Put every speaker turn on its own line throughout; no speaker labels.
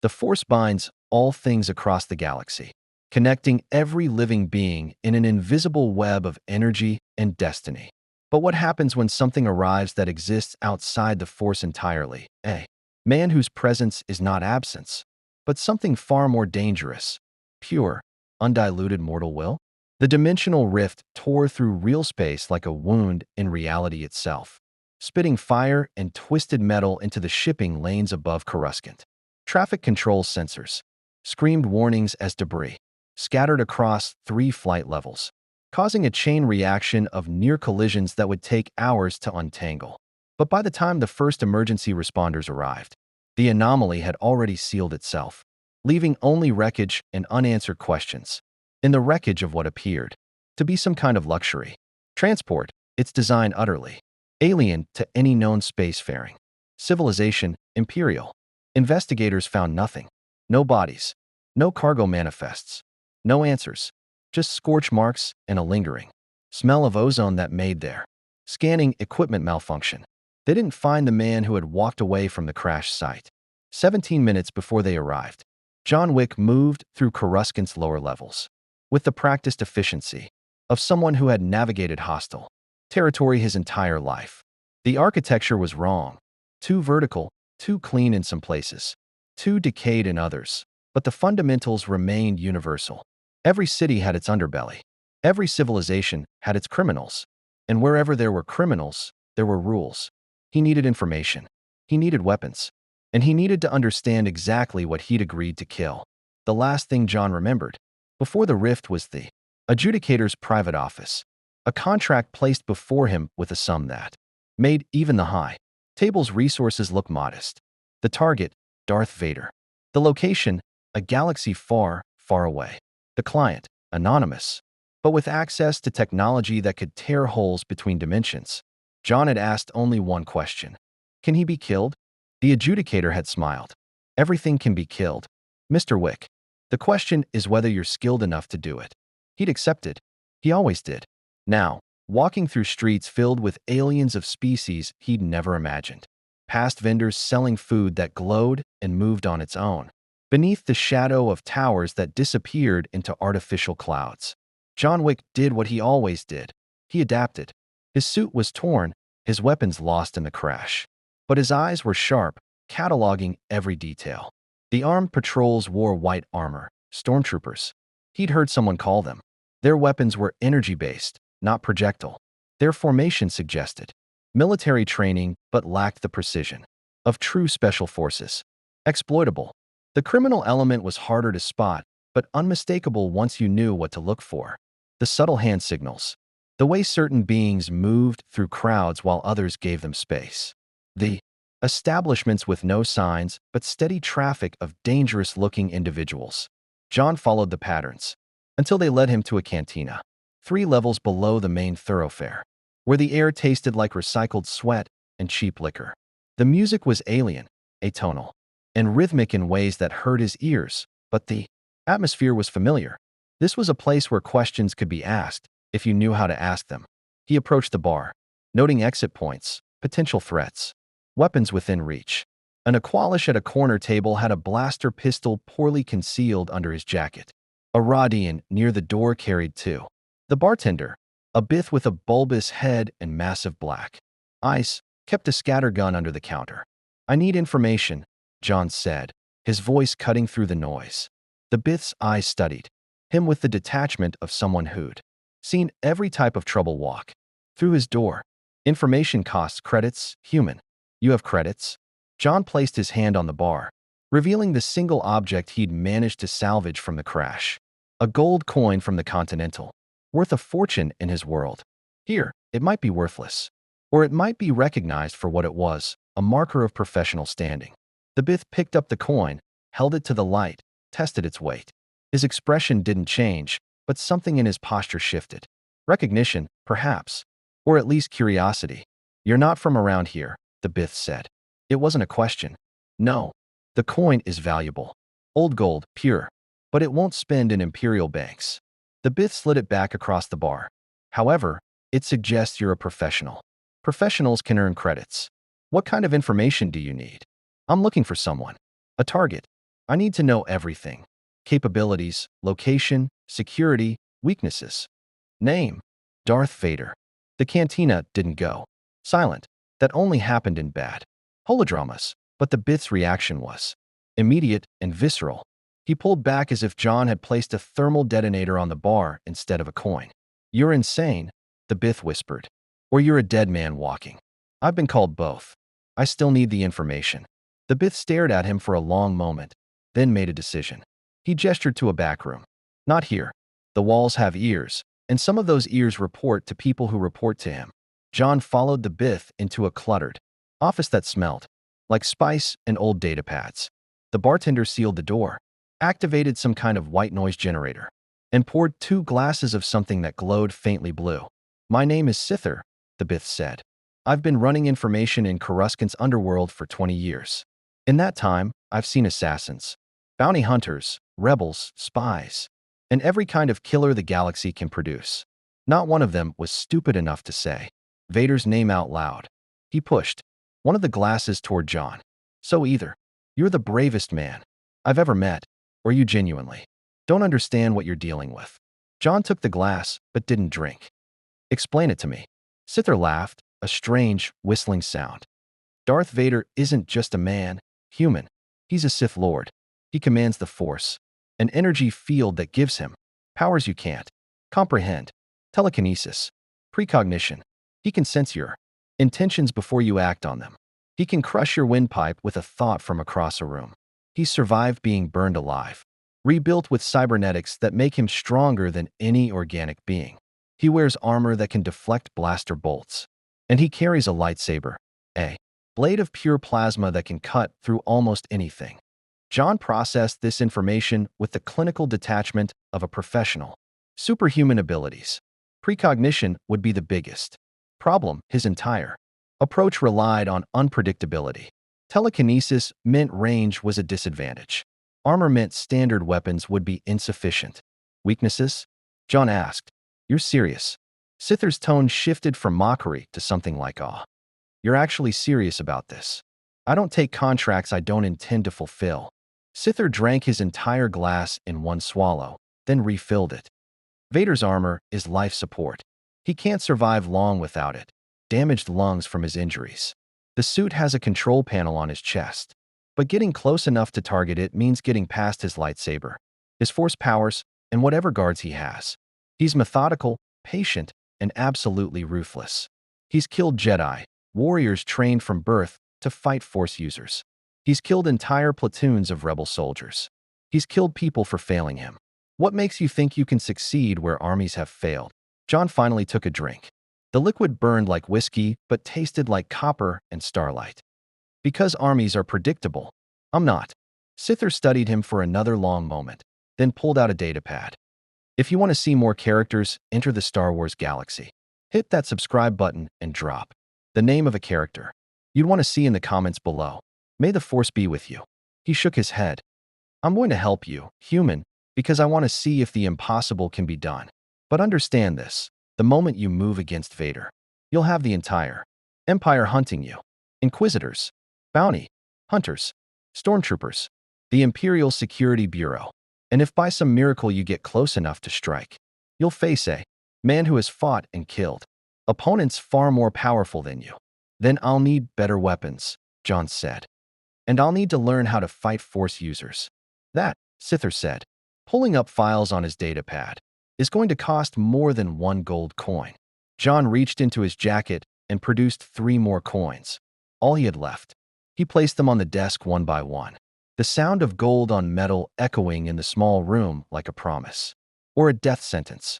The Force binds all things across the galaxy, connecting every living being in an invisible web of energy and destiny. But what happens when something arrives that exists outside the Force entirely? A man whose presence is not absence, but something far more dangerous, pure, undiluted mortal will? The dimensional rift tore through real space like a wound in reality itself, spitting fire and twisted metal into the shipping lanes above Coruscant. Traffic control sensors screamed warnings as debris scattered across 3 flight levels, causing a chain reaction of near collisions that would take hours to untangle. But by the time the first emergency responders arrived, the anomaly had already sealed itself, leaving only wreckage and unanswered questions. In the wreckage of what appeared to be some kind of luxury transport, its design utterly alien to any known spacefaring civilization, imperial. Investigators found nothing. No bodies, no cargo manifests, no answers, just scorch marks and a lingering smell of ozone that made their scanning equipment malfunction. They didn't find the man who had walked away from the crash site. 17 minutes before they arrived, John Wick moved through Coruscant's lower levels with the practiced efficiency of someone who had navigated hostile territory his entire life. The architecture was wrong, too vertical, too clean in some places, too decayed in others, but the fundamentals remained universal. Every city had its underbelly. Every civilization had its criminals. And wherever there were criminals, there were rules. He needed information. He needed weapons. And he needed to understand exactly what he'd agreed to kill. The last thing John remembered before the rift was the adjudicator's private office, a contract placed before him with a sum that made even the high table's resources look modest. The target, Darth Vader. The location, a galaxy far, far away. The client, anonymous, but with access to technology that could tear holes between dimensions. John had asked only one question. Can he be killed? The adjudicator had smiled. Everything can be killed, Mr. Wick. The question is whether you're skilled enough to do it. He'd accepted. He always did. Now, walking through streets filled with aliens of species he'd never imagined, past vendors selling food that glowed and moved on its own, beneath the shadow of towers that disappeared into artificial clouds. John Wick did what he always did. He adapted. His suit was torn, his weapons lost in the crash. But his eyes were sharp, cataloging every detail. The armed patrols wore white armor, stormtroopers. He'd heard someone call them. Their weapons were energy-based, not projectile. Their formation suggested military training but lacked the precision of true special forces. Exploitable. The criminal element was harder to spot, but unmistakable once you knew what to look for. The subtle hand signals. The way certain beings moved through crowds while others gave them space. The establishments with no signs but steady traffic of dangerous-looking individuals. John followed the patterns until they led him to a cantina, 3 levels below the main thoroughfare, where the air tasted like recycled sweat and cheap liquor. The music was alien, atonal, and rhythmic in ways that hurt his ears, but the atmosphere was familiar. This was a place where questions could be asked if you knew how to ask them. He approached the bar, noting exit points, potential threats, weapons within reach. An Aqualish at a corner table had a blaster pistol poorly concealed under his jacket. A Rodian near the door carried 2. The bartender, a Bith with a bulbous head and massive black eyes, kept a scattergun under the counter. I need information, John said, his voice cutting through the noise. The Bith's eyes studied him with the detachment of someone who'd seen every type of trouble walk through his door. Information costs credits, human. You have credits? John placed his hand on the bar, revealing the single object he'd managed to salvage from the crash. A gold coin from the Continental, worth a fortune in his world. Here, it might be worthless. Or it might be recognized for what it was, a marker of professional standing. The Bith picked up the coin, held it to the light, tested its weight. His expression didn't change, but something in his posture shifted. Recognition, perhaps. Or at least curiosity. You're not from around here, the Bith said. It wasn't a question. No. The coin is valuable. Old gold, pure. But it won't spend in imperial banks. The Bith slid it back across the bar. However, it suggests you're a professional. Professionals can earn credits. What kind of information do you need? I'm looking for someone. A target. I need to know everything. Capabilities, location, security, weaknesses. Name: Darth Vader. The cantina didn't go silent. That only happened in bad holodramas, but the Bith's reaction was immediate and visceral. He pulled back as if John had placed a thermal detonator on the bar instead of a coin. "You're insane," the Bith whispered. "Or you're a dead man walking." "I've been called both. I still need the information." The Bith stared at him for a long moment, then made a decision. He gestured to a back room. "Not here. The walls have ears, and some of those ears report to people who report to him." John followed the Bith into a cluttered office that smelled like spice and old datapads. The bartender sealed the door, activated some kind of white noise generator, and poured 2 glasses of something that glowed faintly blue. "My name is Sither," the Bith said. "I've been running information in Coruscant's underworld for 20 years. In that time, I've seen assassins, bounty hunters, rebels, spies, and every kind of killer the galaxy can produce. Not one of them was stupid enough to say Vader's name out loud." He pushed one of the glasses toward John. "So either you're the bravest man I've ever met, or you genuinely don't understand what you're dealing with." John took the glass, but didn't drink. "Explain it to me." Sither laughed, a strange, whistling sound. "Darth Vader isn't just a man, human. He's a Sith Lord. He commands the Force, an energy field that gives him powers you can't comprehend. Telekinesis, precognition. He can sense your intentions before you act on them. He can crush your windpipe with a thought from across a room. He's survived being burned alive, rebuilt with cybernetics that make him stronger than any organic being. He wears armor that can deflect blaster bolts. And he carries a lightsaber, a blade of pure plasma that can cut through almost anything." John processed this information with the clinical detachment of a professional. Superhuman abilities. Precognition would be the biggest problem. His entire approach relied on unpredictability. Telekinesis meant range was a disadvantage. Armor meant standard weapons would be insufficient. "Weaknesses?" John asked. "You're serious?" Sither's tone shifted from mockery to something like awe. "You're actually serious about this? I don't take contracts I don't intend to fulfill." Sither drank his entire glass in one swallow, then refilled it. "Vader's armor is life support. He can't survive long without it. Damaged lungs from his injuries. The suit has a control panel on his chest, but getting close enough to target it means getting past his lightsaber, his force powers, and whatever guards he has. He's methodical, patient, and absolutely ruthless. He's killed Jedi, warriors trained from birth to fight Force users. He's killed entire platoons of rebel soldiers. He's killed people for failing him. What makes you think you can succeed where armies have failed?" John finally took a drink. The liquid burned like whiskey, but tasted like copper and starlight. "Because armies are predictable. I'm not." Sither studied him for another long moment, then pulled out a datapad. "If you want to see more characters enter the Star Wars galaxy, hit that subscribe button and drop the name of a character you'd want to see in the comments below. May the Force be with you." He shook his head. "I'm going to help you, human, because I want to see if the impossible can be done. But understand this, the moment you move against Vader, you'll have the entire Empire hunting you. Inquisitors, bounty hunters, stormtroopers, the Imperial Security Bureau. And if by some miracle you get close enough to strike, you'll face a man who has fought and killed opponents far more powerful than you. Then I'll need better weapons," John said. "And I'll need to learn how to fight Force users. That," Sither said, pulling up files on his datapad, "is going to cost more than 1 gold coin." John reached into his jacket and produced 3 more coins, all he had left. He placed them on the desk one by one, the sound of gold on metal echoing in the small room like a promise or a death sentence.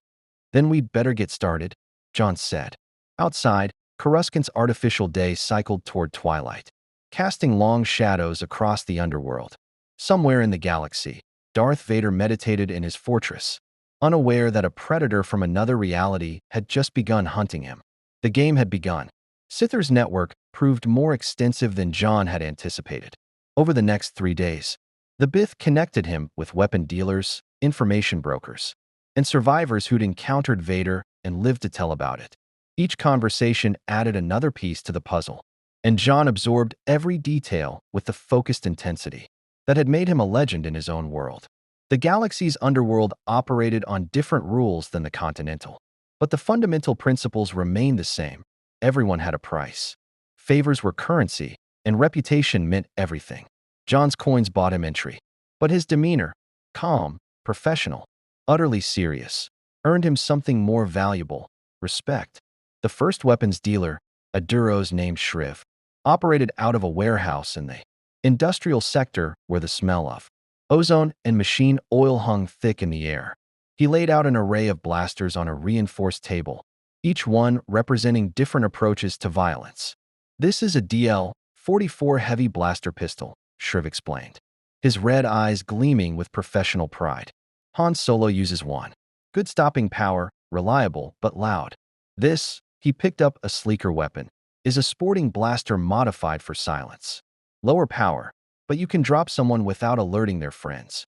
"Then we'd better get started," John said. Outside, Coruscant's artificial day cycled toward twilight, casting long shadows across the underworld. Somewhere in the galaxy, Darth Vader meditated in his fortress, unaware that a predator from another reality had just begun hunting him. The game had begun. Sither's network proved more extensive than John had anticipated. Over the next 3 days, the Bith connected him with weapon dealers, information brokers, and survivors who'd encountered Vader and lived to tell about it. Each conversation added another piece to the puzzle, and John absorbed every detail with the focused intensity. that had made him a legend in his own world. The galaxy's underworld operated on different rules than the Continental, but the fundamental principles remained the same. Everyone had a price. Favors were currency, and reputation meant everything. John's coins bought him entry, but his demeanor, calm, professional, utterly serious, earned him something more valuable: respect. The first weapons dealer, a Duros named Shriv, operated out of a warehouse in the industrial sector where the smell of ozone and machine oil hung thick in the air. He laid out an array of blasters on a reinforced table, each one representing different approaches to violence. "This is a DL-44 heavy blaster pistol," Shriv explained, his red eyes gleaming with professional pride. "Han Solo uses one. Good stopping power, reliable but loud. This," he picked up a sleeker weapon, "is a sporting blaster modified for silence. Lower power, but you can drop someone without alerting their friends."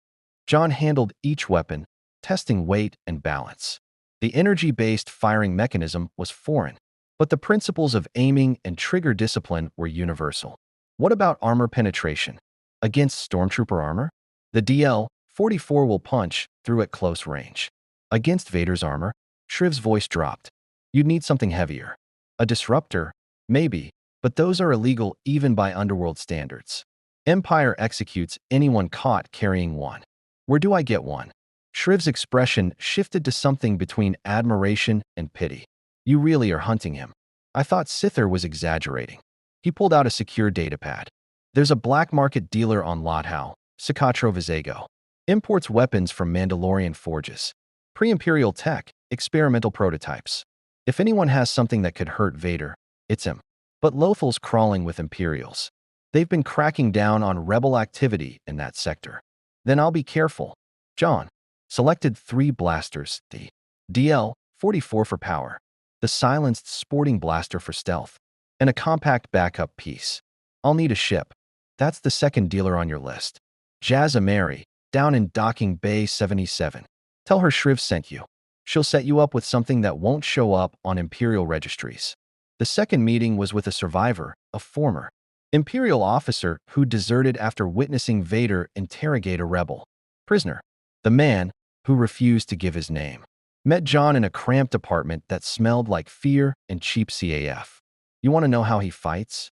John handled each weapon, testing weight and balance. The energy-based firing mechanism was foreign, but the principles of aiming and trigger discipline were universal. What about armor penetration? Against stormtrooper armor? The DL-44 will punch through at close range. Against Vader's armor? Shriv's voice dropped. You'd need something heavier. A disruptor? Maybe, but those are illegal even by underworld standards. Empire executes anyone caught carrying one. Where do I get one? Shriv's expression shifted to something between admiration and pity. You really are hunting him. I thought Sither was exaggerating. He pulled out a secure datapad. There's a black market dealer on Lothal, Sicatro Vizego. Imports weapons from Mandalorian forges. Pre-Imperial tech, experimental prototypes. If anyone has something that could hurt Vader, it's him. But Lothal's crawling with Imperials. They've been cracking down on rebel activity in that sector. Then I'll be careful. John selected 3 blasters, the DL-44 for power, the silenced sporting blaster for stealth, and a compact backup piece. I'll need a ship. That's the second dealer on your list. Jazza Mary, down in Docking Bay 77. Tell her Shriv sent you. She'll set you up with something that won't show up on Imperial registries. The second meeting was with a survivor, a former Imperial officer who deserted after witnessing Vader interrogate a rebel prisoner. The man, who refused to give his name, met John in a cramped apartment that smelled like fear and cheap CAF. You want to know how he fights?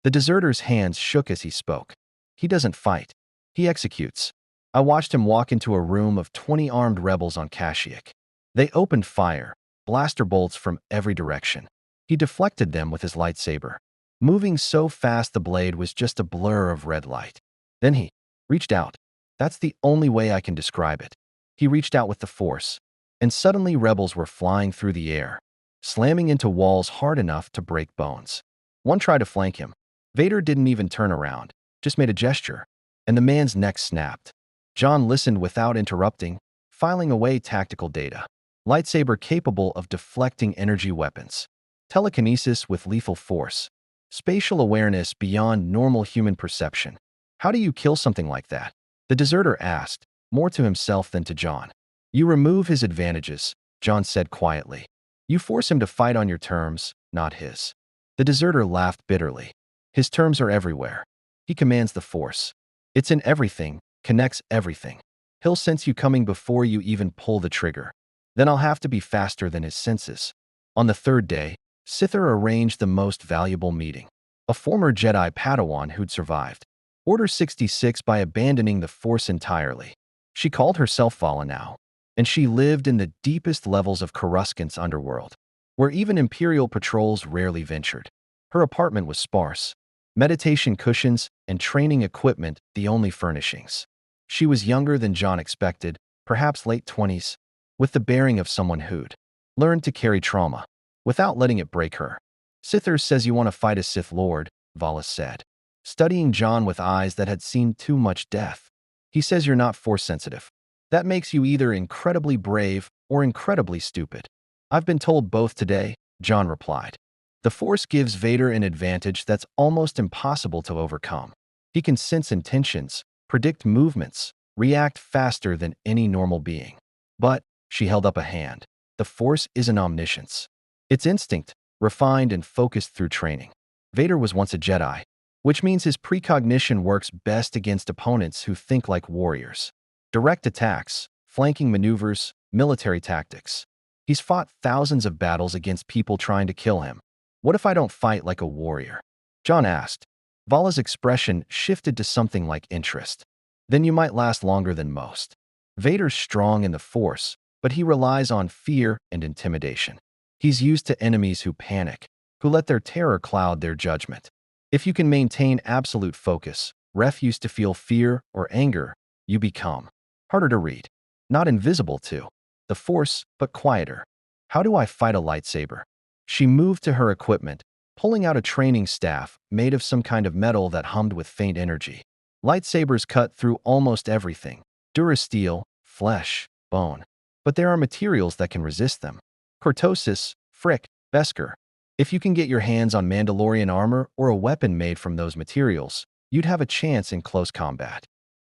The deserter's hands shook as he spoke. He doesn't fight. He executes. I watched him walk into a room of 20 armed rebels on Kashyyyk. They opened fire, blaster bolts from every direction. He deflected them with his lightsaber, moving so fast the blade was just a blur of red light. Then he reached out. That's the only way I can describe it. He reached out with the Force, and suddenly rebels were flying through the air, slamming into walls hard enough to break bones. One tried to flank him. Vader didn't even turn around, just made a gesture, and the man's neck snapped. John listened without interrupting, filing away tactical data. Lightsaber capable of deflecting energy weapons. Telekinesis with lethal force. Spatial awareness beyond normal human perception. How do you kill something like that? The deserter asked, more to himself than to John. You remove his advantages, John said quietly. You force him to fight on your terms, not his. The deserter laughed bitterly. His terms are everywhere. He commands the Force. It's in everything, connects everything. He'll sense you coming before you even pull the trigger. Then I'll have to be faster than his senses. On the third day, Sither arranged the most valuable meeting. A former Jedi Padawan who'd survived. Order 66 by abandoning the Force entirely. She called herself Vala now, and she lived in the deepest levels of Coruscant's underworld, where even Imperial patrols rarely ventured. Her apartment was sparse. Meditation cushions and training equipment the only furnishings. She was younger than John expected, perhaps late 20s, with the bearing of someone who'd learned to carry trauma without letting it break her. Sither says you want to fight a Sith Lord, Vala said, studying John with eyes that had seen too much death. He says you're not Force-sensitive. That makes you either incredibly brave or incredibly stupid. I've been told both today, John replied. The Force gives Vader an advantage that's almost impossible to overcome. He can sense intentions, predict movements, react faster than any normal being. But, she held up a hand, the Force isn't omniscience. It's instinct, refined and focused through training. Vader was once a Jedi. which means his precognition works best against opponents who think like warriors. Direct attacks, flanking maneuvers, military tactics. He's fought thousands of battles against people trying to kill him. What if I don't fight like a warrior? John asked. Vala's expression shifted to something like interest. Then you might last longer than most. Vader's strong in the Force, but he relies on fear and intimidation. He's used to enemies who panic, who let their terror cloud their judgment. If you can maintain absolute focus, refuse to feel fear or anger, you become harder to read. Not invisible to the Force, but quieter. How do I fight a lightsaber? She moved to her equipment, pulling out a training staff made of some kind of metal that hummed with faint energy. Lightsabers cut through almost everything: durasteel, flesh, bone. But there are materials that can resist them. Cortosis, frick, Beskar. If you can get your hands on Mandalorian armor or a weapon made from those materials, you'd have a chance in close combat.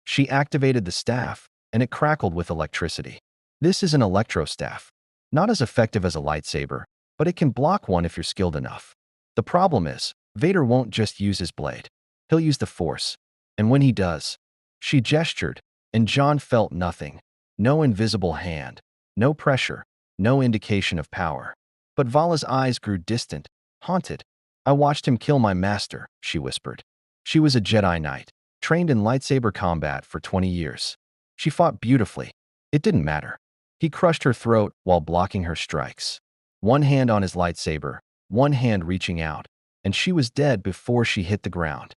She activated the staff, and it crackled with electricity. This is an electro staff. Not as effective as a lightsaber, but it can block one if you're skilled enough. The problem is, Vader won't just use his blade. He'll use the Force. And when he does, she gestured, and John felt nothing. No invisible hand, no pressure, no indication of power. But Vala's eyes grew distant, haunted. I watched him kill my master, she whispered. She was a Jedi Knight, trained in lightsaber combat for 20 years. She fought beautifully. It didn't matter. He crushed her throat while blocking her strikes. One hand on his lightsaber, one hand reaching out, and she was dead before she hit the ground.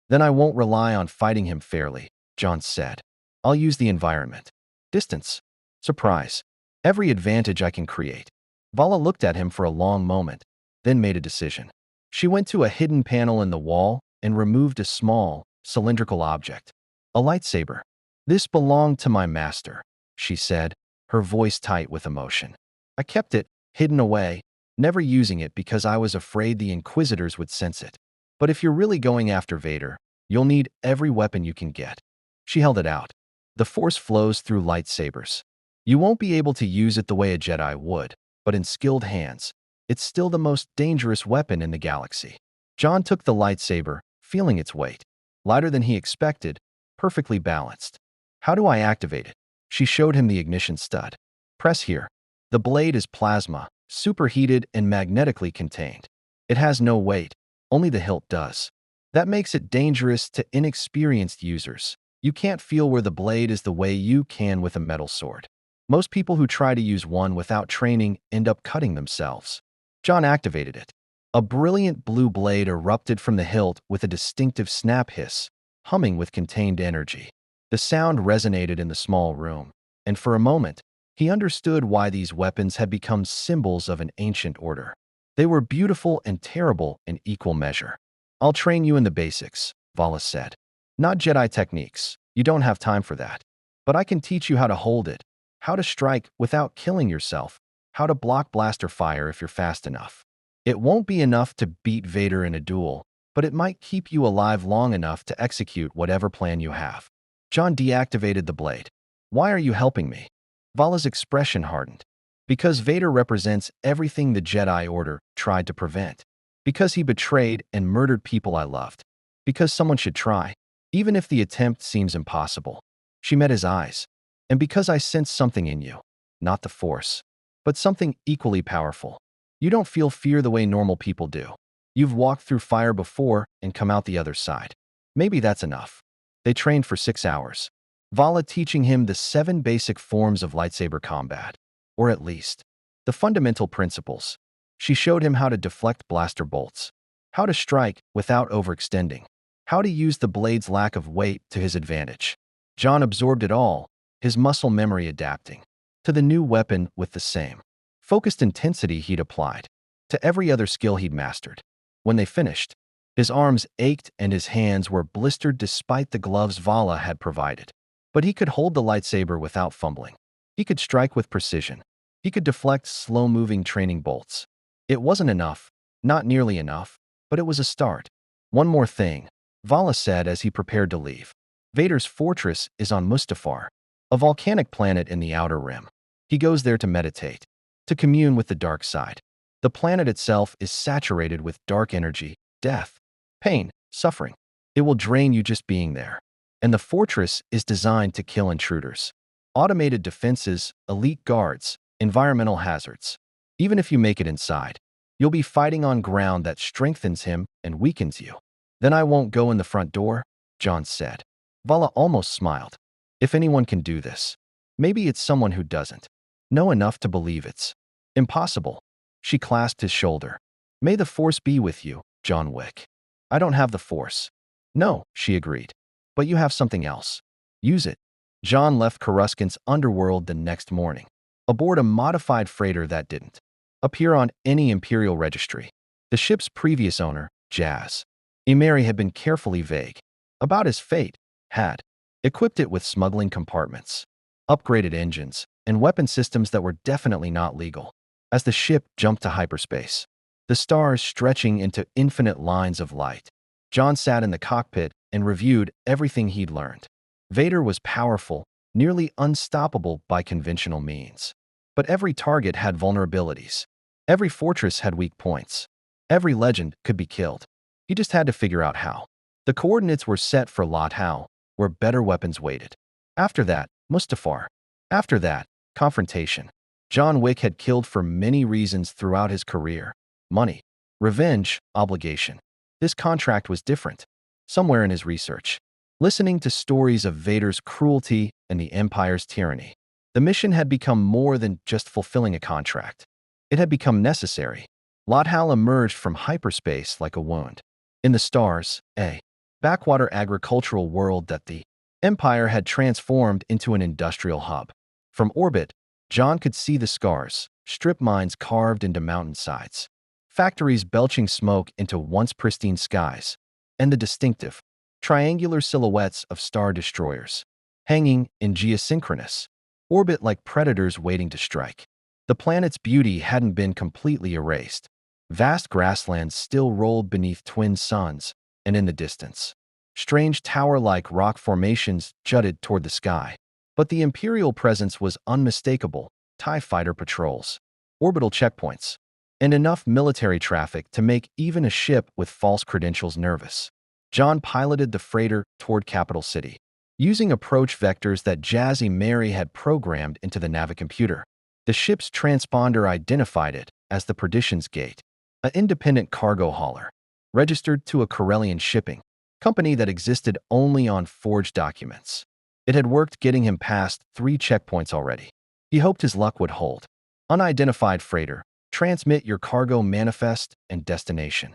Then I won't rely on fighting him fairly, John said. I'll use the environment. Distance. Surprise. Every advantage I can create. Vala looked at him for a long moment, then made a decision. She went to a hidden panel in the wall and removed a small, cylindrical object. A lightsaber. This belonged to my master, she said, her voice tight with emotion. I kept it, hidden away, never using it because I was afraid the Inquisitors would sense it. But if you're really going after Vader, you'll need every weapon you can get. She held it out. The Force flows through lightsabers. You won't be able to use it the way a Jedi would, but in skilled hands, it's still the most dangerous weapon in the galaxy. John took the lightsaber, feeling its weight. Lighter than he expected, perfectly balanced. How do I activate it? She showed him the ignition stud. Press here. The blade is plasma, superheated and magnetically contained. It has no weight, only the hilt does. That makes it dangerous to inexperienced users. You can't feel where the blade is the way you can with a metal sword. Most people who try to use one without training end up cutting themselves. John activated it. A brilliant blue blade erupted from the hilt with a distinctive snap hiss, humming with contained energy. The sound resonated in the small room, and for a moment, he understood why these weapons had become symbols of an ancient order. They were beautiful and terrible in equal measure. I'll train you in the basics, Vala said. Not Jedi techniques, you don't have time for that. But I can teach you how to hold it, how to strike without killing yourself, how to block blaster fire if you're fast enough. It won't be enough to beat Vader in a duel, but it might keep you alive long enough to execute whatever plan you have. John deactivated the blade. Why are you helping me? Vala's expression hardened. Because Vader represents everything the Jedi Order tried to prevent. Because he betrayed and murdered people I loved. Because someone should try, even if the attempt seems impossible. She met his eyes. And because I sense something in you. Not the Force, but something equally powerful. You don't feel fear the way normal people do. You've walked through fire before and come out the other side. Maybe that's enough. They trained for 6 hours. Vala teaching him the 7 basic forms of lightsaber combat. Or at least, the fundamental principles. She showed him how to deflect blaster bolts, how to strike without overextending, how to use the blade's lack of weight to his advantage. John absorbed it all, his muscle memory adapting to the new weapon with the same focused intensity he'd applied to every other skill he'd mastered. When they finished, his arms ached and his hands were blistered despite the gloves Vala had provided. But he could hold the lightsaber without fumbling. He could strike with precision. He could deflect slow-moving training bolts. It wasn't enough, not nearly enough, but it was a start. One more thing, Vala said as he prepared to leave. Vader's fortress is on Mustafar, a volcanic planet in the Outer Rim. He goes there to meditate, to commune with the dark side. The planet itself is saturated with dark energy, death, pain, suffering. It will drain you just being there. And the fortress is designed to kill intruders. Automated defenses, elite guards, environmental hazards. Even if you make it inside, you'll be fighting on ground that strengthens him and weakens you. Then I won't go in the front door, John said. Vala almost smiled. If anyone can do this, maybe it's someone who doesn't know enough to believe it's impossible. She clasped his shoulder. May the force be with you, John Wick. I don't have the force. No, she agreed. But you have something else. Use it. John left Coruscant's underworld the next morning, aboard a modified freighter that didn't appear on any Imperial registry. The ship's previous owner, Jazz Imeri, had been carefully vague about his fate, had equipped it with smuggling compartments, upgraded engines, and weapon systems that were definitely not legal. As the ship jumped to hyperspace, the stars stretching into infinite lines of light, John sat in the cockpit and reviewed everything he'd learned. Vader was powerful, nearly unstoppable by conventional means. But every target had vulnerabilities. Every fortress had weak points. Every legend could be killed. He just had to figure out how. The coordinates were set for Lothal, where better weapons waited. After that, Mustafar. After that, confrontation. John Wick had killed for many reasons throughout his career. Money, revenge, obligation. This contract was different. Somewhere in his research, listening to stories of Vader's cruelty and the Empire's tyranny, the mission had become more than just fulfilling a contract. It had become necessary. Lothal emerged from hyperspace like a wound. In the stars, a backwater agricultural world that the Empire had transformed into an industrial hub. From orbit, John could see the scars, strip mines carved into mountainsides, factories belching smoke into once pristine skies, and the distinctive, triangular silhouettes of star destroyers, hanging in geosynchronous orbit like predators waiting to strike. The planet's beauty hadn't been completely erased. Vast grasslands still rolled beneath twin suns, and in the distance, strange tower-like rock formations jutted toward the sky. But the Imperial presence was unmistakable: TIE fighter patrols, orbital checkpoints, and enough military traffic to make even a ship with false credentials nervous. John piloted the freighter toward Capital City, using approach vectors that Jazzy Mary had programmed into the navicomputer. The ship's transponder identified it as the Perdition's Gate, an independent cargo hauler, registered to a Corellian shipping company that existed only on forged documents. It had worked getting him past 3 checkpoints already. He hoped his luck would hold. Unidentified freighter, transmit your cargo manifest and destination.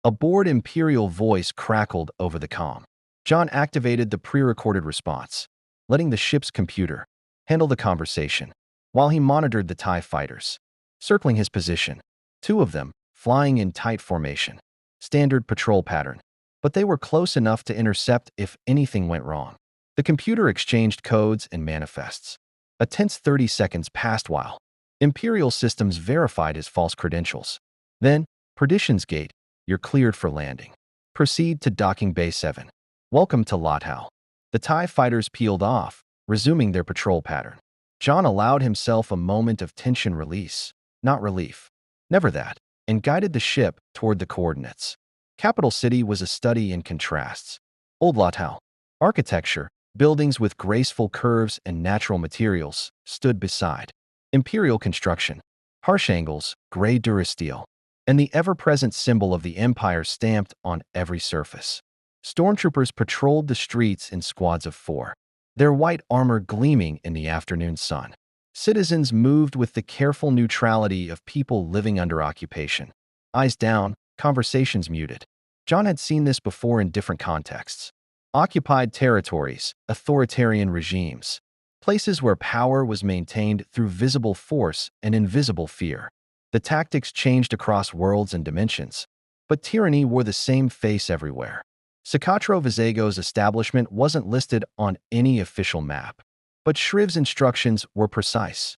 A bored Imperial voice crackled over the comm. John activated the pre-recorded response, letting the ship's computer handle the conversation, while he monitored the TIE fighters, circling his position. 2 of them, flying in tight formation. Standard patrol pattern. But they were close enough to intercept if anything went wrong. The computer exchanged codes and manifests. A tense 30 seconds passed while Imperial systems verified his false credentials. Then, Perdition's Gate, you're cleared for landing. Proceed to Docking Bay 7. Welcome to Lothal. The TIE fighters peeled off, resuming their patrol pattern. John allowed himself a moment of tension release, not relief. Never that, and guided the ship toward the coordinates. Capital City was a study in contrasts. Old Lothal, architecture, buildings with graceful curves and natural materials, stood beside. Imperial construction, harsh angles, gray durasteel, and the ever-present symbol of the Empire stamped on every surface. Stormtroopers patrolled the streets in squads of 4, their white armor gleaming in the afternoon sun. Citizens moved with the careful neutrality of people living under occupation. Eyes down, conversations muted. John had seen this before in different contexts. Occupied territories, authoritarian regimes, places where power was maintained through visible force and invisible fear. The tactics changed across worlds and dimensions, but tyranny wore the same face everywhere. Sicatro Vizego's establishment wasn't listed on any official map, but Shriv's instructions were precise.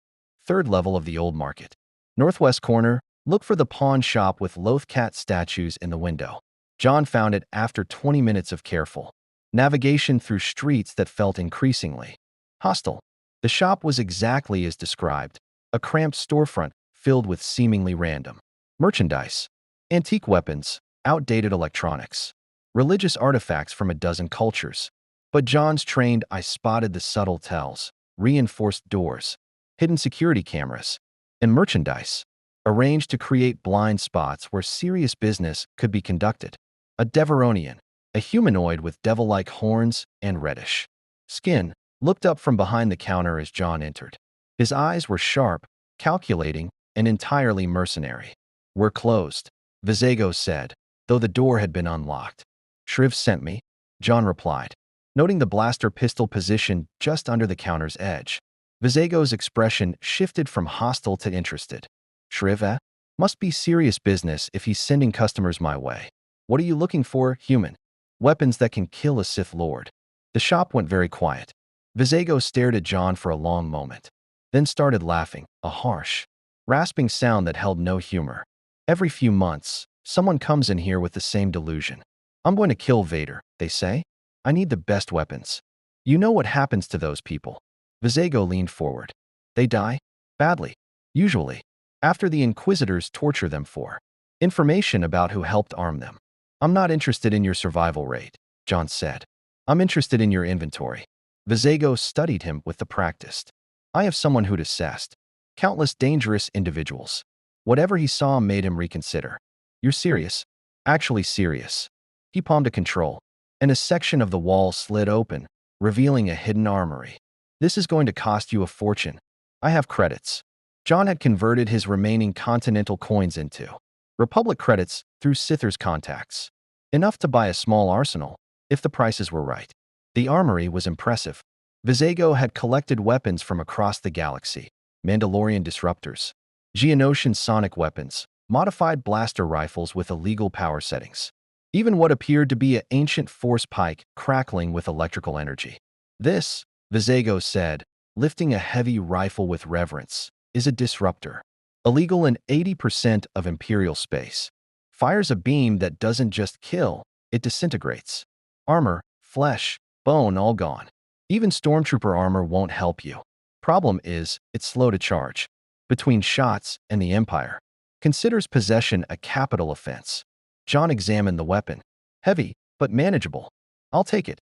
3rd level of the old market. Northwest corner, look for the pawn shop with Lothcat statues in the window. John found it after 20 minutes of careful navigation through streets that felt increasingly hostile. The shop was exactly as described, a cramped storefront filled with seemingly random merchandise, antique weapons, outdated electronics. religious artifacts from a dozen cultures. But John's trained eye spotted the subtle tells, reinforced doors, hidden security cameras, and merchandise, arranged to create blind spots where serious business could be conducted. A Deveronian, a humanoid with devil-like horns and reddish skin, looked up from behind the counter as John entered. His eyes were sharp, calculating, and entirely mercenary. "We're closed," Vizego said, though the door had been unlocked. "Shriv sent me," John replied, noting the blaster pistol positioned just under the counter's edge. Vizego's expression shifted from hostile to interested. "Shriv, eh? Must be serious business if he's sending customers my way. What are you looking for, human?" "Weapons that can kill a Sith Lord." The shop went very quiet. Vizego stared at John for a long moment, then started laughing, a harsh, rasping sound that held no humor. "Every few months, someone comes in here with the same delusion. I'm going to kill Vader, they say. I need the best weapons. You know what happens to those people?" Vizego leaned forward. "They die? Badly. Usually. After the Inquisitors torture them for information about who helped arm them." "I'm not interested in your survival rate," John said. "I'm interested in your inventory." Vizego studied him with the practiced. "I have someone who'd assessed countless dangerous individuals." Whatever he saw made him reconsider. "You're serious?" "Actually serious." He palmed a control, and a section of the wall slid open, revealing a hidden armory. "This is going to cost you a fortune. I have credits." John had converted his remaining Continental coins into Republic credits through Sithers contacts. Enough to buy a small arsenal, if the prices were right. The armory was impressive. Vizego had collected weapons from across the galaxy, Mandalorian disruptors, Geonosian sonic weapons, modified blaster rifles with illegal power settings, even what appeared to be an ancient force pike crackling with electrical energy. "This," Vizego said, lifting a heavy rifle with reverence, "is a disruptor. Illegal in 80% of Imperial space. Fires a beam that doesn't just kill, it disintegrates. Armor, flesh, bone all gone. Even stormtrooper armor won't help you. Problem is, it's slow to charge. Between shots and the Empire considers possession a capital offense." John examined the weapon. "Heavy, but manageable. I'll take it."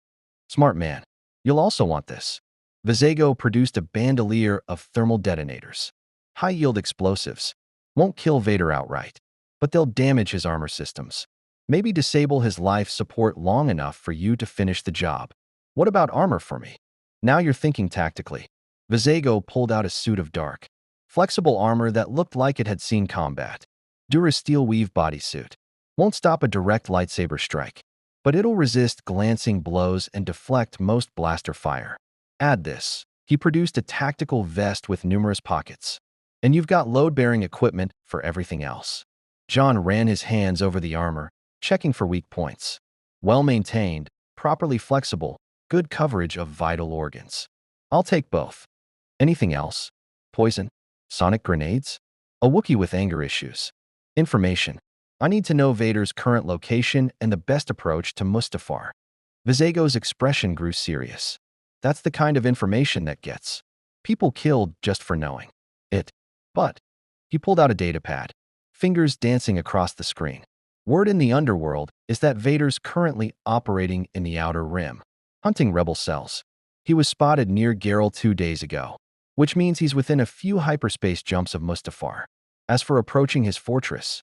"Smart man. You'll also want this." Vizego produced a bandolier of thermal detonators. High-yield explosives. Won't kill Vader outright, but they'll damage his armor systems. Maybe disable his life support long enough for you to finish the job. "What about armor for me?" "Now you're thinking tactically." Vizego pulled out a suit of dark, flexible armor that looked like it had seen combat. Durasteel weave bodysuit. Won't stop a direct lightsaber strike, but it'll resist glancing blows and deflect most blaster fire. Add this. He produced a tactical vest with numerous pockets. And you've got load-bearing equipment for everything else. John ran his hands over the armor, checking for weak points. Well-maintained, properly flexible, good coverage of vital organs. "I'll take both." "Anything else? Poison? Sonic grenades?" "A Wookiee with anger issues." "Information. I need to know Vader's current location and the best approach to Mustafar." Vizego's expression grew serious. "That's the kind of information that gets people killed just for knowing it." "But," he pulled out a datapad, fingers dancing across the screen. "Word in the underworld is that Vader's currently operating in the Outer Rim, hunting rebel cells. He was spotted near Geralt 2 days ago, which means he's within a few hyperspace jumps of Mustafar. As for approaching his fortress,"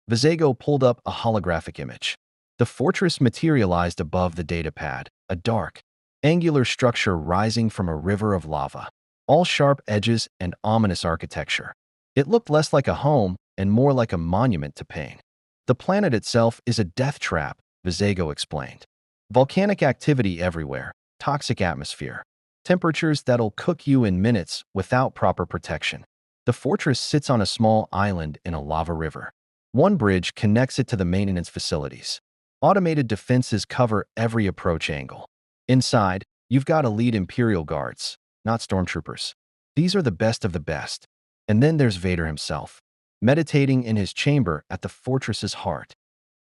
Vizego pulled up a holographic image. The fortress materialized above the datapad, a dark, angular structure rising from a river of lava, all sharp edges and ominous architecture. It looked less like a home and more like a monument to pain. "The planet itself is a death trap," Vizego explained. "Volcanic activity everywhere, toxic atmosphere, temperatures that'll cook you in minutes without proper protection. The fortress sits on a small island in a lava river. One bridge connects it to the maintenance facilities. Automated defenses cover every approach angle. Inside, you've got elite Imperial guards, not stormtroopers. These are the best of the best. And then there's Vader himself, meditating in his chamber at the fortress's heart.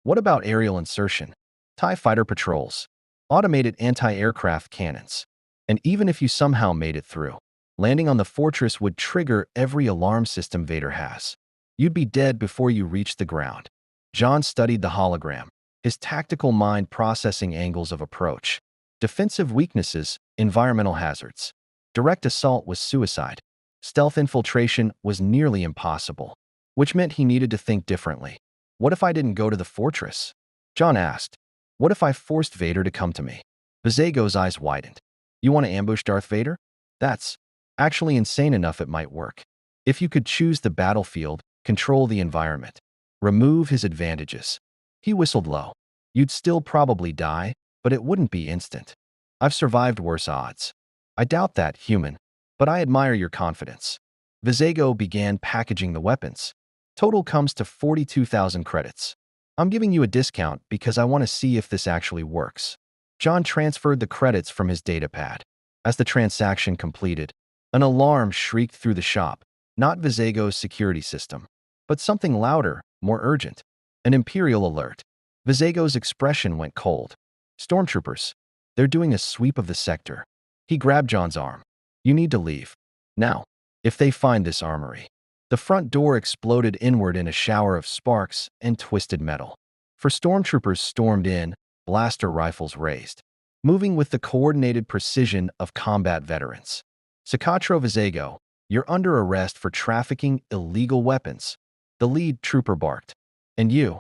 What about aerial insertion? TIE fighter patrols, automated anti-aircraft cannons. And even if you somehow made it through, landing on the fortress would trigger every alarm system Vader has. You'd be dead before you reached the ground." John studied the hologram, his tactical mind processing angles of approach, defensive weaknesses, environmental hazards. Direct assault was suicide. Stealth infiltration was nearly impossible, which meant he needed to think differently. What if I didn't go to the fortress? John asked. What if I forced Vader to come to me? Vizego's eyes widened. You want to ambush Darth Vader? That's actually insane enough it might work. If you could choose the battlefield, control the environment, remove his advantages. He whistled low. You'd still probably die, but it wouldn't be instant. I've survived worse odds. I doubt that, human, but I admire your confidence. Vizego began packaging the weapons. Total comes to 42,000 credits. I'm giving you a discount because I want to see if this actually works. John transferred the credits from his datapad. As the transaction completed, an alarm shrieked through the shop, not Vizego's security system, but something louder, more urgent. An Imperial alert. Vizego's expression went cold. Stormtroopers. They're doing a sweep of the sector. He grabbed John's arm. You need to leave. Now. If they find this armory. The front door exploded inward in a shower of sparks and twisted metal. Four stormtroopers stormed in, blaster rifles raised, moving with the coordinated precision of combat veterans. Sicatro Vizego, you're under arrest for trafficking illegal weapons. The lead trooper barked. And you?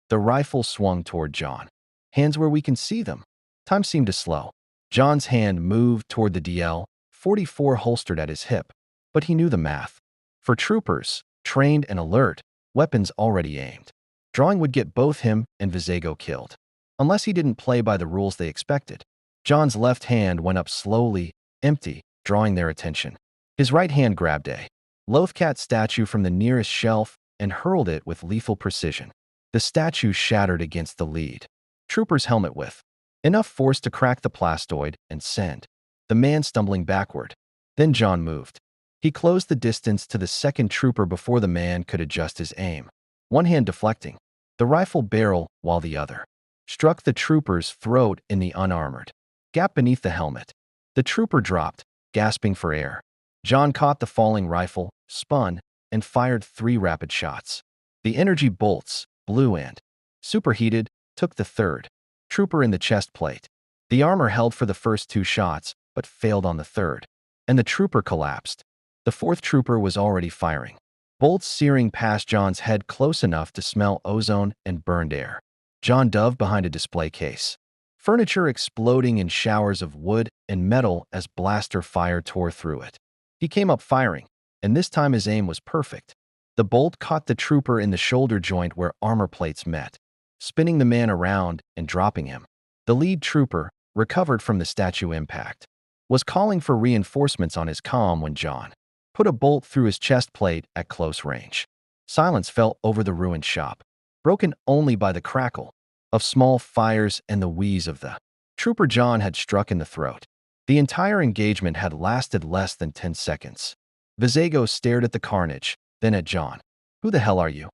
The rifle swung toward John. Hands where we can see them. Time seemed to slow. John's hand moved toward the DL-44 holstered at his hip, but he knew the math. For troopers, trained and alert, weapons already aimed. Drawing would get both him and Vizego killed, unless he didn't play by the rules they expected. John's left hand went up slowly, empty, drawing their attention. His right hand grabbed a Lothcat statue from the nearest shelf and hurled it with lethal precision. The statue shattered against the lead trooper's helmet with enough force to crack the plastoid and send the man stumbling backward. Then John moved. He closed the distance to the second trooper before the man could adjust his aim, one hand deflecting the rifle barrel while the other struck the trooper's throat in the unarmored gap beneath the helmet. The trooper dropped, gasping for air. John caught the falling rifle, spun, and fired 3 rapid shots. The energy bolts, blue and superheated, took the third trooper in the chest plate. The armor held for the first 2 shots, but failed on the third, and the trooper collapsed. The fourth trooper was already firing, bolts searing past John's head close enough to smell ozone and burned air. John dove behind a display case, furniture exploding in showers of wood and metal as blaster fire tore through it. He came up firing, and this time his aim was perfect. The bolt caught the trooper in the shoulder joint where armor plates met, spinning the man around and dropping him. The lead trooper, recovered from the statue impact, was calling for reinforcements on his comm when John put a bolt through his chest plate at close range. Silence fell over the ruined shop, broken only by the crackle of small fires and the wheeze of the trooper John had struck in the throat. The entire engagement had lasted less than 10 seconds. Vizego stared at the carnage, then at John. Who the hell are you?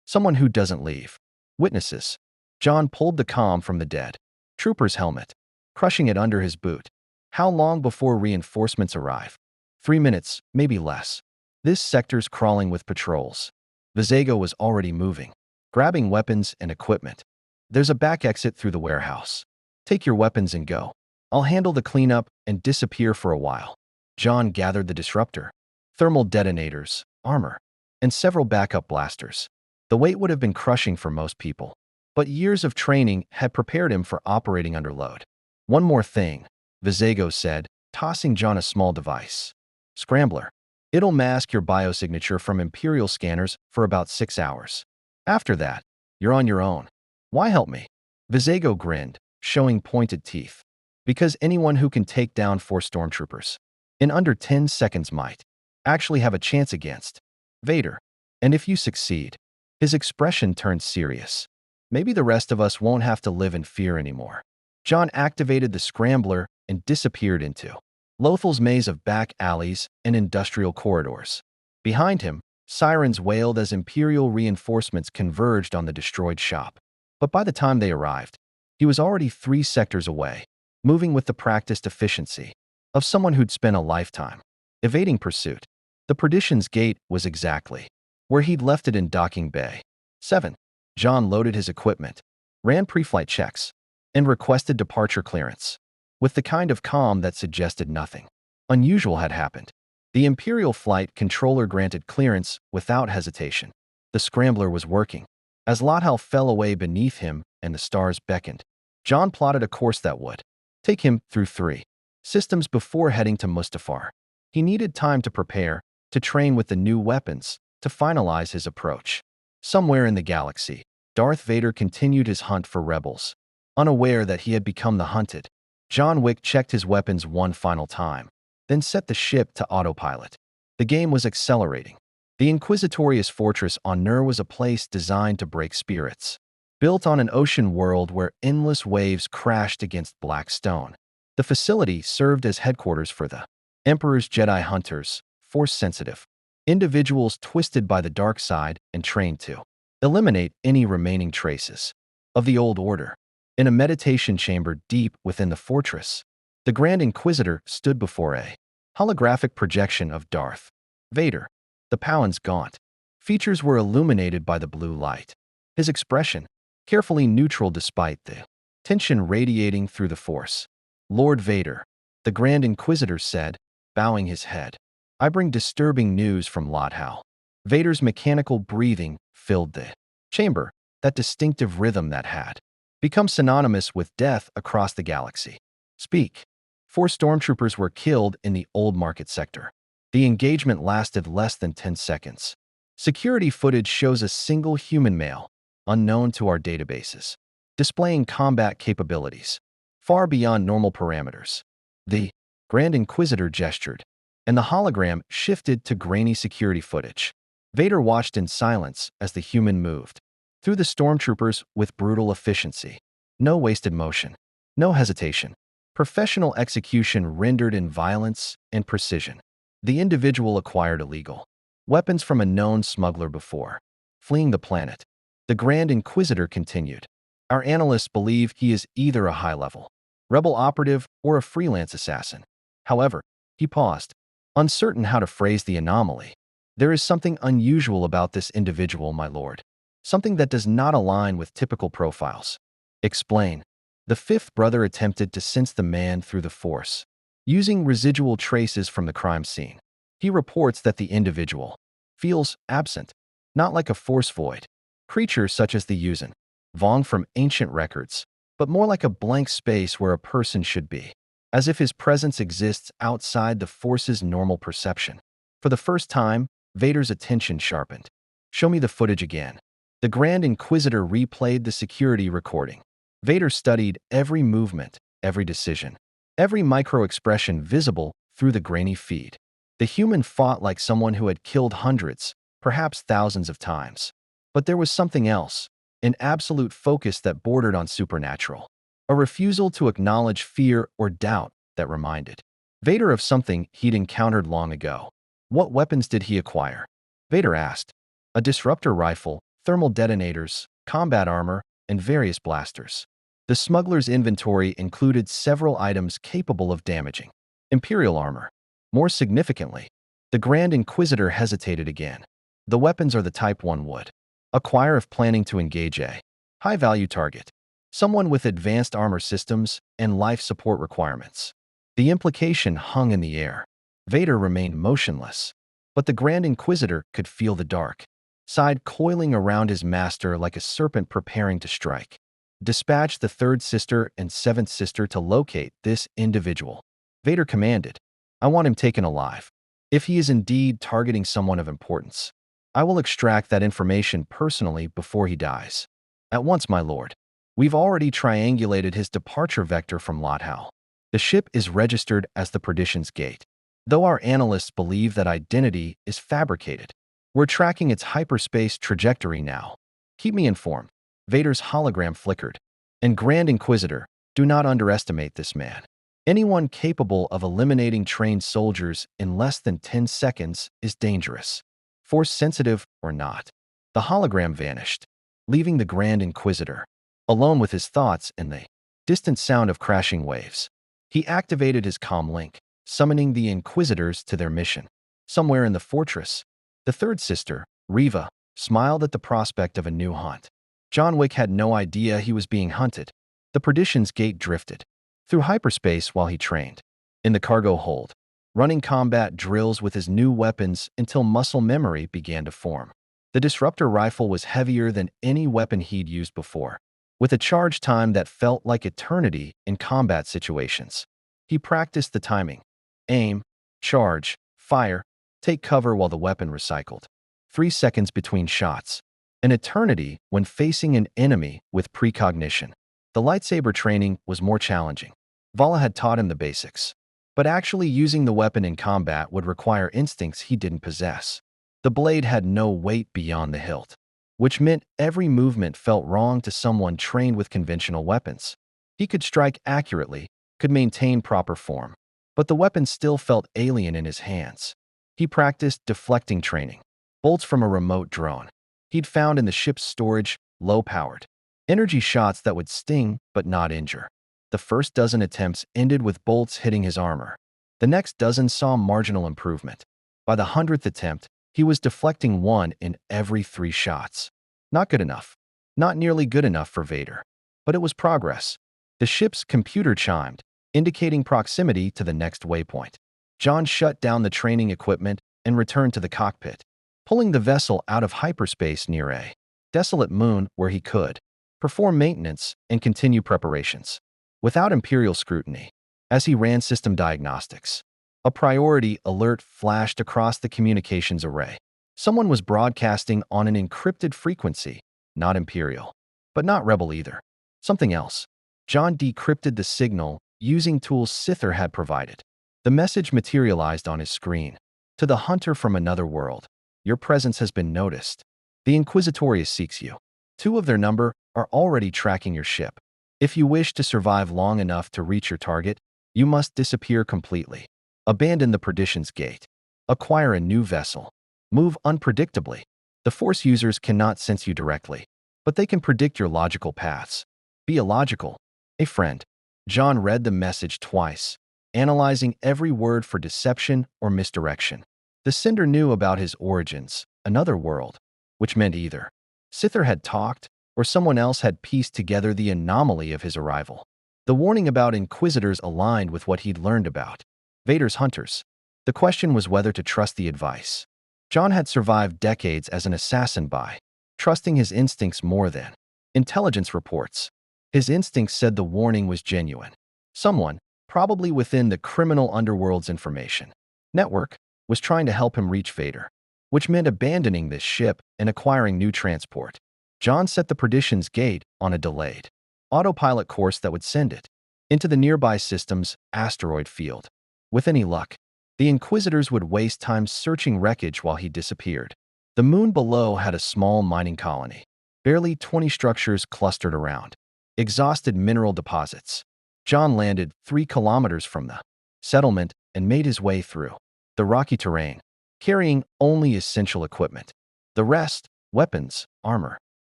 Someone who doesn't leave. Witnesses. John pulled the comm from the dead trooper's helmet, crushing it under his boot. How long before reinforcements arrive? 3 minutes, maybe less. This sector's crawling with patrols. Vizego was already moving, grabbing weapons and equipment. There's a back exit through the warehouse. Take your weapons and go. I'll handle the cleanup and disappear for a while. John gathered the disruptor, thermal detonators, armor, and several backup blasters. The weight would have been crushing for most people, but years of training had prepared him for operating under load. One more thing, Vizego said, tossing John a small device. Scrambler. It'll mask your biosignature from Imperial scanners for about 6 hours. After that, you're on your own. Why help me? Vizego grinned, showing pointed teeth. Because anyone who can take down 4 stormtroopers in under 10 seconds might actually have a chance against Vader. And if you succeed, his expression turned serious. Maybe the rest of us won't have to live in fear anymore. John activated the scrambler and disappeared into Lothal's maze of back alleys and industrial corridors. Behind him, sirens wailed as Imperial reinforcements converged on the destroyed shop. But by the time they arrived, he was already 3 sectors away, moving with the practiced efficiency of someone who'd spent a lifetime evading pursuit. The Perdition's gate was exactly where he'd left it in Docking Bay 7. John loaded his equipment, ran pre-flight checks, and requested departure clearance. With the kind of calm that suggested nothing unusual had happened, the Imperial flight controller granted clearance without hesitation. The scrambler was working. As Lothal fell away beneath him and the stars beckoned, John plotted a course that would take him through 3 systems before heading to Mustafar. He needed time to prepare, to train with the new weapons, to finalize his approach. Somewhere in the galaxy, Darth Vader continued his hunt for rebels. Unaware that he had become the hunted, John Wick checked his weapons one final time, then set the ship to autopilot. The game was accelerating. The Inquisitorious fortress on Nur was a place designed to break spirits. Built on an ocean world where endless waves crashed against black stone, the facility served as headquarters for the Emperor's Jedi hunters, Force-sensitive individuals twisted by the dark side and trained to eliminate any remaining traces of the old order. In a meditation chamber deep within the fortress, the Grand Inquisitor stood before a holographic projection of Darth Vader. The Palin's gaunt features were illuminated by the blue light. His expression, carefully neutral despite the tension radiating through the Force. "Lord Vader," the Grand Inquisitor said, bowing his head, "I bring disturbing news from Lothal." Vader's mechanical breathing filled the chamber, that distinctive rhythm that had become synonymous with death across the galaxy. "Speak." 4 stormtroopers were killed in the Old Market sector. The engagement lasted less than 10 seconds. Security footage shows a single human male, unknown to our databases, displaying combat capabilities far beyond normal parameters. The Grand Inquisitor gestured, and the hologram shifted to grainy security footage. Vader watched in silence as the human moved through the stormtroopers with brutal efficiency. No wasted motion, no hesitation. Professional execution rendered in violence and precision. The individual acquired illegal weapons from a known smuggler before fleeing the planet. The Grand Inquisitor continued, "Our analysts believe he is either a high-level rebel operative or a freelance assassin." However, he paused, uncertain how to phrase the anomaly. "There is something unusual about this individual, my lord. Something that does not align with typical profiles." "Explain." The 5th brother attempted to sense the man through the Force, using residual traces from the crime scene. He reports that the individual feels absent, not like a Force void creature such as the Yuuzhan Vong from ancient records, but more like a blank space where a person should be, as if his presence exists outside the Force's normal perception. For the first time, Vader's attention sharpened. "Show me the footage again." The Grand Inquisitor replayed the security recording. Vader studied every movement, every decision, every micro-expression visible through the grainy feed. The human fought like someone who had killed hundreds, perhaps thousands of times. But there was something else, an absolute focus that bordered on supernatural, a refusal to acknowledge fear or doubt that reminded Vader of something he'd encountered long ago. "What weapons did he acquire?" Vader asked. "A disruptor rifle, thermal detonators, combat armor, and various blasters." The smuggler's inventory included several items capable of damaging Imperial armor. More significantly, the Grand Inquisitor hesitated again. "The weapons are the type one would acquire if planning to engage a high-value target, someone with advanced armor systems and life support requirements." The implication hung in the air. Vader remained motionless, but the Grand Inquisitor could feel the dark side coiling around his master like a serpent preparing to strike. "Dispatch the 3rd sister and 7th sister to locate this individual," Vader commanded. "I want him taken alive. If he is indeed targeting someone of importance, I will extract that information personally before he dies." "At once, my lord. We've already triangulated his departure vector from Lothal. The ship is registered as the Perdition's Gate, though our analysts believe that identity is fabricated. We're tracking its hyperspace trajectory now. Keep me informed." Vader's hologram flickered. "And Grand Inquisitor, do not underestimate this man. Anyone capable of eliminating trained soldiers in less than 10 seconds is dangerous, Force-sensitive or not." The hologram vanished, leaving the Grand Inquisitor alone with his thoughts and the distant sound of crashing waves. He activated his comm link, summoning the Inquisitors to their mission. Somewhere in the fortress, the 3rd sister, Reva, smiled at the prospect of a new hunt. Wick had no idea he was being hunted. The Perdition's Gate drifted through hyperspace while he trained in the cargo hold, running combat drills with his new weapons until muscle memory began to form. The disruptor rifle was heavier than any weapon he'd used before, with a charge time that felt like eternity in combat situations. He practiced the timing: aim, charge, fire, take cover while the weapon recycled. 3 seconds between shots. An eternity when facing an enemy with precognition. The lightsaber training was more challenging. Vala had taught him the basics, but actually using the weapon in combat would require instincts he didn't possess. The blade had no weight beyond the hilt, which meant every movement felt wrong to someone trained with conventional weapons. He could strike accurately, could maintain proper form, but the weapon still felt alien in his hands. He practiced deflecting training, bolts from a remote drone he'd found in the ship's storage, low-powered, energy shots that would sting but not injure. The first dozen attempts ended with bolts hitting his armor. The next dozen saw marginal improvement. By the 100th attempt, he was deflecting 1 in every 3 shots. Not good enough. Not nearly good enough for Vader. But it was progress. The ship's computer chimed, indicating proximity to the next waypoint. John shut down the training equipment and returned to the cockpit, pulling the vessel out of hyperspace near a desolate moon where he could perform maintenance and continue preparations without Imperial scrutiny. As he ran system diagnostics, a priority alert flashed across the communications array. Someone was broadcasting on an encrypted frequency, not Imperial, but not Rebel either. Something else. John decrypted the signal using tools Sither had provided. The message materialized on his screen. To the hunter from another world, your presence has been noticed. The Inquisitorius seeks you. 2 of their number are already tracking your ship. If you wish to survive long enough to reach your target, you must disappear completely. Abandon the Perdition's Gate. Acquire a new vessel. Move unpredictably. The Force users cannot sense you directly, but they can predict your logical paths. Be illogical. A friend. John read the message twice, analyzing every word for deception or misdirection. The sender knew about his origins, another world, which meant either Sither had talked or someone else had pieced together the anomaly of his arrival. The warning about Inquisitors aligned with what he'd learned about Vader's hunters. The question was whether to trust the advice. John had survived decades as an assassin by trusting his instincts more than intelligence reports. His instincts said the warning was genuine. Someone, probably within the criminal underworld's information network, was trying to help him reach Vader, which meant abandoning this ship and acquiring new transport. John set the Perdition's Gate on a delayed autopilot course that would send it into the nearby system's asteroid field. With any luck, the Inquisitors would waste time searching wreckage while he disappeared. The moon below had a small mining colony, barely 20 structures clustered around exhausted mineral deposits. John landed 3 kilometers from the settlement and made his way through the rocky terrain, carrying only essential equipment. The rest, weapons, armor,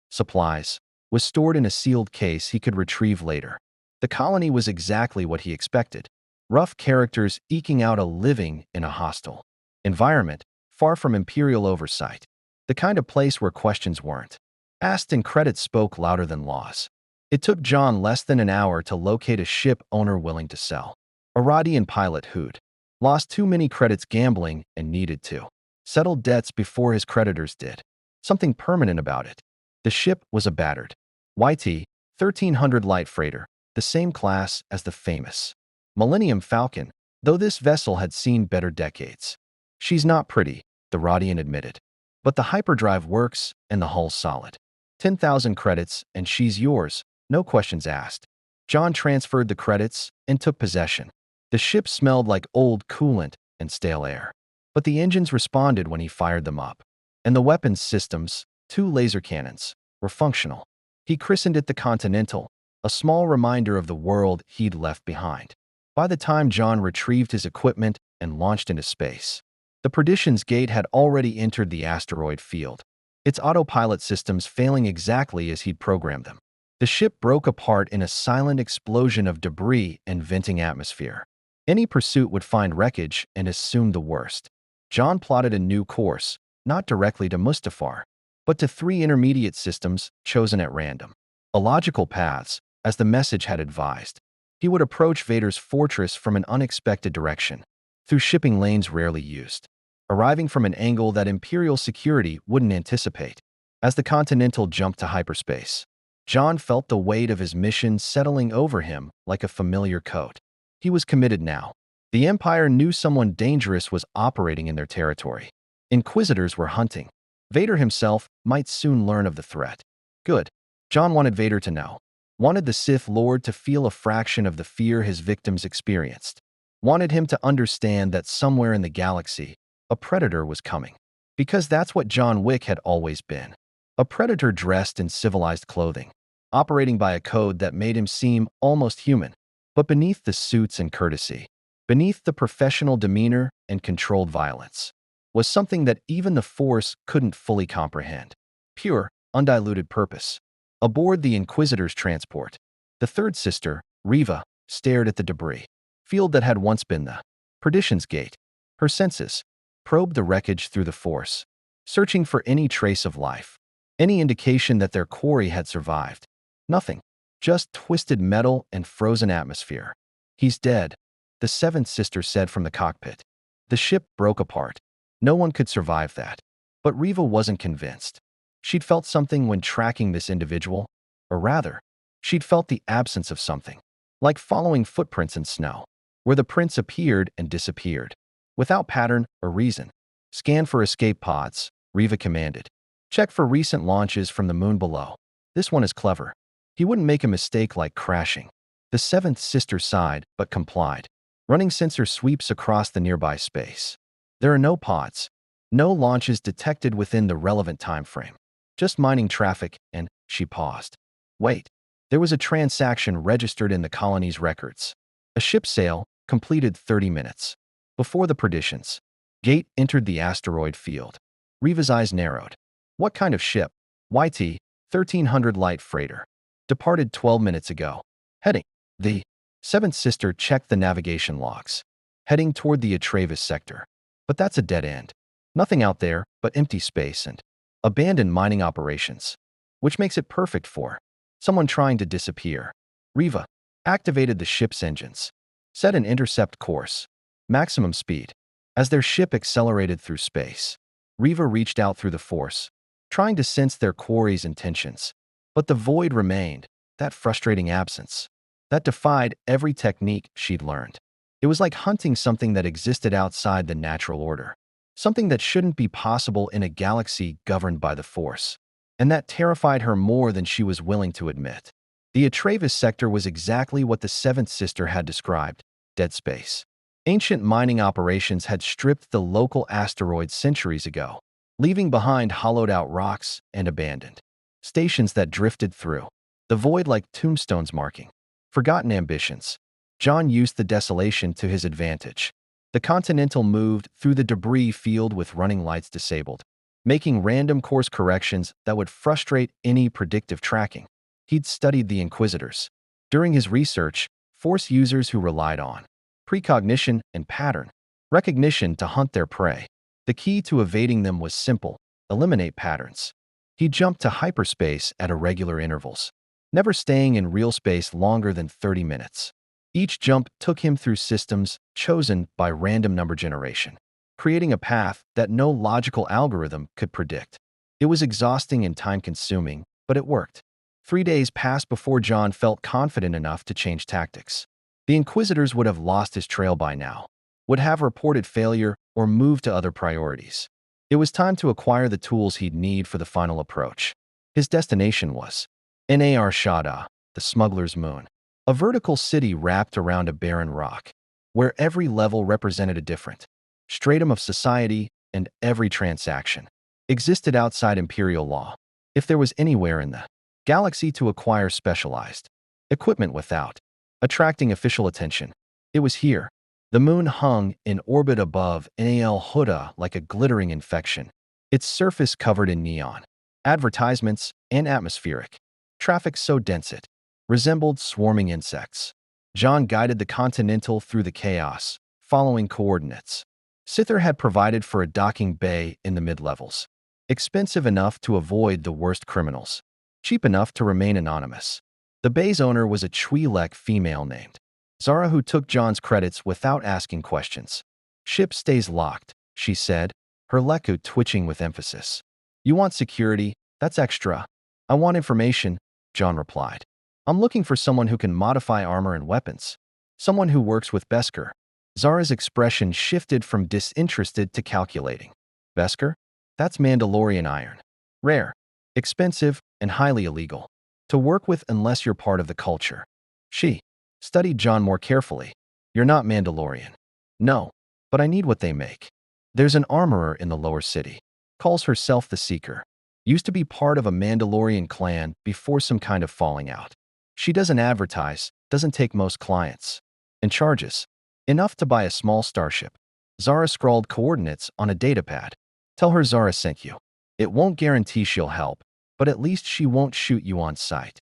supplies, was stored in a sealed case he could retrieve later. The colony was exactly what he expected. Rough characters eking out a living in a hostile environment, far from Imperial oversight. The kind of place where questions weren't asked and credits spoke louder than laws. It took John less than an hour to locate a ship owner willing to sell. A Rodian pilot who'd lost too many credits gambling and needed to settle debts before his creditors did. Something permanent about it. The ship was a battered YT 1300 light freighter, the same class as the famous Millennium Falcon, though this vessel had seen better decades. She's not pretty, the Rodian admitted, but the hyperdrive works and the hull's solid. 10,000 credits and she's yours, no questions asked. John transferred the credits and took possession. The ship smelled like old coolant and stale air, but the engines responded when he fired them up, and the weapons systems, 2 laser cannons, were functional. He christened it the Continental, a small reminder of the world he'd left behind. By the time John retrieved his equipment and launched into space, the Perdition's Gate had already entered the asteroid field, its autopilot systems failing exactly as he'd programmed them. The ship broke apart in a silent explosion of debris and venting atmosphere. Any pursuit would find wreckage and assume the worst. John plotted a new course, not directly to Mustafar, but to 3 intermediate systems chosen at random. Illogical paths, as the message had advised. He would approach Vader's fortress from an unexpected direction, through shipping lanes rarely used, arriving from an angle that Imperial security wouldn't anticipate. As the Continental jumped to hyperspace, John felt the weight of his mission settling over him like a familiar coat. He was committed now. The Empire knew someone dangerous was operating in their territory. Inquisitors were hunting. Vader himself might soon learn of the threat. Good. John wanted Vader to know. Wanted the Sith Lord to feel a fraction of the fear his victims experienced. Wanted him to understand that somewhere in the galaxy, a predator was coming. Because that's what John Wick had always been. A predator dressed in civilized clothing, operating by a code that made him seem almost human. But beneath the suits and courtesy, beneath the professional demeanor and controlled violence, was something that even the Force couldn't fully comprehend. Pure, undiluted purpose. Aboard the Inquisitor's transport, the third sister, Reva, stared at the debris field that had once been the Perdition's Gate. Her senses probed the wreckage through the Force, searching for any trace of life, any indication that their quarry had survived. Nothing. Just twisted metal and frozen atmosphere. He's dead, the seventh sister said from the cockpit. The ship broke apart. No one could survive that. But Reva wasn't convinced. She'd felt something when tracking this individual, or rather, she'd felt the absence of something, like following footprints in snow, where the prints appeared and disappeared, without pattern or reason. Scan for escape pods, Reva commanded. Check for recent launches from the moon below. This one is clever. He wouldn't make a mistake like crashing. The seventh sister sighed, but complied. Running sensor sweeps across the nearby space. There are no pods, no launches detected within the relevant time frame. Just mining traffic, and she paused. Wait, there was a transaction registered in the colony's records. A ship sale, completed 30 minutes before the Perdition's Gate entered the asteroid field. Reva's eyes narrowed. What kind of ship? YT 1300 light freighter. Departed 12 minutes ago. Heading. The seventh sister checked the navigation logs. Heading toward the Atrevis sector. But that's a dead end. Nothing out there but empty space and abandoned mining operations, which makes it perfect for someone trying to disappear. Reva activated the ship's engines, set an intercept course, maximum speed. As their ship accelerated through space, Reva reached out through the Force, trying to sense their quarry's intentions. But the void remained, that frustrating absence, that defied every technique she'd learned. It was like hunting something that existed outside the natural order, something that shouldn't be possible in a galaxy governed by the Force. And that terrified her more than she was willing to admit. The Atrevis sector was exactly what the seventh sister had described, dead space. Ancient mining operations had stripped the local asteroid centuries ago, leaving behind hollowed-out rocks and abandoned stations that drifted through the void like tombstones marking forgotten ambitions. John used the desolation to his advantage. The Continental moved through the debris field with running lights disabled, making random course corrections that would frustrate any predictive tracking. He'd studied the Inquisitors. During his research, Force users who relied on precognition and pattern recognition to hunt their prey. The key to evading them was simple: eliminate patterns. He jumped to hyperspace at irregular intervals, never staying in real space longer than 30 minutes. Each jump took him through systems chosen by random number generation, creating a path that no logical algorithm could predict. It was exhausting and time-consuming, but it worked. 3 days passed before John felt confident enough to change tactics. The Inquisitors would have lost his trail by now, would have reported failure or moved to other priorities. It was time to acquire the tools he'd need for the final approach. His destination was Nar Shaddaa, the smuggler's moon, a vertical city wrapped around a barren rock, where every level represented a different stratum of society, and every transaction existed outside Imperial law. If there was anywhere in the galaxy to acquire specialized equipment without attracting official attention, it was here. The moon hung in orbit above Nal Huda like a glittering infection, its surface covered in neon, advertisements, and atmospheric traffic so dense it resembled swarming insects. John guided the Continental through the chaos, following coordinates Sither had provided for a docking bay in the mid-levels. Expensive enough to avoid the worst criminals. Cheap enough to remain anonymous. The bay's owner was a Twi'lek female named Zara who took John's credits without asking questions. Ship stays locked, she said, her leku twitching with emphasis. You want security? That's extra. I want information, John replied. I'm looking for someone who can modify armor and weapons. Someone who works with Beskar. Zara's expression shifted from disinterested to calculating. Beskar? That's Mandalorian iron. Rare, expensive, and highly illegal to work with unless you're part of the culture. She studied John more carefully. You're not Mandalorian. No, but I need what they make. There's an armorer in the lower city. Calls herself the Seeker. Used to be part of a Mandalorian clan before some kind of falling out. She doesn't advertise, doesn't take most clients. And charges enough to buy a small starship. Zara scrawled coordinates on a datapad. Tell her Zara sent you. It won't guarantee she'll help, but at least she won't shoot you on sight.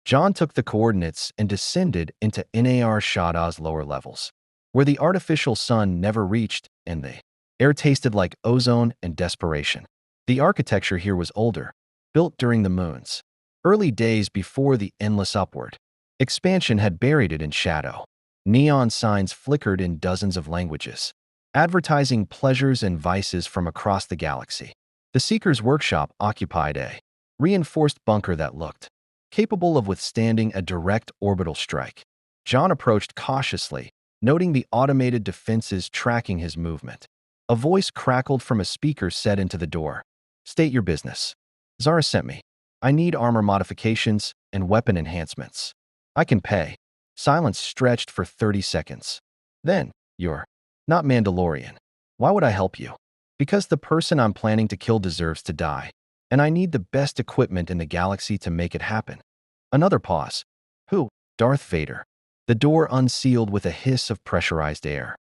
John took the coordinates and descended into Nar Shadda's lower levels, where the artificial sun never reached and the air tasted like ozone and desperation. The architecture here was older, built during the moon's early days before the endless upward expansion had buried it in shadow. Neon signs flickered in dozens of languages, advertising pleasures and vices from across the galaxy. The Seeker's workshop occupied a reinforced bunker that looked capable of withstanding a direct orbital strike. John approached cautiously, noting the automated defenses tracking his movement. A voice crackled from a speaker set into the door. State your business. Zara sent me. I need armor modifications and weapon enhancements. I can pay. Silence stretched for 30 seconds. Then, you're not Mandalorian. Why would I help you? Because the person I'm planning to kill deserves to die, and I need the best equipment in the galaxy to make it happen. Another pause. Who? Darth Vader. The door unsealed with a hiss of pressurized air.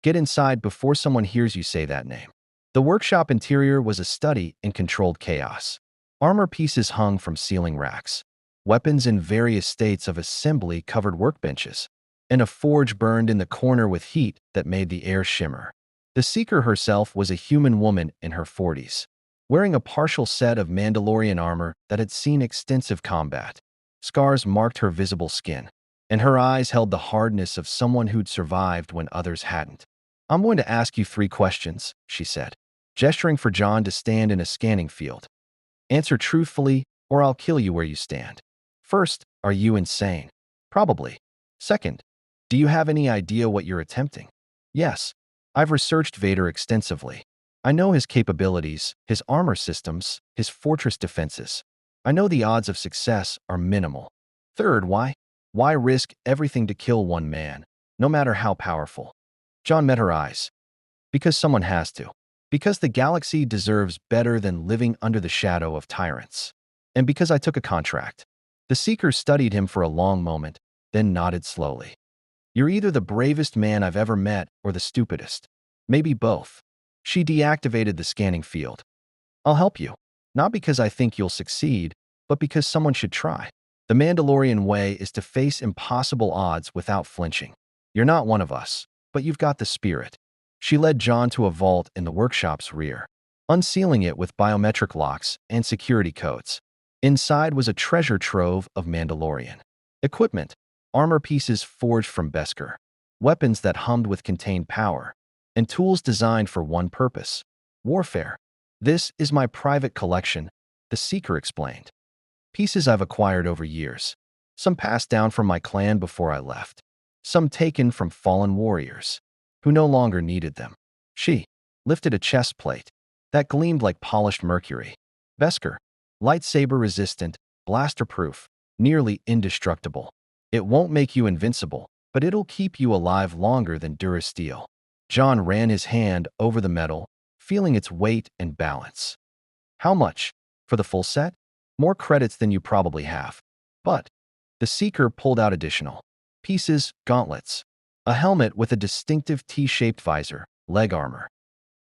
Get inside before someone hears you say that name. The workshop interior was a study in controlled chaos. Armor pieces hung from ceiling racks. Weapons in various states of assembly covered workbenches, and a forge burned in the corner with heat that made the air shimmer. The Seeker herself was a human woman in her 40s, wearing a partial set of Mandalorian armor that had seen extensive combat. Scars marked her visible skin, and her eyes held the hardness of someone who'd survived when others hadn't. I'm going to ask you 3 questions, she said, gesturing for John to stand in a scanning field. Answer truthfully, or I'll kill you where you stand. First, are you insane? Probably. Second, do you have any idea what you're attempting? Yes. I've researched Vader extensively. I know his capabilities, his armor systems, his fortress defenses. I know the odds of success are minimal. Third, why? Why risk everything to kill one man, no matter how powerful? John met her eyes. Because someone has to. Because the galaxy deserves better than living under the shadow of tyrants. And because I took a contract. The Seeker studied him for a long moment, then nodded slowly. You're either the bravest man I've ever met or the stupidest. Maybe both. She deactivated the scanning field. I'll help you. Not because I think you'll succeed, but because someone should try. The Mandalorian way is to face impossible odds without flinching. You're not one of us, but you've got the spirit. She led John to a vault in the workshop's rear, unsealing it with biometric locks and security codes. Inside was a treasure trove of Mandalorian equipment, armor pieces forged from Beskar, weapons that hummed with contained power, and tools designed for one purpose: warfare. This is my private collection, the Seeker explained. Pieces I've acquired over years. Some passed down from my clan before I left. Some taken from fallen warriors who no longer needed them. She lifted a chest plate that gleamed like polished mercury. Beskar, lightsaber-resistant, blaster-proof, nearly indestructible. It won't make you invincible, but it'll keep you alive longer than Durasteel. John ran his hand over the metal, feeling its weight and balance. How much? For the full set? More credits than you probably have. But the Seeker pulled out additional pieces, gauntlets, a helmet with a distinctive T-shaped visor, leg armor.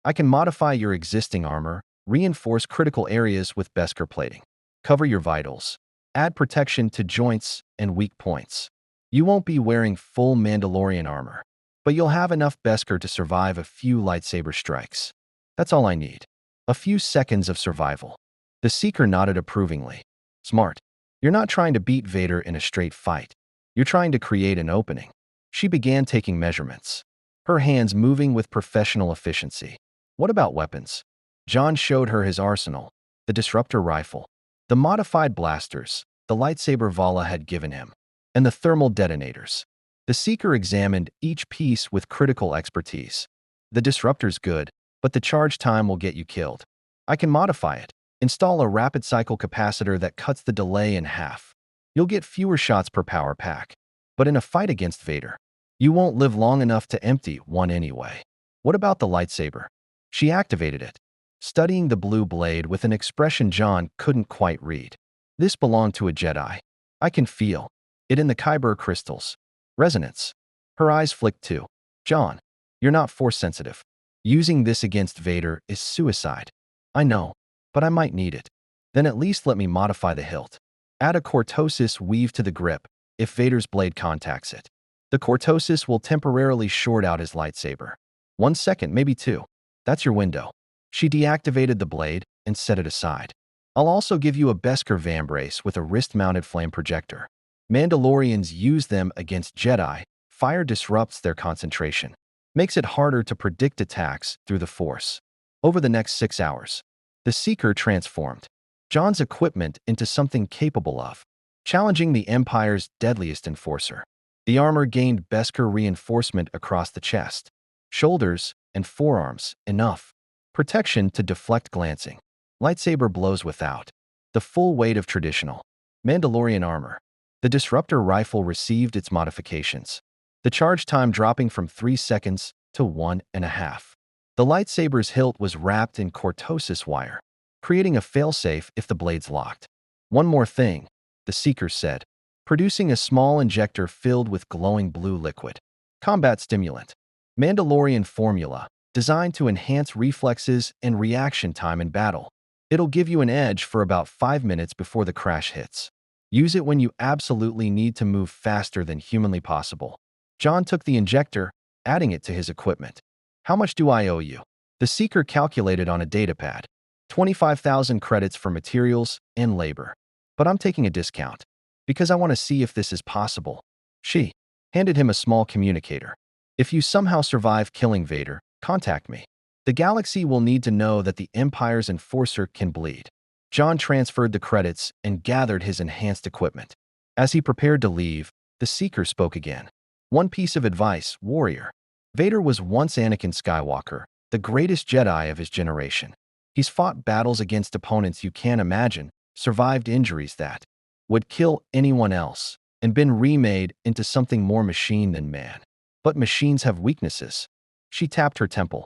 I can modify your existing armor, reinforce critical areas with Beskar plating, cover your vitals, add protection to joints and weak points. You won't be wearing full Mandalorian armor, but you'll have enough Beskar to survive a few lightsaber strikes. That's all I need. A few seconds of survival. The Seeker nodded approvingly. Smart. You're not trying to beat Vader in a straight fight. You're trying to create an opening. She began taking measurements, her hands moving with professional efficiency. What about weapons? John showed her his arsenal, the disruptor rifle, the modified blasters, the lightsaber Vala had given him, and the thermal detonators. The Seeker examined each piece with critical expertise. The disruptor's good, but the charge time will get you killed. I can modify it. Install a rapid cycle capacitor that cuts the delay in half. You'll get fewer shots per power pack. But in a fight against Vader, you won't live long enough to empty one anyway. What about the lightsaber? She activated it, studying the blue blade with an expression John couldn't quite read. This belonged to a Jedi. I can feel it in the Kyber crystals. Resonance. Her eyes flicked too. John, you're not force sensitive. Using this against Vader is suicide. I know, but I might need it. Then at least let me modify the hilt. Add a cortosis weave to the grip if Vader's blade contacts it. The cortosis will temporarily short out his lightsaber. 1 second, maybe 2. That's your window. She deactivated the blade and set it aside. I'll also give you a Beskar vambrace with a wrist-mounted flame projector. Mandalorians use them against Jedi. Fire disrupts their concentration, makes it harder to predict attacks through the Force. Over the next 6 hours, the Seeker transformed John's equipment into something capable of challenging the Empire's deadliest enforcer. The armor gained Beskar reinforcement across the chest, shoulders, and forearms, enough protection to deflect glancing lightsaber blows without the full weight of traditional Mandalorian armor. The disruptor rifle received its modifications, the charge time dropping from 3 seconds to 1.5. The lightsaber's hilt was wrapped in cortosis wire, creating a failsafe if the blade's locked. One more thing, the Seeker said, producing a small injector filled with glowing blue liquid. Combat stimulant. Mandalorian formula, designed to enhance reflexes and reaction time in battle. It'll give you an edge for about 5 minutes before the crash hits. Use it when you absolutely need to move faster than humanly possible. John took the injector, adding it to his equipment. How much do I owe you? The Seeker calculated on a datapad. 25,000 credits for materials and labor. But I'm taking a discount, because I want to see if this is possible. She handed him a small communicator. If you somehow survive killing Vader, contact me. The galaxy will need to know that the Empire's enforcer can bleed. John transferred the credits and gathered his enhanced equipment. As he prepared to leave, the Seeker spoke again. One piece of advice, warrior. Vader was once Anakin Skywalker, the greatest Jedi of his generation. He's fought battles against opponents you can't imagine, survived injuries that would kill anyone else, and been remade into something more machine than man. But machines have weaknesses. She tapped her temple.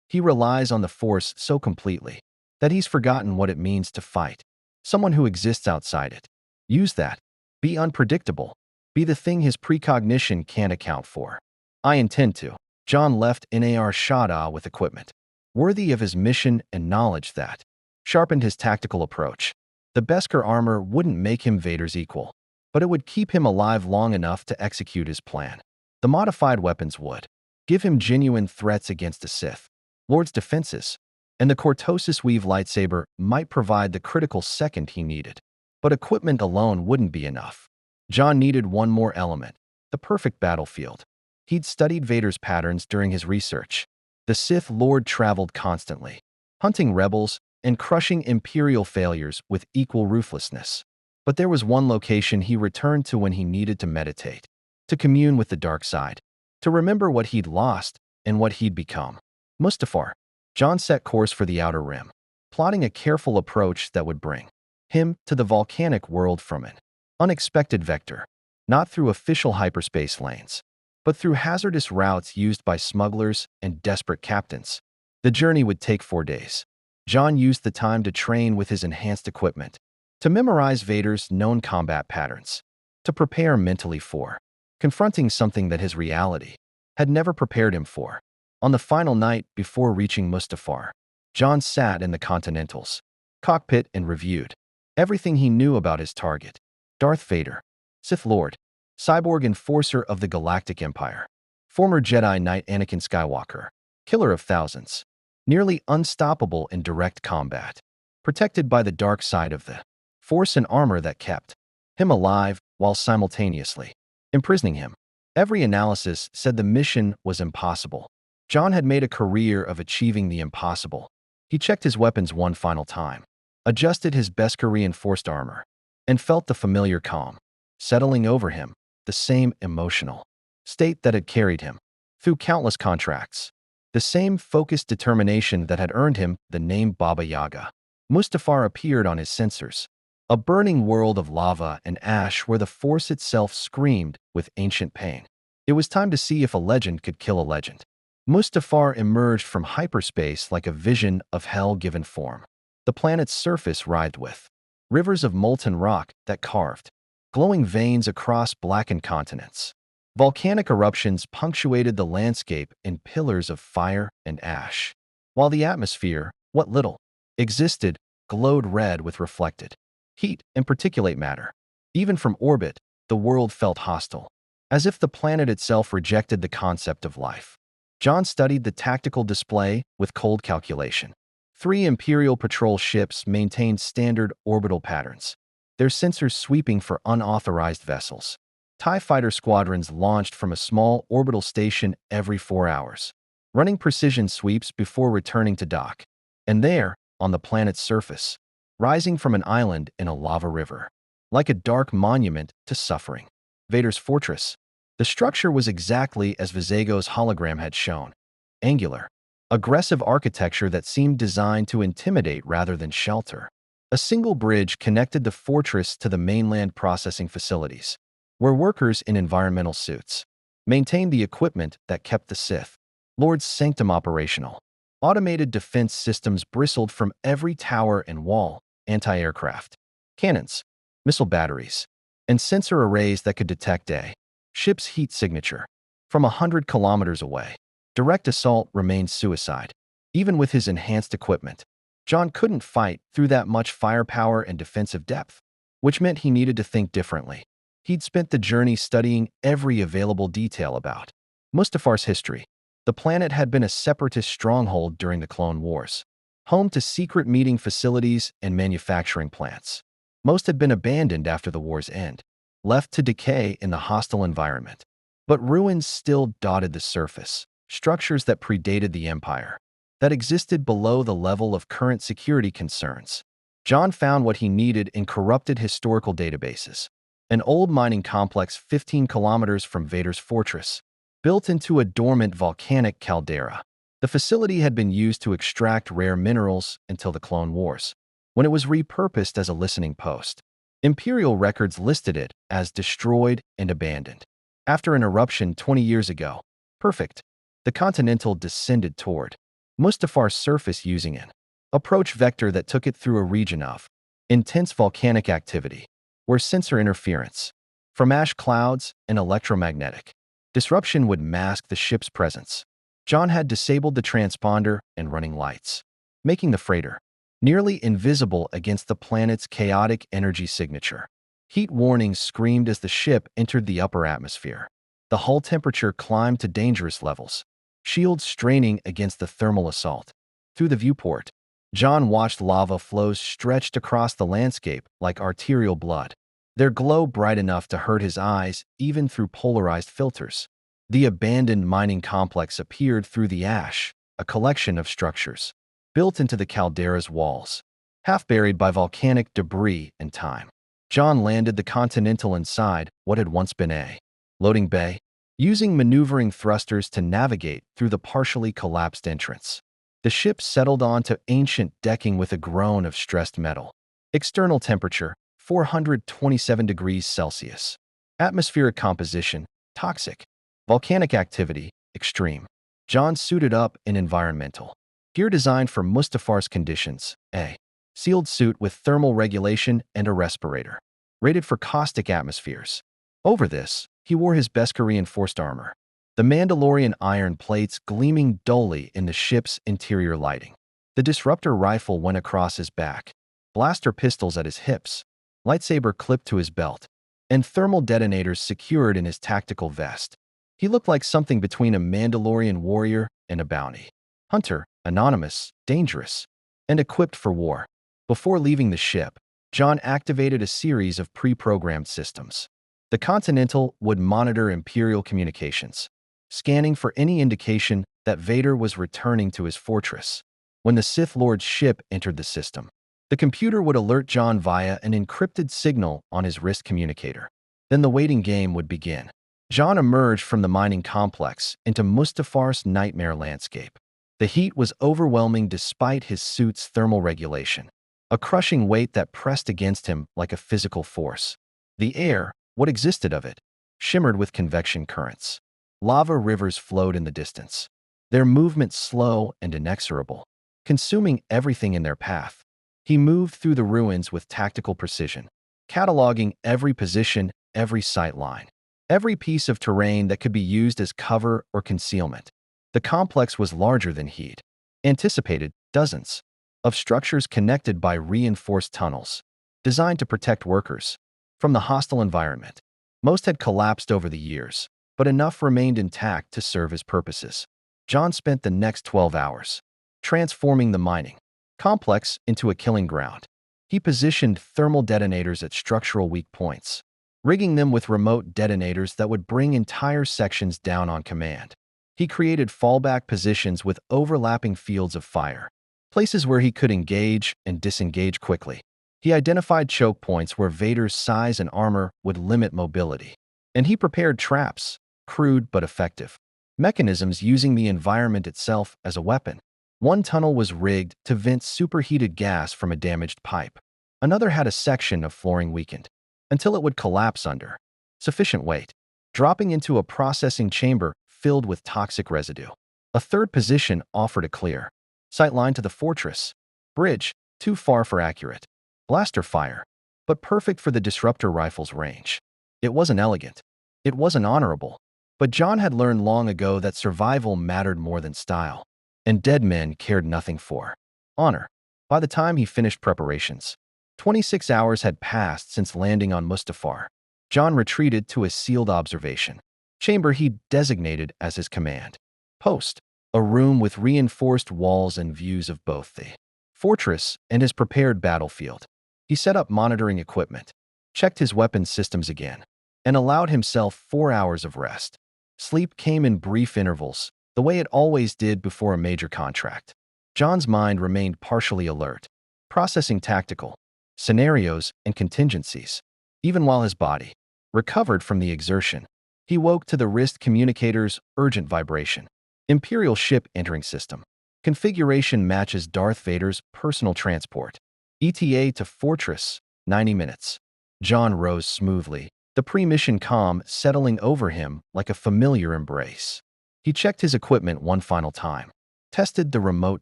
He relies on the Force so completely that he's forgotten what it means to fight. Someone who exists outside it. Use that. Be unpredictable. Be the thing his precognition can't account for. I intend to. John left Nar Shaddaa with equipment worthy of his mission and knowledge that sharpened his tactical approach. The Beskar armor wouldn't make him Vader's equal, but it would keep him alive long enough to execute his plan. The modified weapons would give him genuine threats against the Sith Lord's defenses, and the cortosis weave lightsaber might provide the critical second he needed. But equipment alone wouldn't be enough. John needed one more element, the perfect battlefield. He'd studied Vader's patterns during his research. The Sith Lord traveled constantly, hunting rebels and crushing Imperial failures with equal ruthlessness. But there was one location he returned to when he needed to meditate, to commune with the dark side, to remember what he'd lost and what he'd become. Mustafar. John set course for the Outer Rim, plotting a careful approach that would bring him to the volcanic world from an unexpected vector, not through official hyperspace lanes, but through hazardous routes used by smugglers and desperate captains. The journey would take 4 days. John used the time to train with his enhanced equipment, to memorize Vader's known combat patterns, to prepare mentally for confronting something that his reality had never prepared him for. On the final night before reaching Mustafar, John sat in the Continental's cockpit and reviewed everything he knew about his target. Darth Vader, Sith Lord, cyborg enforcer of the Galactic Empire, former Jedi Knight Anakin Skywalker, killer of thousands. nearly unstoppable in direct combat, protected by the dark side of the force and armor that kept him alive while simultaneously imprisoning him. Every analysis said the mission was impossible. John had made a career of achieving the impossible. He checked his weapons one final time, adjusted his Beskar-reinforced armor, and felt the familiar calm settling over him, the same emotional state that had carried him through countless contracts, the same focused determination that had earned him the name Baba Yaga. Mustafar appeared on his sensors, a burning world of lava and ash where the Force itself screamed with ancient pain. It was time to see if a legend could kill a legend. Mustafar emerged from hyperspace like a vision of hell given form. The planet's surface writhed with rivers of molten rock that carved glowing veins across blackened continents. Volcanic eruptions punctuated the landscape in pillars of fire and ash, while the atmosphere, what little existed, glowed red with reflected heat and particulate matter. Even from orbit, the world felt hostile, as if the planet itself rejected the concept of life. John studied the tactical display with cold calculation. 3 Imperial patrol ships maintained standard orbital patterns, their sensors sweeping for unauthorized vessels. TIE fighter squadrons launched from a small orbital station every 4 hours, running precision sweeps before returning to dock. And there, on the planet's surface, rising from an island in a lava river, like a dark monument to suffering, Vader's fortress. The structure was exactly as Visego's hologram had shown. Angular, aggressive architecture that seemed designed to intimidate rather than shelter. A single bridge connected the fortress to the mainland processing facilities, where workers in environmental suits maintained the equipment that kept the Sith Lord's sanctum operational. Automated defense systems bristled from every tower and wall, anti-aircraft cannons, missile batteries, and sensor arrays that could detect a ship's heat signature from 100 kilometers away. Direct assault remained suicide. Even with his enhanced equipment, John couldn't fight through that much firepower and defensive depth, which meant he needed to think differently. He'd spent the journey studying every available detail about Mustafar's history. The planet had been a separatist stronghold during the Clone Wars, home to secret meeting facilities and manufacturing plants. Most had been abandoned after the war's end, left to decay in the hostile environment. But ruins still dotted the surface, structures that predated the Empire, that existed below the level of current security concerns. John found what he needed in corrupted historical databases. An old mining complex 15 kilometers from Vader's fortress, built into a dormant volcanic caldera. The facility had been used to extract rare minerals until the Clone Wars, when it was repurposed as a listening post. Imperial records listed it as destroyed and abandoned. After an eruption 20 years ago, perfect, the Continental descended toward Mustafar's surface using an approach vector that took it through a region of intense volcanic activity, where sensor interference from ash clouds and electromagnetic disruption would mask the ship's presence. John had disabled the transponder and running lights, making the freighter nearly invisible against the planet's chaotic energy signature. Heat warnings screamed as the ship entered the upper atmosphere. The hull temperature climbed to dangerous levels, shields straining against the thermal assault. Through the viewport, John watched lava flows stretched across the landscape like arterial blood, their glow bright enough to hurt his eyes even through polarized filters. The abandoned mining complex appeared through the ash, a collection of structures built into the caldera's walls, half buried by volcanic debris and time. John landed the Continental inside what had once been a loading bay, using maneuvering thrusters to navigate through the partially collapsed entrance. The ship settled onto ancient decking with a groan of stressed metal. External temperature, 427 degrees Celsius. Atmospheric composition, toxic. Volcanic activity, extreme. John suited up in environmental gear designed for Mustafar's conditions, a sealed suit with thermal regulation and a respirator, rated for caustic atmospheres. Over this, he wore his Beskar-reinforced armor, the Mandalorian iron plates gleaming dully in the ship's interior lighting. The disruptor rifle went across his back, blaster pistols at his hips, lightsaber clipped to his belt, and thermal detonators secured in his tactical vest. He looked like something between a Mandalorian warrior and a bounty hunter, anonymous, dangerous, and equipped for war. Before leaving the ship, John activated a series of pre-programmed systems. The Continental would monitor Imperial communications, scanning for any indication that Vader was returning to his fortress. When the Sith Lord's ship entered the system, the computer would alert John via an encrypted signal on his wrist communicator. Then the waiting game would begin. John emerged from the mining complex into Mustafar's nightmare landscape. The heat was overwhelming despite his suit's thermal regulation, a crushing weight that pressed against him like a physical force. The air, what existed of it, shimmered with convection currents. Lava rivers flowed in the distance, their movement slow and inexorable, consuming everything in their path. He moved through the ruins with tactical precision, cataloging every position, every sight line, every piece of terrain that could be used as cover or concealment. The complex was larger than he'd anticipated, dozens of structures connected by reinforced tunnels, designed to protect workers from the hostile environment. Most had collapsed over the years, but enough remained intact to serve his purposes. John spent the next 12 hours transforming the mining complex into a killing ground. He positioned thermal detonators at structural weak points, rigging them with remote detonators that would bring entire sections down on command. He created fallback positions with overlapping fields of fire, places where he could engage and disengage quickly. He identified choke points where Vader's size and armor would limit mobility. And he prepared traps, crude but effective, mechanisms using the environment itself as a weapon. One tunnel was rigged to vent superheated gas from a damaged pipe. Another had a section of flooring weakened, until it would collapse under sufficient weight, dropping into a processing chamber filled with toxic residue. A third position offered a clear sight line to the fortress bridge, too far for accurate blaster fire, but perfect for the disruptor rifle's range. It wasn't elegant. It wasn't honorable. But John had learned long ago that survival mattered more than style, and dead men cared nothing for honor. By the time he finished preparations, 26 hours had passed since landing on Mustafar. John retreated to a sealed observation chamber he designated as his command post, a room with reinforced walls and views of both the fortress and his prepared battlefield. He set up monitoring equipment, checked his weapons systems again, and allowed himself 4 hours of rest. Sleep came in brief intervals, the way it always did before a major contract. John's mind remained partially alert, processing tactical scenarios and contingencies. Even while his body recovered from the exertion, he woke to the wrist communicator's urgent vibration. Imperial ship entering system. Configuration matches Darth Vader's personal transport. ETA to Fortress, 90 minutes. John rose smoothly, the pre-mission calm settling over him like a familiar embrace. He checked his equipment one final time, tested the remote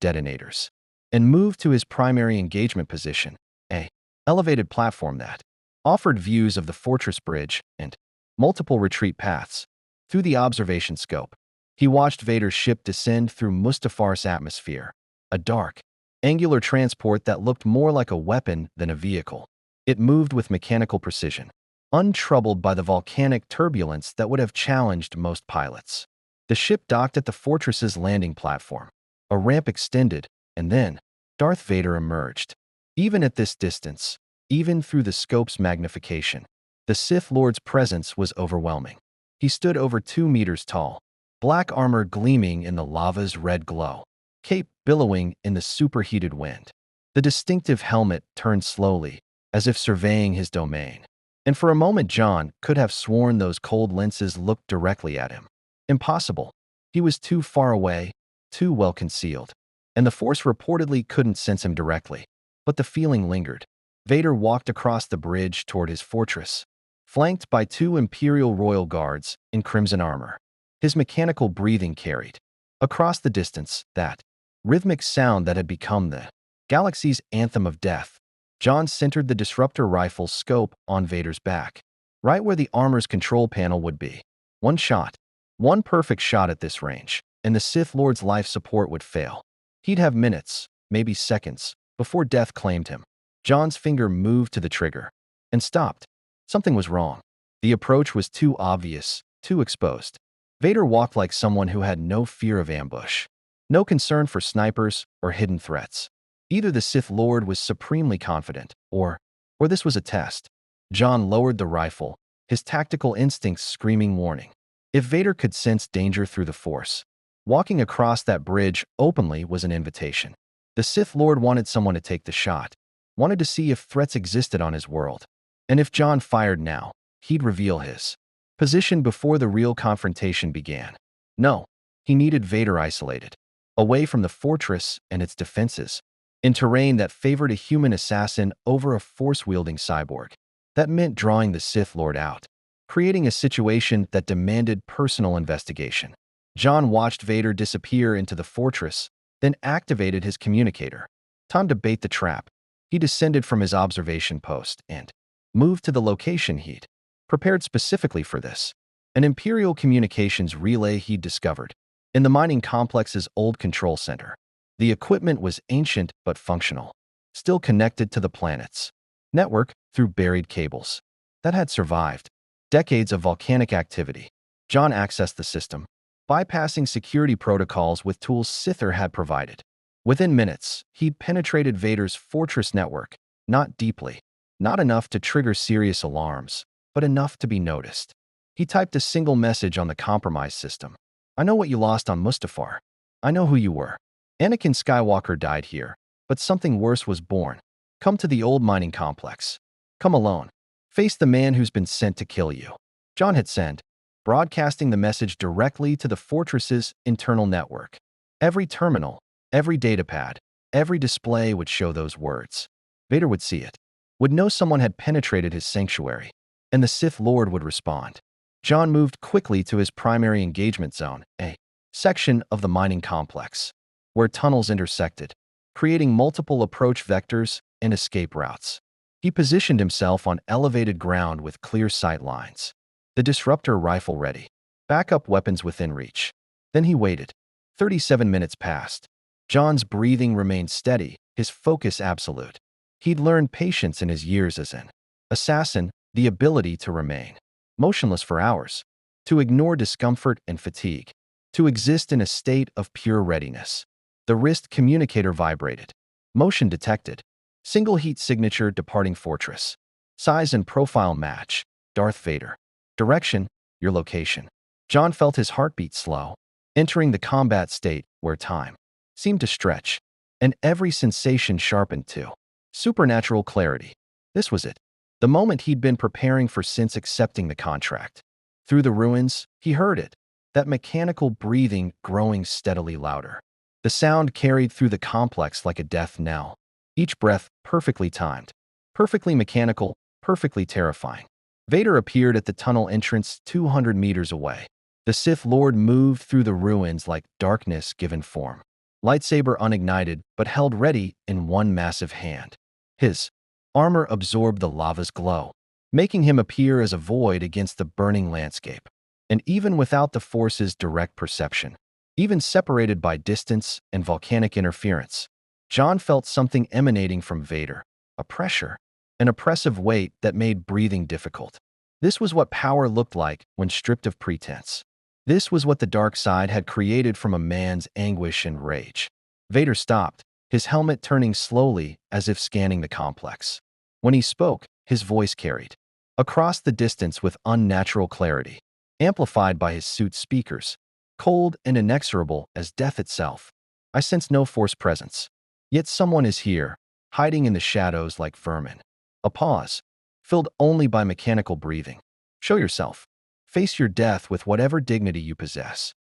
detonators, and moved to his primary engagement position, a elevated platform that offered views of the fortress bridge and multiple retreat paths. Through the observation scope, he watched Vader's ship descend through Mustafar's atmosphere, a dark, angular transport that looked more like a weapon than a vehicle. It moved with mechanical precision, untroubled by the volcanic turbulence that would have challenged most pilots. The ship docked at the fortress's landing platform. A ramp extended, and then Darth Vader emerged. Even at this distance, even through the scope's magnification, the Sith Lord's presence was overwhelming. He stood over 2 meters tall, black armor gleaming in the lava's red glow, cape billowing in the superheated wind. The distinctive helmet turned slowly, as if surveying his domain. And for a moment John could have sworn those cold lenses looked directly at him. Impossible. He was too far away, too well concealed, and the Force reportedly couldn't sense him directly. But the feeling lingered. Vader walked across the bridge toward his fortress, flanked by 2 Imperial Royal Guards in crimson armor. His mechanical breathing carried across the distance that rhythmic sound that had become the galaxy's anthem of death. John centered the disruptor rifle's scope on Vader's back, right where the armor's control panel would be. One shot, one perfect shot at this range, and the Sith Lord's life support would fail. He'd have minutes, maybe seconds, before death claimed him. John's finger moved to the trigger and stopped. Something was wrong. The approach was too obvious, too exposed. Vader walked like someone who had no fear of ambush. No concern for snipers or hidden threats. Either the Sith Lord was supremely confident, or this was a test. John lowered the rifle, his tactical instincts screaming warning. If Vader could sense danger through the Force, walking across that bridge openly was an invitation. The Sith Lord wanted someone to take the shot, wanted to see if threats existed on his world. And if John fired now, he'd reveal his position before the real confrontation began. No, he needed Vader isolated, away from the fortress and its defenses, in terrain that favored a human assassin over a force-wielding cyborg. That meant drawing the Sith Lord out, creating a situation that demanded personal investigation. John watched Vader disappear into the fortress, then activated his communicator. Time to bait the trap. He descended from his observation post and moved to the location he'd prepared specifically for this. An Imperial communications relay he'd discovered in the mining complex's old control center. The equipment was ancient but functional, still connected to the planet's network through buried cables that had survived decades of volcanic activity. John accessed the system, bypassing security protocols with tools Sither had provided. Within minutes, he'd penetrated Vader's fortress network, not deeply, not enough to trigger serious alarms, but enough to be noticed. He typed a single message on the compromised system. "I know what you lost on Mustafar. I know who you were. Anakin Skywalker died here, but something worse was born. Come to the old mining complex. Come alone. Face the man who's been sent to kill you." John had sent, broadcasting the message directly to the fortress's internal network. Every terminal, every datapad, every display would show those words. Vader would see it, would know someone had penetrated his sanctuary, and the Sith Lord would respond. John moved quickly to his primary engagement zone, a section of the mining complex, where tunnels intersected, creating multiple approach vectors and escape routes. He positioned himself on elevated ground with clear sight lines, the disruptor rifle ready, backup weapons within reach. Then he waited. 37 minutes passed. John's breathing remained steady, his focus absolute. He'd learned patience in his years as an assassin, the ability to remain motionless for hours, to ignore discomfort and fatigue, to exist in a state of pure readiness. The wrist communicator vibrated. Motion detected. Single heat signature departing fortress. Size and profile match. Darth Vader. Direction, your location. John felt his heartbeat slow, entering the combat state where time seemed to stretch, and every sensation sharpened to supernatural clarity. This was it. The moment he'd been preparing for since accepting the contract. Through the ruins, he heard it. That mechanical breathing growing steadily louder. The sound carried through the complex like a death knell. Each breath perfectly timed, perfectly mechanical, perfectly terrifying. Vader appeared at the tunnel entrance 200 meters away. The Sith Lord moved through the ruins like darkness given form. Lightsaber unignited, but held ready in one massive hand. His armor absorbed the lava's glow, making him appear as a void against the burning landscape. And even without the Force's direct perception, even separated by distance and volcanic interference, John felt something emanating from Vader, a pressure, an oppressive weight that made breathing difficult. This was what power looked like when stripped of pretense. This was what the dark side had created from a man's anguish and rage. Vader stopped, his helmet turning slowly as if scanning the complex. When he spoke, his voice carried across the distance with unnatural clarity, amplified by his suit's speakers, cold and inexorable as death itself. "I sense no Force presence. Yet someone is here, hiding in the shadows like vermin." A pause, filled only by mechanical breathing. "Show yourself. Face your death with whatever dignity you possess."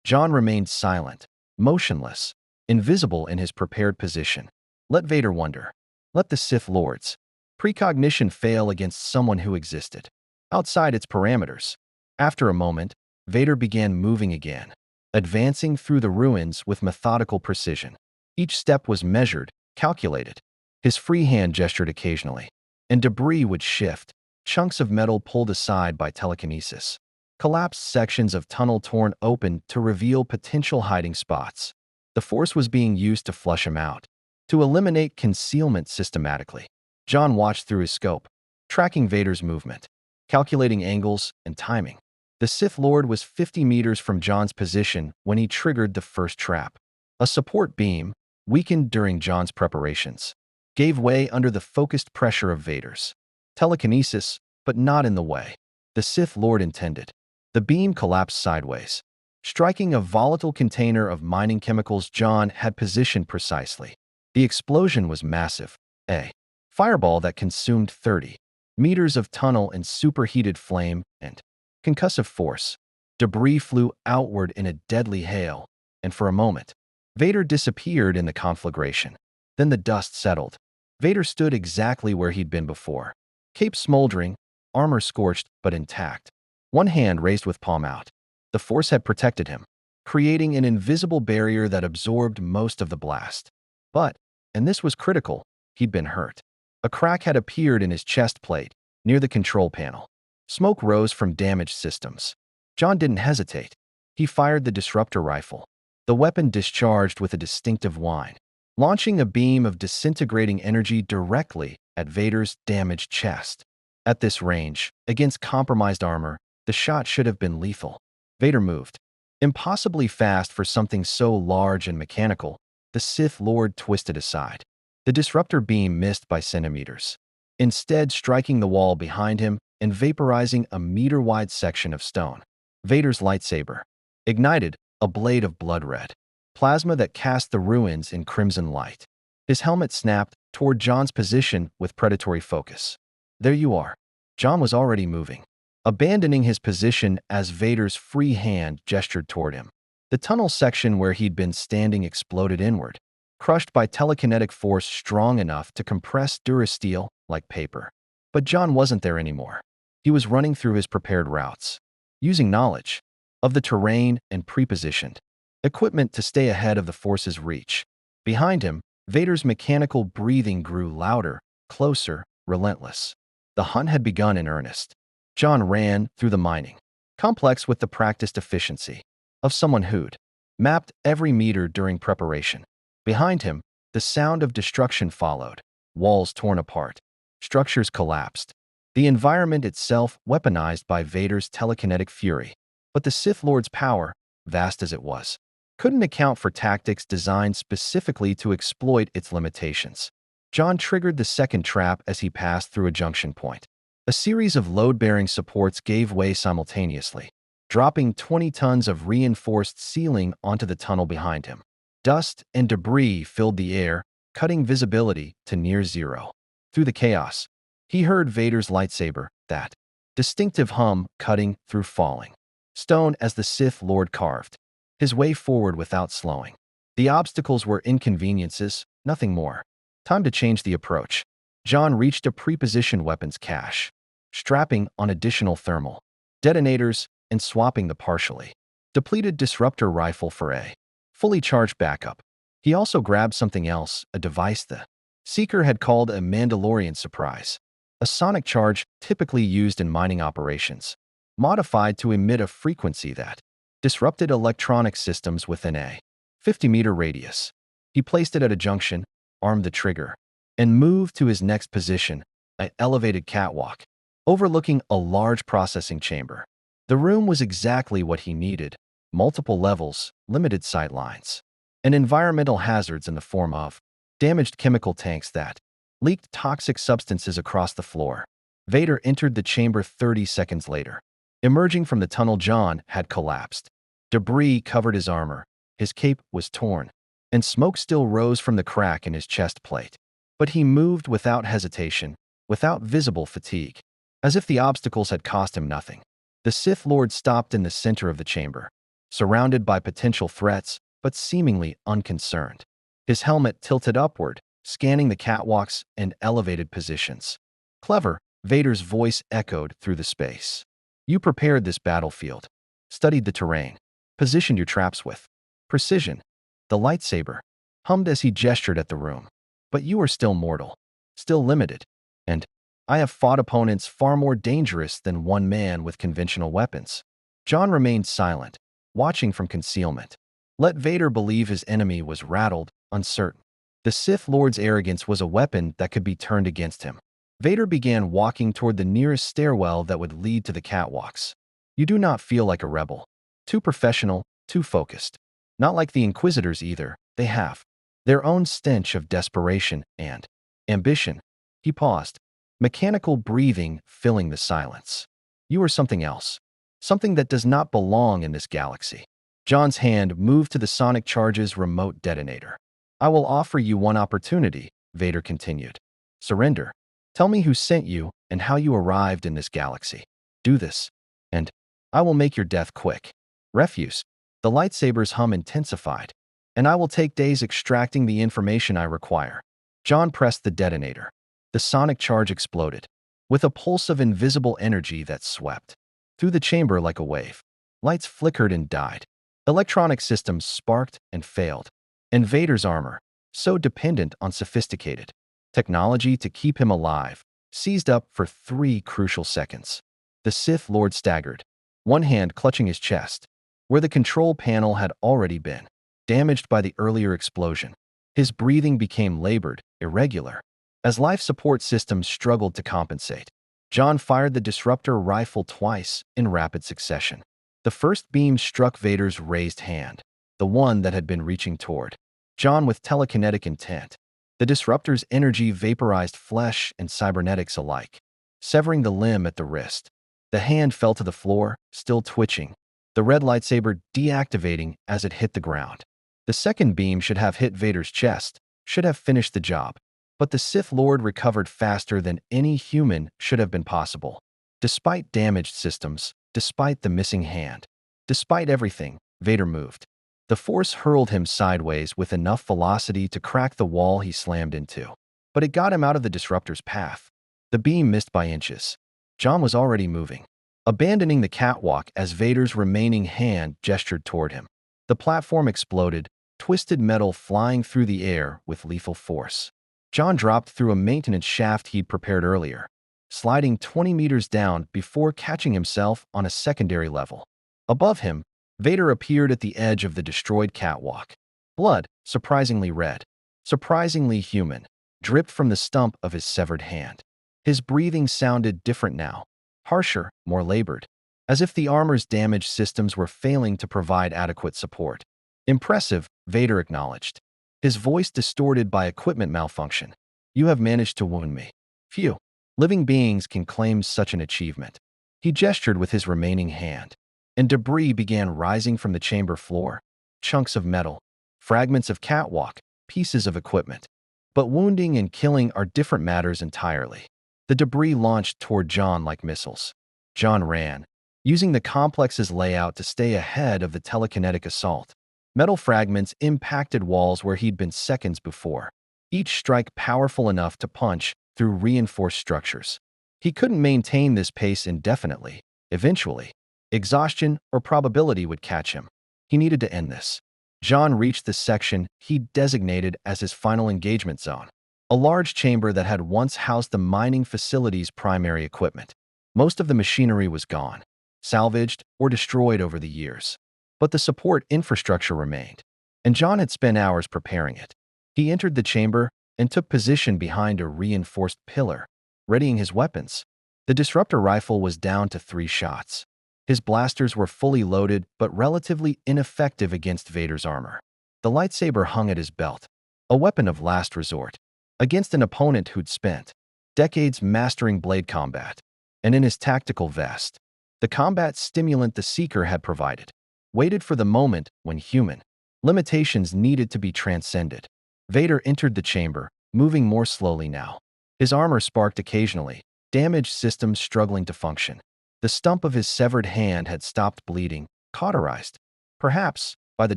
John remained silent, motionless, invisible in his prepared position. Let Vader wonder. Let the Sith Lord's precognition fail against someone who existed outside its parameters. After a moment, Vader began moving again, advancing through the ruins with methodical precision. Each step was measured, calculated. His free hand gestured occasionally, and debris would shift, chunks of metal pulled aside by telekinesis, collapsed sections of tunnel torn open to reveal potential hiding spots. The Force was being used to flush him out, to eliminate concealment systematically. John watched through his scope, tracking Vader's movement, calculating angles and timing. The Sith Lord was 50 meters from John's position when he triggered the first trap. A support beam, weakened during Jon's preparations, gave way under the focused pressure of Vader's telekinesis, but not in the way the Sith Lord intended. The beam collapsed sideways, striking a volatile container of mining chemicals Jon had positioned precisely. The explosion was massive, a fireball that consumed 30 meters of tunnel in superheated flame and concussive force. Debris flew outward in a deadly hail, and for a moment, Vader disappeared in the conflagration. Then the dust settled. Vader stood exactly where he'd been before. Cape smoldering, armor scorched but intact. One hand raised with palm out. The Force had protected him, creating an invisible barrier that absorbed most of the blast. But, and this was critical, he'd been hurt. A crack had appeared in his chest plate, near the control panel. Smoke rose from damaged systems. Jon didn't hesitate. He fired the disruptor rifle. The weapon discharged with a distinctive whine, launching a beam of disintegrating energy directly at Vader's damaged chest. At this range, against compromised armor, the shot should have been lethal. Vader moved. Impossibly fast for something so large and mechanical, the Sith Lord twisted aside. The disruptor beam missed by centimeters, instead striking the wall behind him and vaporizing a meter-wide section of stone. Vader's lightsaber ignited, a blade of blood-red plasma that cast the ruins in crimson light. His helmet snapped toward Jon's position with predatory focus. There you are. Jon was already moving, abandoning his position as Vader's free hand gestured toward him. The tunnel section where he'd been standing exploded inward, crushed by telekinetic force strong enough to compress durasteel like paper. But Jon wasn't there anymore. He was running through his prepared routes, using knowledge of the terrain and prepositioned equipment to stay ahead of the Force's reach. Behind him, Vader's mechanical breathing grew louder, closer, relentless. The hunt had begun in earnest. Jon ran through the mining complex with the practiced efficiency of someone who'd mapped every meter during preparation. Behind him, the sound of destruction followed. Walls torn apart, structures collapsed, the environment itself weaponized by Vader's telekinetic fury. But the Sith Lord's power, vast as it was, couldn't account for tactics designed specifically to exploit its limitations. Jon triggered the second trap as he passed through a junction point. A series of load-bearing supports gave way simultaneously, dropping 20 tons of reinforced ceiling onto the tunnel behind him. Dust and debris filled the air, cutting visibility to near zero. Through the chaos, he heard Vader's lightsaber, that distinctive hum cutting through falling stone as the Sith Lord carved his way forward without slowing. The obstacles were inconveniences, nothing more. Time to change the approach. Jon reached a prepositioned weapons cache, strapping on additional thermal detonators and swapping the partially depleted disruptor rifle for a fully charged backup. He also grabbed something else, a device the Seeker had called a Mandalorian surprise, a sonic charge typically used in mining operations, modified to emit a frequency that disrupted electronic systems within a 50-meter radius. He placed it at a junction, armed the trigger, and moved to his next position, an elevated catwalk, overlooking a large processing chamber. The room was exactly what he needed: multiple levels, limited sight lines, and environmental hazards in the form of damaged chemical tanks that leaked toxic substances across the floor. Vader entered the chamber 30 seconds later. Emerging from the tunnel, Jon had collapsed. Debris covered his armor, his cape was torn, and smoke still rose from the crack in his chest plate. But he moved without hesitation, without visible fatigue, as if the obstacles had cost him nothing. The Sith Lord stopped in the center of the chamber, surrounded by potential threats, but seemingly unconcerned. His helmet tilted upward, scanning the catwalks and elevated positions. Clever, Vader's voice echoed through the space. You prepared this battlefield, studied the terrain, positioned your traps with precision. The lightsaber hummed as he gestured at the room. But you are still mortal, still limited, and I have fought opponents far more dangerous than one man with conventional weapons. Jon remained silent, watching from concealment. Let Vader believe his enemy was rattled, uncertain. The Sith Lord's arrogance was a weapon that could be turned against him. Vader began walking toward the nearest stairwell that would lead to the catwalks. You do not feel like a rebel. Too professional, too focused. Not like the Inquisitors either, They have their own stench of desperation and ambition. He paused, mechanical breathing filling the silence. You are something else. Something that does not belong in this galaxy. John's hand moved to the sonic charge's remote detonator. I will offer you one opportunity, Vader continued. Surrender. Tell me who sent you and how you arrived in this galaxy. Do this, and I will make your death quick. Refuse. The lightsaber's hum intensified, and I will take days extracting the information I require. John pressed the detonator. The sonic charge exploded, with a pulse of invisible energy that swept through the chamber like a wave. Lights flickered and died. Electronic systems sparked and failed. And Vader's armor, so dependent on sophisticated technology to keep him alive, seized up for 3 crucial seconds. The Sith Lord staggered, one hand clutching his chest, where the control panel had already been damaged by the earlier explosion. His breathing became labored, irregular, as life support systems struggled to compensate. John fired the disruptor rifle twice in rapid succession. The first beam struck Vader's raised hand, the one that had been reaching toward John with telekinetic intent. The disruptor's energy vaporized flesh and cybernetics alike, severing the limb at the wrist. The hand fell to the floor, still twitching, the red lightsaber deactivating as it hit the ground. The second beam should have hit Vader's chest, should have finished the job. But the Sith Lord recovered faster than any human should have been possible. Despite damaged systems, despite the missing hand, despite everything, Vader moved. The Force hurled him sideways with enough velocity to crack the wall he slammed into. But it got him out of the disruptor's path. The beam missed by inches. John was already moving, abandoning the catwalk as Vader's remaining hand gestured toward him. The platform exploded, twisted metal flying through the air with lethal force. John dropped through a maintenance shaft he'd prepared earlier, sliding 20 meters down before catching himself on a secondary level. Above him, Vader appeared at the edge of the destroyed catwalk. Blood, surprisingly red, surprisingly human, dripped from the stump of his severed hand. His breathing sounded different now, harsher, more labored, as if the armor's damaged systems were failing to provide adequate support. Impressive, Vader acknowledged, his voice distorted by equipment malfunction. You have managed to wound me. Few living beings can claim such an achievement. He gestured with his remaining hand, and debris began rising from the chamber floor. Chunks of metal, fragments of catwalk, pieces of equipment. But wounding and killing are different matters entirely. The debris launched toward John like missiles. John ran, using the complex's layout to stay ahead of the telekinetic assault. Metal fragments impacted walls where he'd been seconds before, each strike powerful enough to punch through reinforced structures. He couldn't maintain this pace indefinitely. Eventually, exhaustion or probability would catch him. He needed to end this. John reached the section he'd designated as his final engagement zone, a large chamber that had once housed the mining facility's primary equipment. Most of the machinery was gone, salvaged or destroyed over the years. But the support infrastructure remained, and John had spent hours preparing it. He entered the chamber and took position behind a reinforced pillar, readying his weapons. The disruptor rifle was down to 3 shots. His blasters were fully loaded but relatively ineffective against Vader's armor. The lightsaber hung at his belt, a weapon of last resort, against an opponent who'd spent decades mastering blade combat. And in his tactical vest, the combat stimulant the Seeker had provided waited for the moment when human limitations needed to be transcended. Vader entered the chamber, moving more slowly now. His armor sparked occasionally, damaged systems struggling to function. The stump of his severed hand had stopped bleeding, cauterized, perhaps by the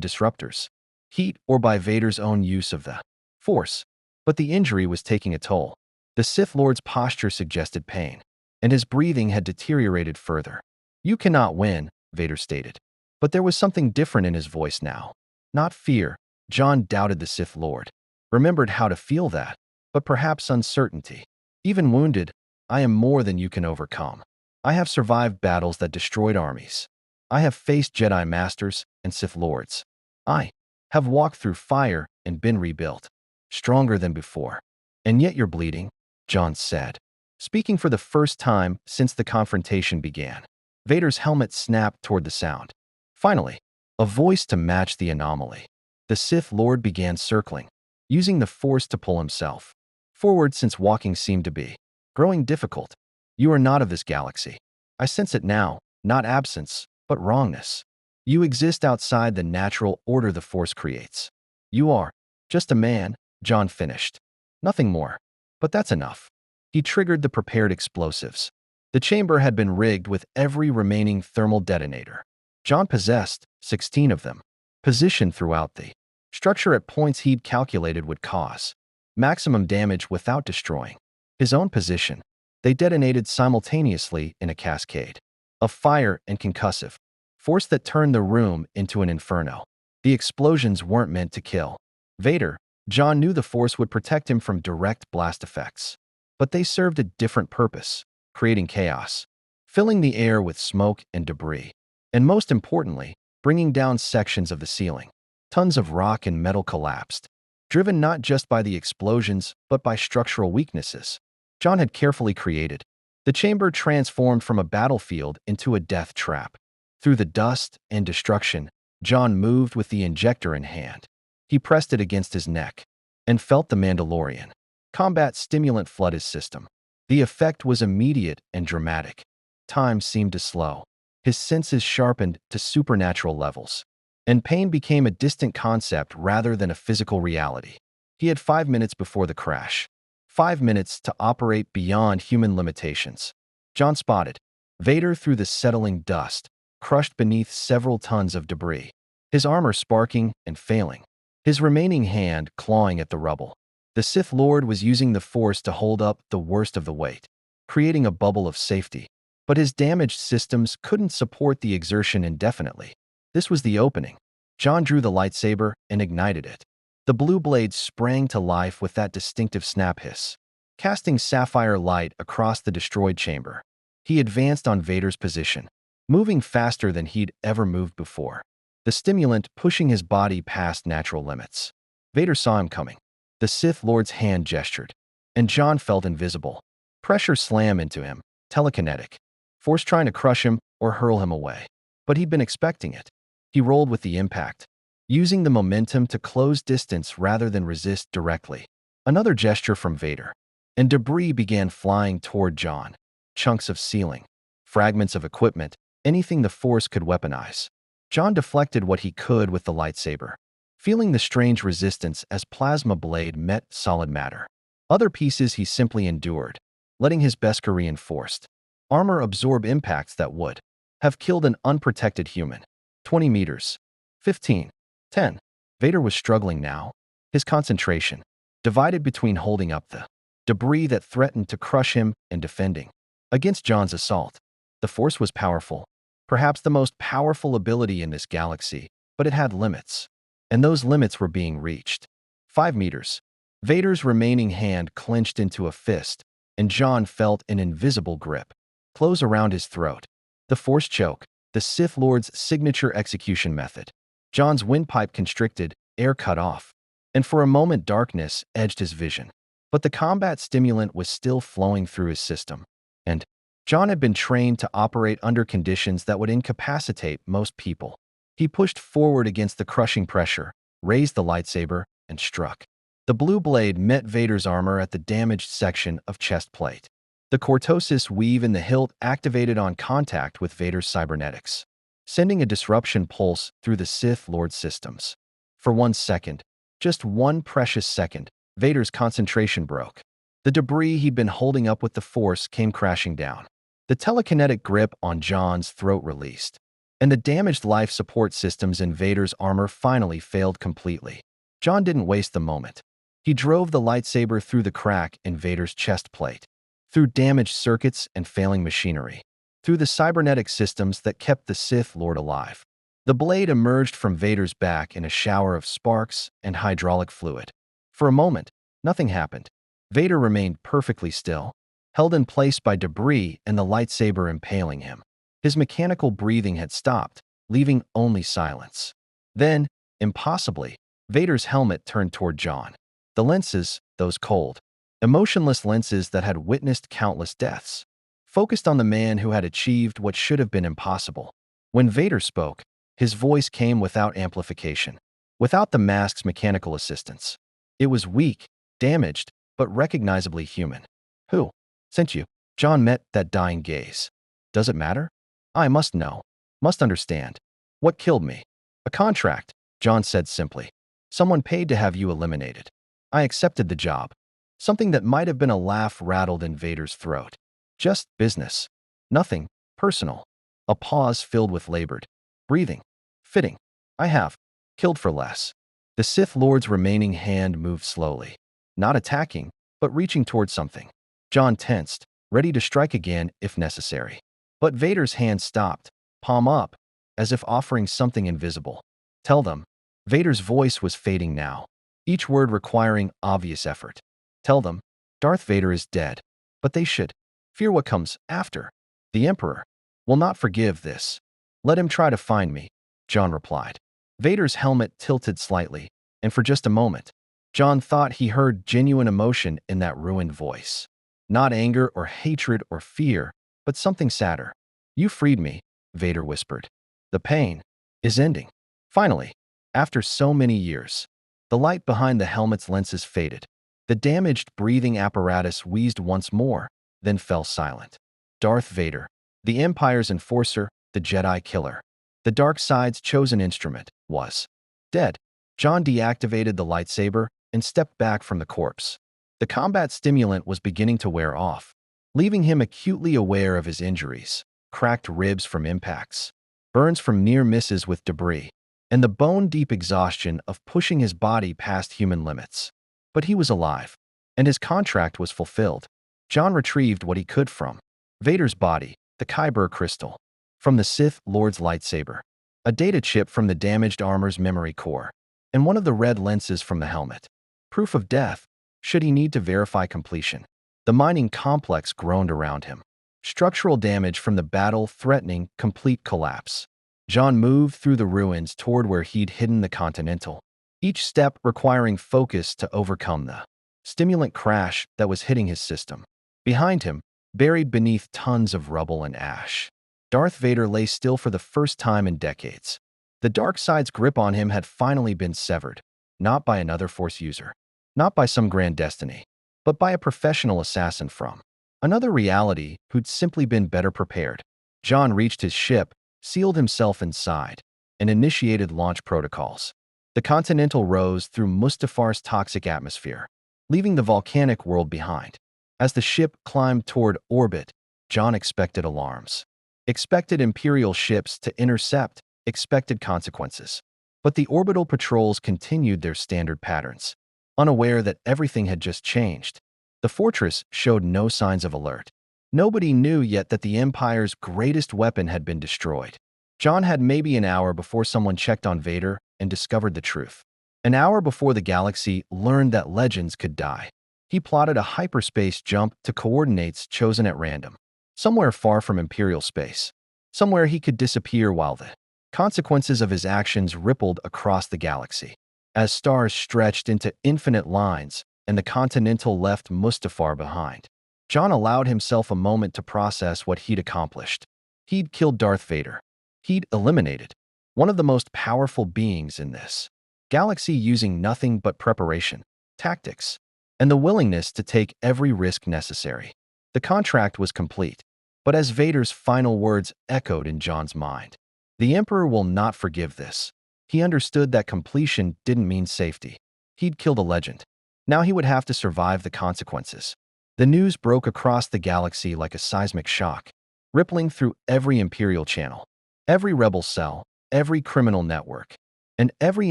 disruptors, heat, or by Vader's own use of the Force. But the injury was taking a toll. The Sith Lord's posture suggested pain, and his breathing had deteriorated further. You cannot win, Vader stated. But there was something different in his voice now. Not fear. John doubted the Sith Lord. Remembered how to feel that, but perhaps uncertainty. Even wounded, I am more than you can overcome. I have survived battles that destroyed armies. I have faced Jedi Masters and Sith Lords. I have walked through fire and been rebuilt, stronger than before. And yet you're bleeding, John said, speaking for the first time since the confrontation began. Vader's helmet snapped toward the sound. Finally, a voice to match the anomaly. The Sith Lord began circling, using the Force to pull himself forward since walking seemed to be growing difficult. You are not of this galaxy. I sense it now, not absence, but wrongness. You exist outside the natural order the Force creates. You are just a man, John finished. Nothing more. But that's enough. He triggered the prepared explosives. The chamber had been rigged with every remaining thermal detonator. John possessed 16 of them, positioned throughout the structure at points he'd calculated would cause maximum damage without destroying his own position. They detonated simultaneously in a cascade of fire and concussive force that turned the room into an inferno. The explosions weren't meant to kill Vader. John knew the Force would protect him from direct blast effects, but they served a different purpose, creating chaos, filling the air with smoke and debris, and most importantly, bringing down sections of the ceiling. Tons of rock and metal collapsed, driven not just by the explosions, but by structural weaknesses John had carefully created. The chamber transformed from a battlefield into a death trap. Through the dust and destruction, John moved with the injector in hand. He pressed it against his neck and felt the Mandalorian combat stimulant flood his system. The effect was immediate and dramatic. Time seemed to slow. His senses sharpened to supernatural levels, and pain became a distant concept rather than a physical reality. He had 5 minutes before the crash. 5 minutes to operate beyond human limitations. John spotted Vader through the settling dust, crushed beneath several tons of debris, his armor sparking and failing, his remaining hand clawing at the rubble. The Sith Lord was using the Force to hold up the worst of the weight, creating a bubble of safety. But his damaged systems couldn't support the exertion indefinitely. This was the opening. John drew the lightsaber and ignited it. The blue blade sprang to life with that distinctive snap hiss, casting sapphire light across the destroyed chamber. He advanced on Vader's position, moving faster than he'd ever moved before, the stimulant pushing his body past natural limits. Vader saw him coming. The Sith Lord's hand gestured, and John felt invisible. Pressure slammed into him, telekinetic, Force trying to crush him or hurl him away. But he'd been expecting it. He rolled with the impact, using the momentum to close distance rather than resist directly. Another gesture from Vader, and debris began flying toward John. Chunks of ceiling, fragments of equipment, anything the Force could weaponize. John deflected what he could with the lightsaber, feeling the strange resistance as plasma blade met solid matter. Other pieces he simply endured, letting his Beskar reinforced armor absorb impacts that would have killed an unprotected human. 20 meters. 15. 10. Vader was struggling now, his concentration divided between holding up the debris that threatened to crush him and defending against John's assault. The Force was powerful, perhaps the most powerful ability in this galaxy, but it had limits, and those limits were being reached. 5 meters. Vader's remaining hand clenched into a fist, and John felt an invisible grip close around his throat. The Force choke, the Sith Lord's signature execution method. John's windpipe constricted, air cut off, and for a moment darkness edged his vision. But the combat stimulant was still flowing through his system, and John had been trained to operate under conditions that would incapacitate most people. He pushed forward against the crushing pressure, raised the lightsaber, and struck. The blue blade met Vader's armor at the damaged section of chest plate. The cortosis weave in the hilt activated on contact with Vader's cybernetics, sending a disruption pulse through the Sith Lord's systems. For 1 second, just one precious second, Vader's concentration broke. The debris he'd been holding up with the Force came crashing down. The telekinetic grip on John's throat released, and the damaged life support systems in Vader's armor finally failed completely. John didn't waste the moment. He drove the lightsaber through the crack in Vader's chest plate, through damaged circuits and failing machinery, through the cybernetic systems that kept the Sith Lord alive. The blade emerged from Vader's back in a shower of sparks and hydraulic fluid. For a moment, nothing happened. Vader remained perfectly still, held in place by debris and the lightsaber impaling him. His mechanical breathing had stopped, leaving only silence. Then, impossibly, Vader's helmet turned toward John. The lenses, those cold, emotionless lenses that had witnessed countless deaths, focused on the man who had achieved what should have been impossible. When Vader spoke, his voice came without amplification. without the mask's mechanical assistance. It was weak, damaged, but recognizably human. Who sent you? John met that dying gaze. Does it matter? I must know. Must understand. What killed me? A contract, John said simply. Someone paid to have you eliminated. I accepted the job. Something that might have been a laugh rattled in Vader's throat. Just business. Nothing personal. A pause filled with labored breathing. Fitting. I have killed for less. The Sith Lord's remaining hand moved slowly. Not attacking, but reaching toward something. John tensed, ready to strike again if necessary. But Vader's hand stopped, palm up, as if offering something invisible. Tell them. Vader's voice was fading now, each word requiring obvious effort. Tell them, Darth Vader is dead, but they should fear what comes after. The Emperor will not forgive this. Let him try to find me, John replied. Vader's helmet tilted slightly, and for just a moment, John thought he heard genuine emotion in that ruined voice. Not anger or hatred or fear, but something sadder. You freed me, Vader whispered. The pain is ending. Finally, after so many years, the light behind the helmet's lenses faded. The damaged breathing apparatus wheezed once more, then fell silent. Darth Vader, the Empire's enforcer, the Jedi killer, the dark side's chosen instrument, was dead. John deactivated the lightsaber and stepped back from the corpse. The combat stimulant was beginning to wear off, leaving him acutely aware of his injuries, cracked ribs from impacts, burns from near misses with debris, and the bone-deep exhaustion of pushing his body past human limits. But he was alive, and his contract was fulfilled. John retrieved what he could from Vader's body, the Kyber crystal, from the Sith Lord's lightsaber, a data chip from the damaged armor's memory core, and one of the red lenses from the helmet. Proof of death, should he need to verify completion. The mining complex groaned around him. Structural damage from the battle threatening complete collapse. John moved through the ruins toward where he'd hidden the Continental, each step requiring focus to overcome the stimulant crash that was hitting his system. Behind him, buried beneath tons of rubble and ash, Darth Vader lay still for the first time in decades. The dark side's grip on him had finally been severed, not by another Force user, not by some grand destiny, but by a professional assassin from another reality who'd simply been better prepared. John reached his ship, sealed himself inside, and initiated launch protocols. The Continental rose through Mustafar's toxic atmosphere, leaving the volcanic world behind. As the ship climbed toward orbit, John expected alarms. Expected Imperial ships to intercept, expected consequences. But the orbital patrols continued their standard patterns, unaware that everything had just changed. The fortress showed no signs of alert. Nobody knew yet that the Empire's greatest weapon had been destroyed. John had maybe an hour before someone checked on Vader and discovered the truth. An hour before the galaxy learned that legends could die. He plotted a hyperspace jump to coordinates chosen at random, somewhere far from Imperial space, somewhere he could disappear while the consequences of his actions rippled across the galaxy. As stars stretched into infinite lines and the Continental left Mustafar behind, John allowed himself a moment to process what he'd accomplished. He'd killed Darth Vader. He'd eliminated one of the most powerful beings in this galaxy using nothing but preparation, tactics, and the willingness to take every risk necessary. The contract was complete, but as Vader's final words echoed in John's mind, the Emperor will not forgive this. He understood that completion didn't mean safety. He'd killed a legend. Now he would have to survive the consequences. The news broke across the galaxy like a seismic shock, rippling through every Imperial channel, every rebel cell, every criminal network, and every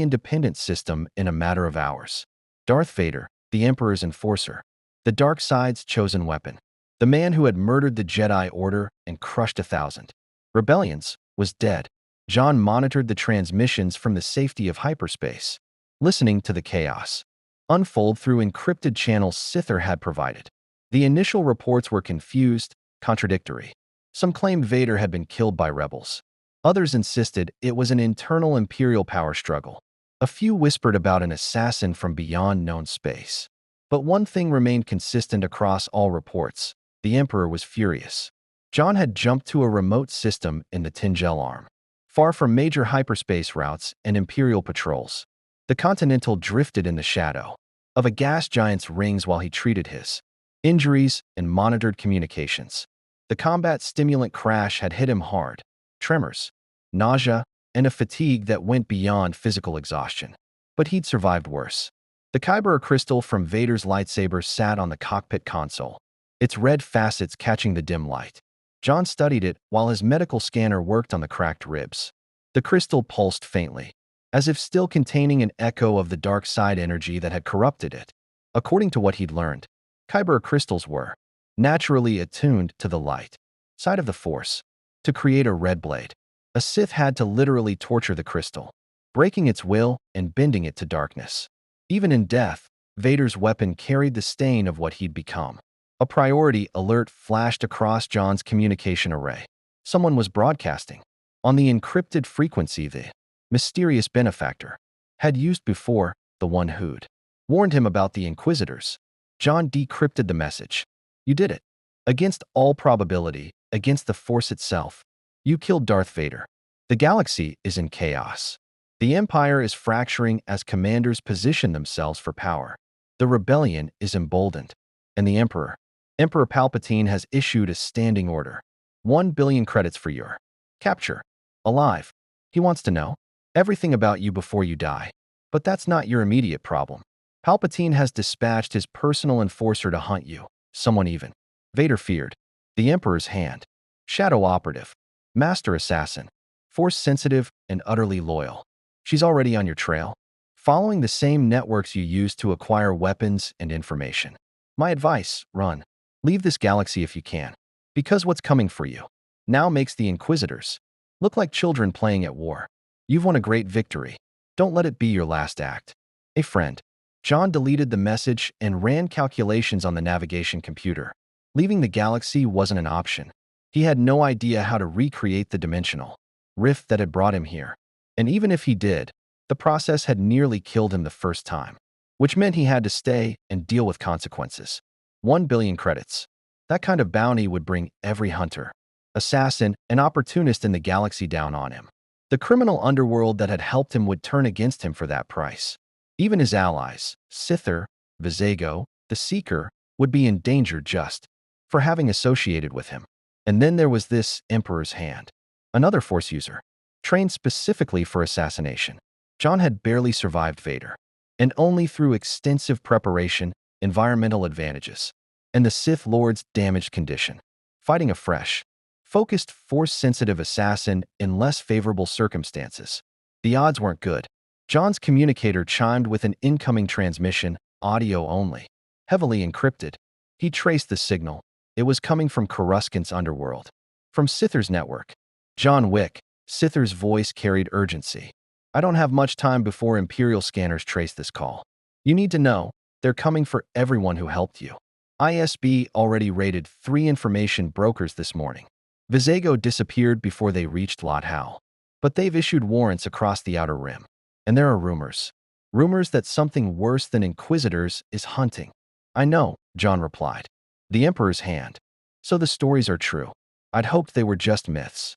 independent system in a matter of hours. Darth Vader, the Emperor's enforcer, the dark side's chosen weapon, the man who had murdered the Jedi Order and crushed 1,000 rebellions, was dead. John monitored the transmissions from the safety of hyperspace, listening to the chaos unfold through encrypted channels Sither had provided. The initial reports were confused, contradictory. Some claimed Vader had been killed by rebels. Others insisted it was an internal Imperial power struggle. A few whispered about an assassin from beyond known space. But one thing remained consistent across all reports. The Emperor was furious. John had jumped to a remote system in the Tingel Arm, far from major hyperspace routes and Imperial patrols. The Continental drifted in the shadow of a gas giant's rings while he treated his injuries and monitored communications. The combat stimulant crash had hit him hard. Tremors, nausea, and a fatigue that went beyond physical exhaustion. But he'd survived worse. The Kyber crystal from Vader's lightsaber sat on the cockpit console, its red facets catching the dim light. John studied it while his medical scanner worked on the cracked ribs. The crystal pulsed faintly, as if still containing an echo of the dark side energy that had corrupted it. According to what he'd learned, Kyber crystals were naturally attuned to the light side of the Force. To create a red blade, a Sith had to literally torture the crystal, breaking its will and bending it to darkness. Even in death, Vader's weapon carried the stain of what he'd become. A priority alert flashed across John's communication array. Someone was broadcasting on the encrypted frequency the mysterious benefactor had used before, the one who'd warned him about the Inquisitors. John decrypted the message. You did it. Against all probability, against the Force itself. You killed Darth Vader. The galaxy is in chaos. The Empire is fracturing as commanders position themselves for power. The rebellion is emboldened. And the Emperor Palpatine has issued a standing order. 1 billion credits for your capture. Alive. He wants to know everything about you before you die. But that's not your immediate problem. Palpatine has dispatched his personal enforcer to hunt you. Someone even Vader feared. The Emperor's hand. Shadow operative. Master assassin. Force-sensitive and utterly loyal. She's already on your trail, following the same networks you used to acquire weapons and information. My advice, run. Leave this galaxy if you can, because what's coming for you now makes the Inquisitors look like children playing at war. You've won a great victory. Don't let it be your last act. A friend. John deleted the message and ran calculations on the navigation computer. Leaving the galaxy wasn't an option. He had no idea how to recreate the dimensional rift that had brought him here. And even if he did, the process had nearly killed him the first time, which meant he had to stay and deal with consequences. 1 billion credits. That kind of bounty would bring every hunter, assassin, and opportunist in the galaxy down on him. The criminal underworld that had helped him would turn against him for that price. Even his allies, Sither, Vizago, the Seeker, would be in danger just for having associated with him. And then there was this Emperor's Hand, another Force user, trained specifically for assassination. John had barely survived Vader, and only through extensive preparation, environmental advantages, and the Sith Lord's damaged condition. Fighting a fresh, focused, Force-sensitive assassin in less favorable circumstances. The odds weren't good. John's communicator chimed with an incoming transmission, audio only, heavily encrypted. He traced the signal. It was coming from Coruscant's underworld, from Sither's network. John Wick, Sither's voice carried urgency. I don't have much time before Imperial scanners trace this call. You need to know, they're coming for everyone who helped you. ISB already raided 3 information brokers this morning. Vizago disappeared before they reached Lot Howe. But they've issued warrants across the Outer Rim. And there are rumors. Rumors that something worse than Inquisitors is hunting. I know, John replied. The Emperor's Hand. So the stories are true. I'd hoped they were just myths.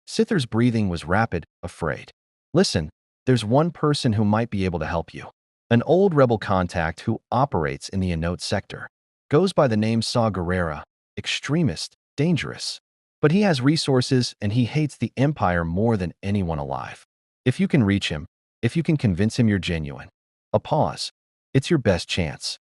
Sither's breathing was rapid, afraid. Listen, there's one person who might be able to help you. An old rebel contact who operates in the Enote sector. Goes by the name Saw Gerrera, extremist, dangerous. But he has resources and he hates the Empire more than anyone alive. If you can reach him, if you can convince him you're genuine. A pause. It's your best chance.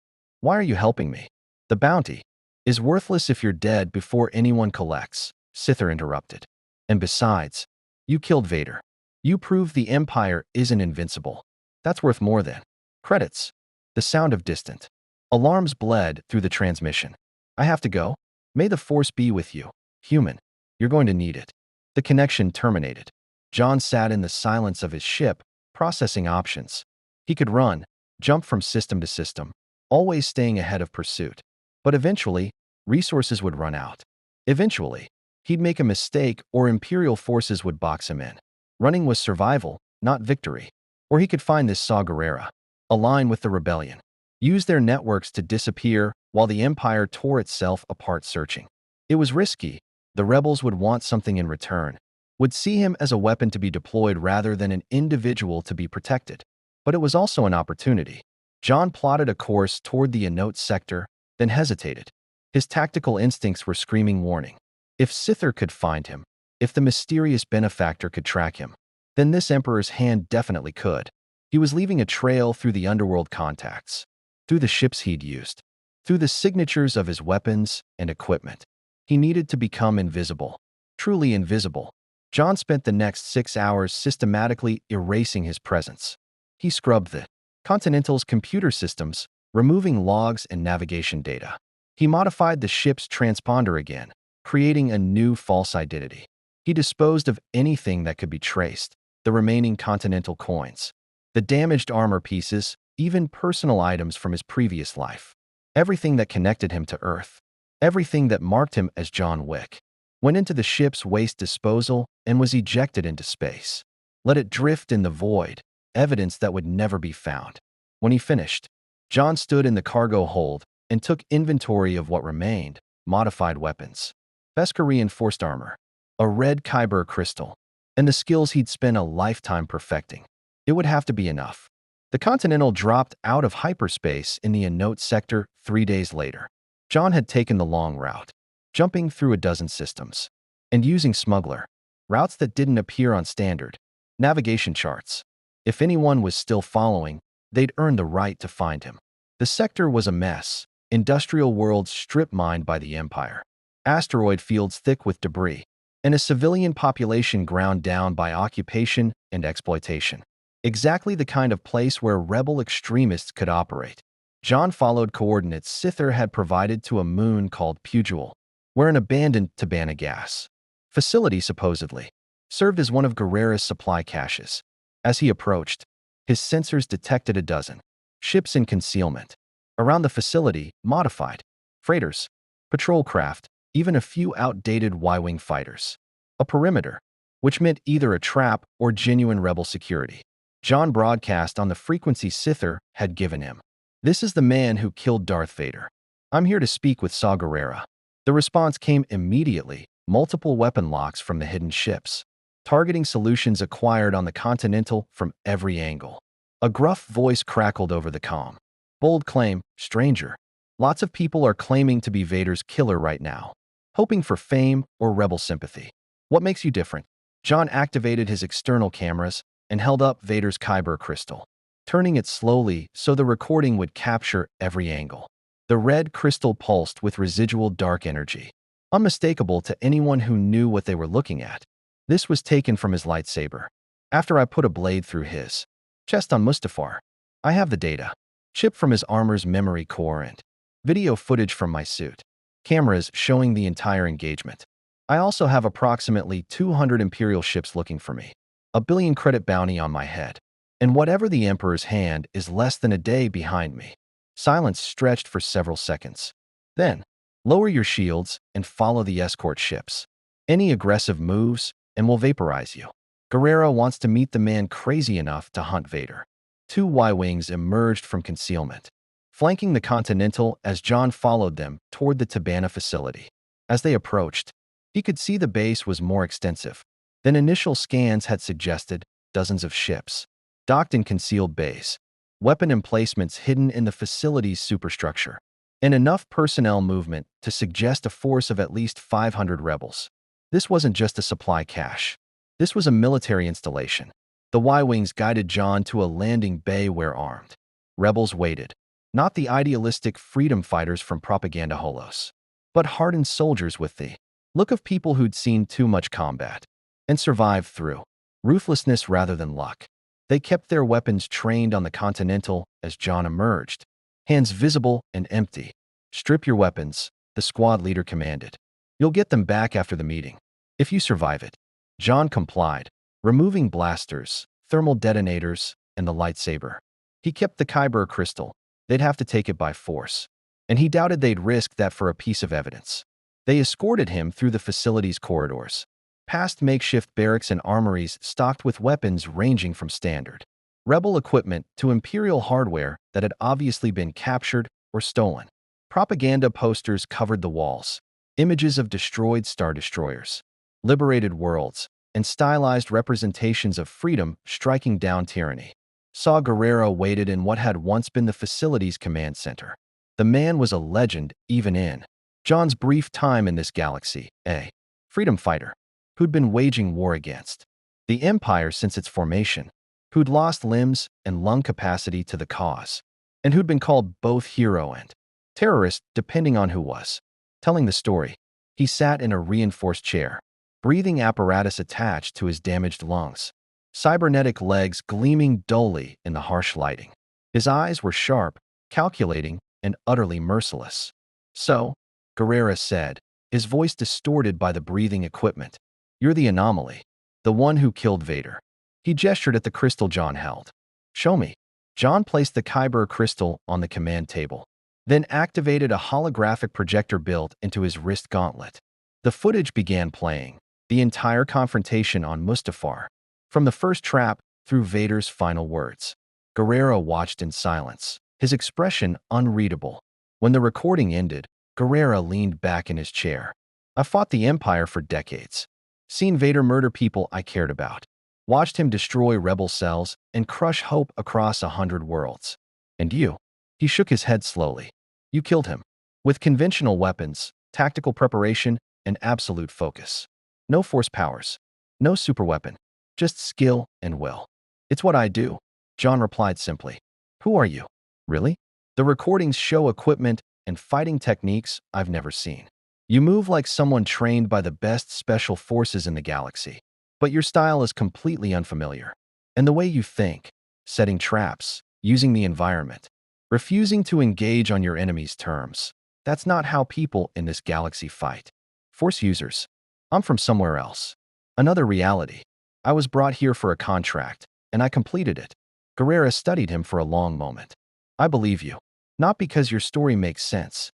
Why are you helping me? The bounty is worthless if you're dead before anyone collects, Sither interrupted. And besides, you killed Vader. You proved the Empire isn't invincible. That's worth more than credits. The sound of distant alarms bled through the transmission. I have to go. May the Force be with you, human. You're going to need it. The connection terminated. John sat in the silence of his ship, processing options. He could run, jump from system to system, always staying ahead of pursuit. But eventually, resources would run out. Eventually, he'd make a mistake or Imperial forces would box him in. Running was survival, not victory. Or he could find this Saw Gerrera, align with the rebellion, use their networks to disappear while the Empire tore itself apart searching. It was risky. The rebels would want something in return, would see him as a weapon to be deployed rather than an individual to be protected. But it was also an opportunity. John plotted a course toward the Enote sector, then hesitated. His tactical instincts were screaming warning. If Sither could find him, if the mysterious benefactor could track him, then this Emperor's hand definitely could. He was leaving a trail through the underworld contacts, through the ships he'd used, through the signatures of his weapons and equipment. He needed to become invisible, truly invisible. John spent the next 6 hours systematically erasing his presence. He scrubbed the Continental's computer systems, removing logs and navigation data. He modified the ship's transponder again, creating a new false identity. He disposed of anything that could be traced, the remaining Continental coins, the damaged armor pieces, even personal items from his previous life. Everything that connected him to Earth, everything that marked him as John Wick, went into the ship's waste disposal and was ejected into space. Let it drift in the void, evidence that would never be found. When he finished, John stood in the cargo hold and took inventory of what remained: modified weapons, Beskar-reinforced armor, a red Kyber crystal, and the skills he'd spent a lifetime perfecting. It would have to be enough. The Continental dropped out of hyperspace in the Enote sector 3 days later. John had taken the long route, jumping through a dozen systems, and using smuggler routes that didn't appear on standard navigation charts. If anyone was still following, they'd earned the right to find him. The sector was a mess, industrial worlds strip-mined by the Empire, asteroid fields thick with debris, and a civilian population ground down by occupation and exploitation. Exactly the kind of place where rebel extremists could operate. John followed coordinates Sither had provided to a moon called Pugil, where an abandoned Tabana gas facility supposedly served as one of Guerrera's supply caches. As he approached, his sensors detected a dozen ships in concealment. Around the facility, modified freighters, patrol craft, even a few outdated Y-wing fighters. A perimeter, which meant either a trap or genuine rebel security. John broadcast on the frequency Sither had given him. "This is the man who killed Darth Vader. I'm here to speak with Saw Gerrera." The response came immediately: multiple weapon locks from the hidden ships, targeting solutions acquired on the Continental from every angle. A gruff voice crackled over the comm. "Bold claim, stranger. Lots of people are claiming to be Vader's killer right now, hoping for fame or rebel sympathy. What makes you different?" John activated his external cameras and held up Vader's Kyber crystal, turning it slowly so the recording would capture every angle. The red crystal pulsed with residual dark energy, unmistakable to anyone who knew what they were looking at. This was taken from his lightsaber. After I put a blade through his chest on Mustafar, I have the data. Chip from his armor's memory core and video footage from my suit. Cameras showing the entire engagement. I also have approximately 200 Imperial ships looking for me. A 1 billion credit bounty on my head. And whatever the Emperor's hand is less than a day behind me. Silence stretched for several seconds. Then, lower your shields and follow the escort ships. Any aggressive moves, and we'll vaporize you. Gerrera wants to meet the man crazy enough to hunt Vader. 2 Y-wings emerged from concealment, flanking the Continental as John followed them toward the Tabana facility. As they approached, he could see the base was more extensive than initial scans had suggested: dozens of ships, docked in concealed bays, weapon emplacements hidden in the facility's superstructure, and enough personnel movement to suggest a force of at least 500 rebels. This wasn't just a supply cache. This was a military installation. The Y-wings guided John to a landing bay where armed rebels waited. Not the idealistic freedom fighters from propaganda holos, but hardened soldiers with the look of people who'd seen too much combat and survived through ruthlessness rather than luck. They kept their weapons trained on the Continental as John emerged, hands visible and empty. "Strip your weapons," the squad leader commanded. "You'll get them back after the meeting, if you survive it." John complied, removing blasters, thermal detonators, and the lightsaber. He kept the Kyber crystal. They'd have to take it by force, and he doubted they'd risk that for a piece of evidence. They escorted him through the facility's corridors, past makeshift barracks and armories stocked with weapons ranging from standard rebel equipment to Imperial hardware that had obviously been captured or stolen. Propaganda posters covered the walls, images of destroyed Star Destroyers, liberated worlds, and stylized representations of freedom striking down tyranny. Saw Gerrera waited in what had once been the facility's command center. The man was a legend even in John's brief time in this galaxy, a freedom fighter who'd been waging war against the Empire since its formation, who'd lost limbs and lung capacity to the cause, and who'd been called both hero and terrorist depending on who was telling the story. He sat in a reinforced chair, breathing apparatus attached to his damaged lungs, cybernetic legs gleaming dully in the harsh lighting. His eyes were sharp, calculating, and utterly merciless. "So," Gerrera said, his voice distorted by the breathing equipment, "you're the anomaly, the one who killed Vader." He gestured at the crystal John held. "Show me." John placed the Kyber crystal on the command table, then activated a holographic projector built into his wrist gauntlet. The footage began playing, the entire confrontation on Mustafar, from the first trap through Vader's final words. Gerrera watched in silence, his expression unreadable. When the recording ended, Gerrera leaned back in his chair. "I fought the Empire for decades, seen Vader murder people I cared about, watched him destroy rebel cells and crush hope across 100 worlds. And you?" He shook his head slowly. "You killed him. With conventional weapons, tactical preparation, and absolute focus. No force powers. No superweapon. Just skill and will." "It's what I do," John replied simply. "Who are you?" "Really?" "The recordings show equipment and fighting techniques I've never seen. You move like someone trained by the best special forces in the galaxy. But your style is completely unfamiliar. And the way you think, setting traps, using the environment, refusing to engage on your enemy's terms, that's not how people in this galaxy fight. Force users. I'm from somewhere else. Another reality. I was brought here for a contract, and I completed it." Gerrera studied him for a long moment. "I believe you. Not because your story makes sense.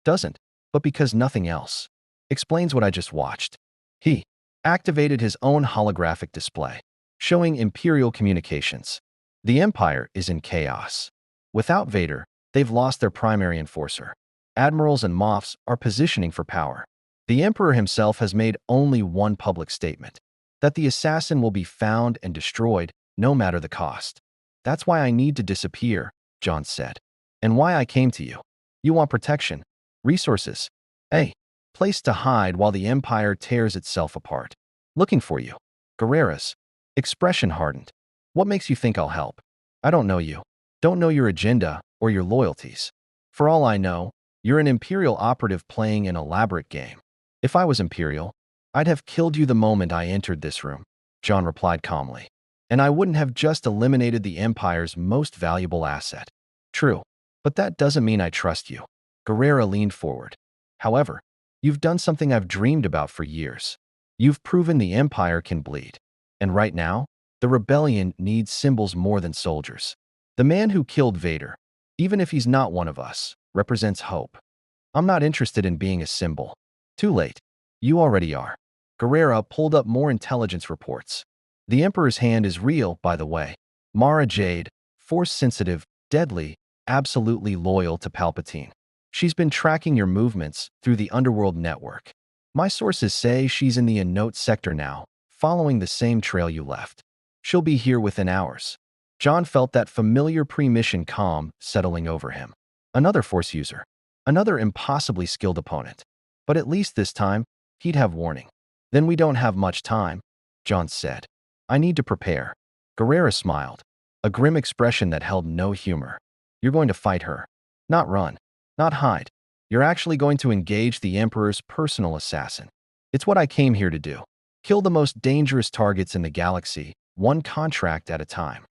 Doesn't, but because nothing else explains what I just watched." He activated his own holographic display, showing Imperial communications. "The Empire is in chaos. Without Vader, they've lost their primary enforcer. Admirals and Moffs are positioning for power. The Emperor himself has made only one public statement, that the assassin will be found and destroyed no matter the cost. That's why I need to disappear," John said. "And why I came to you. You want protection, resources, a place to hide while the Empire tears itself apart. Looking for you." Gerrera's expression hardened. "What makes you think I'll help? I don't know you. Don't know your agenda or your loyalties. For all I know, you're an Imperial operative playing an elaborate game. If I was Imperial, I'd have killed you the moment I entered this room," John replied calmly. "And I wouldn't have just eliminated the Empire's most valuable asset." "True, but that doesn't mean I trust you." Gerrera leaned forward. "However, you've done something I've dreamed about for years. You've proven the Empire can bleed. And right now, the rebellion needs symbols more than soldiers. The man who killed Vader, even if he's not one of us, represents hope. I'm not interested in being a symbol. Too late. You already are." Gerrera pulled up more intelligence reports. "The Emperor's hand is real, by the way. Mara Jade, force-sensitive, deadly, absolutely loyal to Palpatine. She's been tracking your movements through the Underworld network. My sources say she's in the Anote sector now, following the same trail you left. She'll be here within hours." John felt that familiar pre-mission calm settling over him. Another Force user. Another impossibly skilled opponent. But at least this time, he'd have warning. "Then we don't have much time," John said. "I need to prepare." Gerrera smiled, a grim expression that held no humor. "You're going to fight her. Not run. Not hide. You're actually going to engage the Emperor's personal assassin. It's what I came here to do. Kill the most dangerous targets in the galaxy, one contract at a time.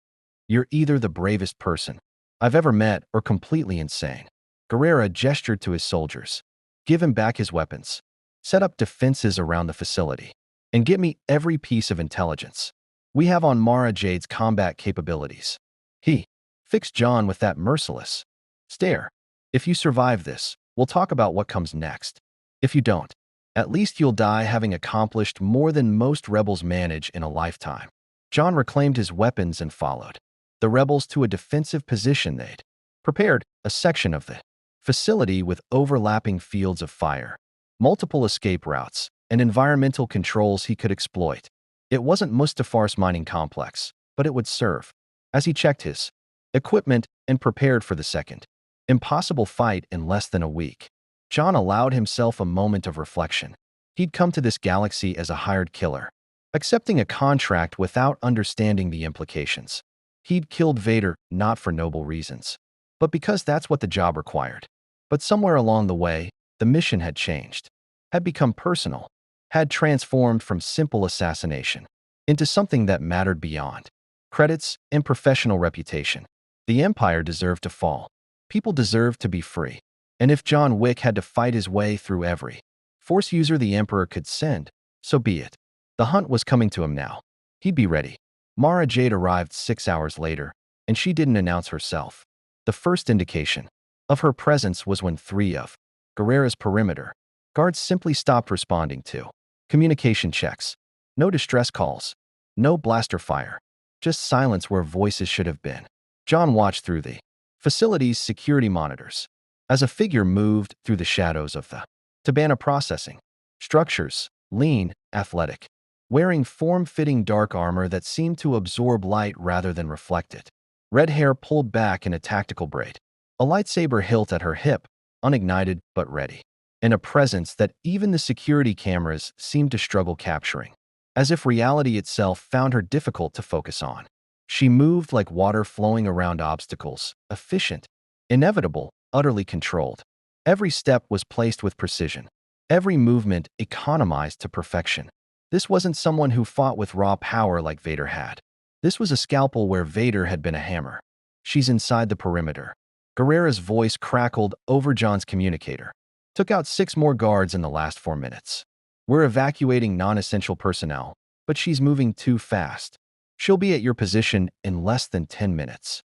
You're either the bravest person I've ever met or completely insane." Gerrera gestured to his soldiers. "Give him back his weapons. Set up defenses around the facility. And get me every piece of intelligence we have on Mara Jade's combat capabilities." He fixed John with that merciless stare. "If you survive this, we'll talk about what comes next. If you don't, at least you'll die having accomplished more than most rebels manage in a lifetime." John reclaimed his weapons and followed the rebels to a defensive position they'd prepared, a section of the facility with overlapping fields of fire, multiple escape routes, and environmental controls he could exploit. It wasn't Mustafar's mining complex, but it would serve. as he checked his equipment and prepared for the second impossible fight in less than a week. John allowed himself a moment of reflection. He'd come to this galaxy as a hired killer, accepting a contract without understanding the implications. He'd killed Vader not for noble reasons, but because that's what the job required. But somewhere along the way, the mission had changed, had become personal, had transformed from simple assassination into something that mattered beyond credits and professional reputation. The Empire deserved to fall. People deserved to be free. And if John Wick had to fight his way through every Force user the Emperor could send, so be it. The hunt was coming to him now. He'd be ready. Mara Jade arrived 6 hours later, and she didn't announce herself. The first indication of her presence was when 3 of Guerrera's perimeter guards simply stopped responding to communication checks. No distress calls, no blaster fire, just silence where voices should have been. John watched through the facility's security monitors as a figure moved through the shadows of the Tabana processing structures, lean, athletic, wearing form-fitting dark armor that seemed to absorb light rather than reflect it. Red hair pulled back in a tactical braid, a lightsaber hilt at her hip, unignited but ready, and a presence that even the security cameras seemed to struggle capturing, as if reality itself found her difficult to focus on. She moved like water flowing around obstacles, efficient, inevitable, utterly controlled. Every step was placed with precision, every movement economized to perfection. This wasn't someone who fought with raw power like Vader had. This was a scalpel where Vader had been a hammer. She's inside the perimeter. Guerrera's voice crackled over John's communicator. Took out 6 more guards in the last 4 minutes. We're evacuating non-essential personnel, but she's moving too fast. She'll be at your position in less than 10 minutes.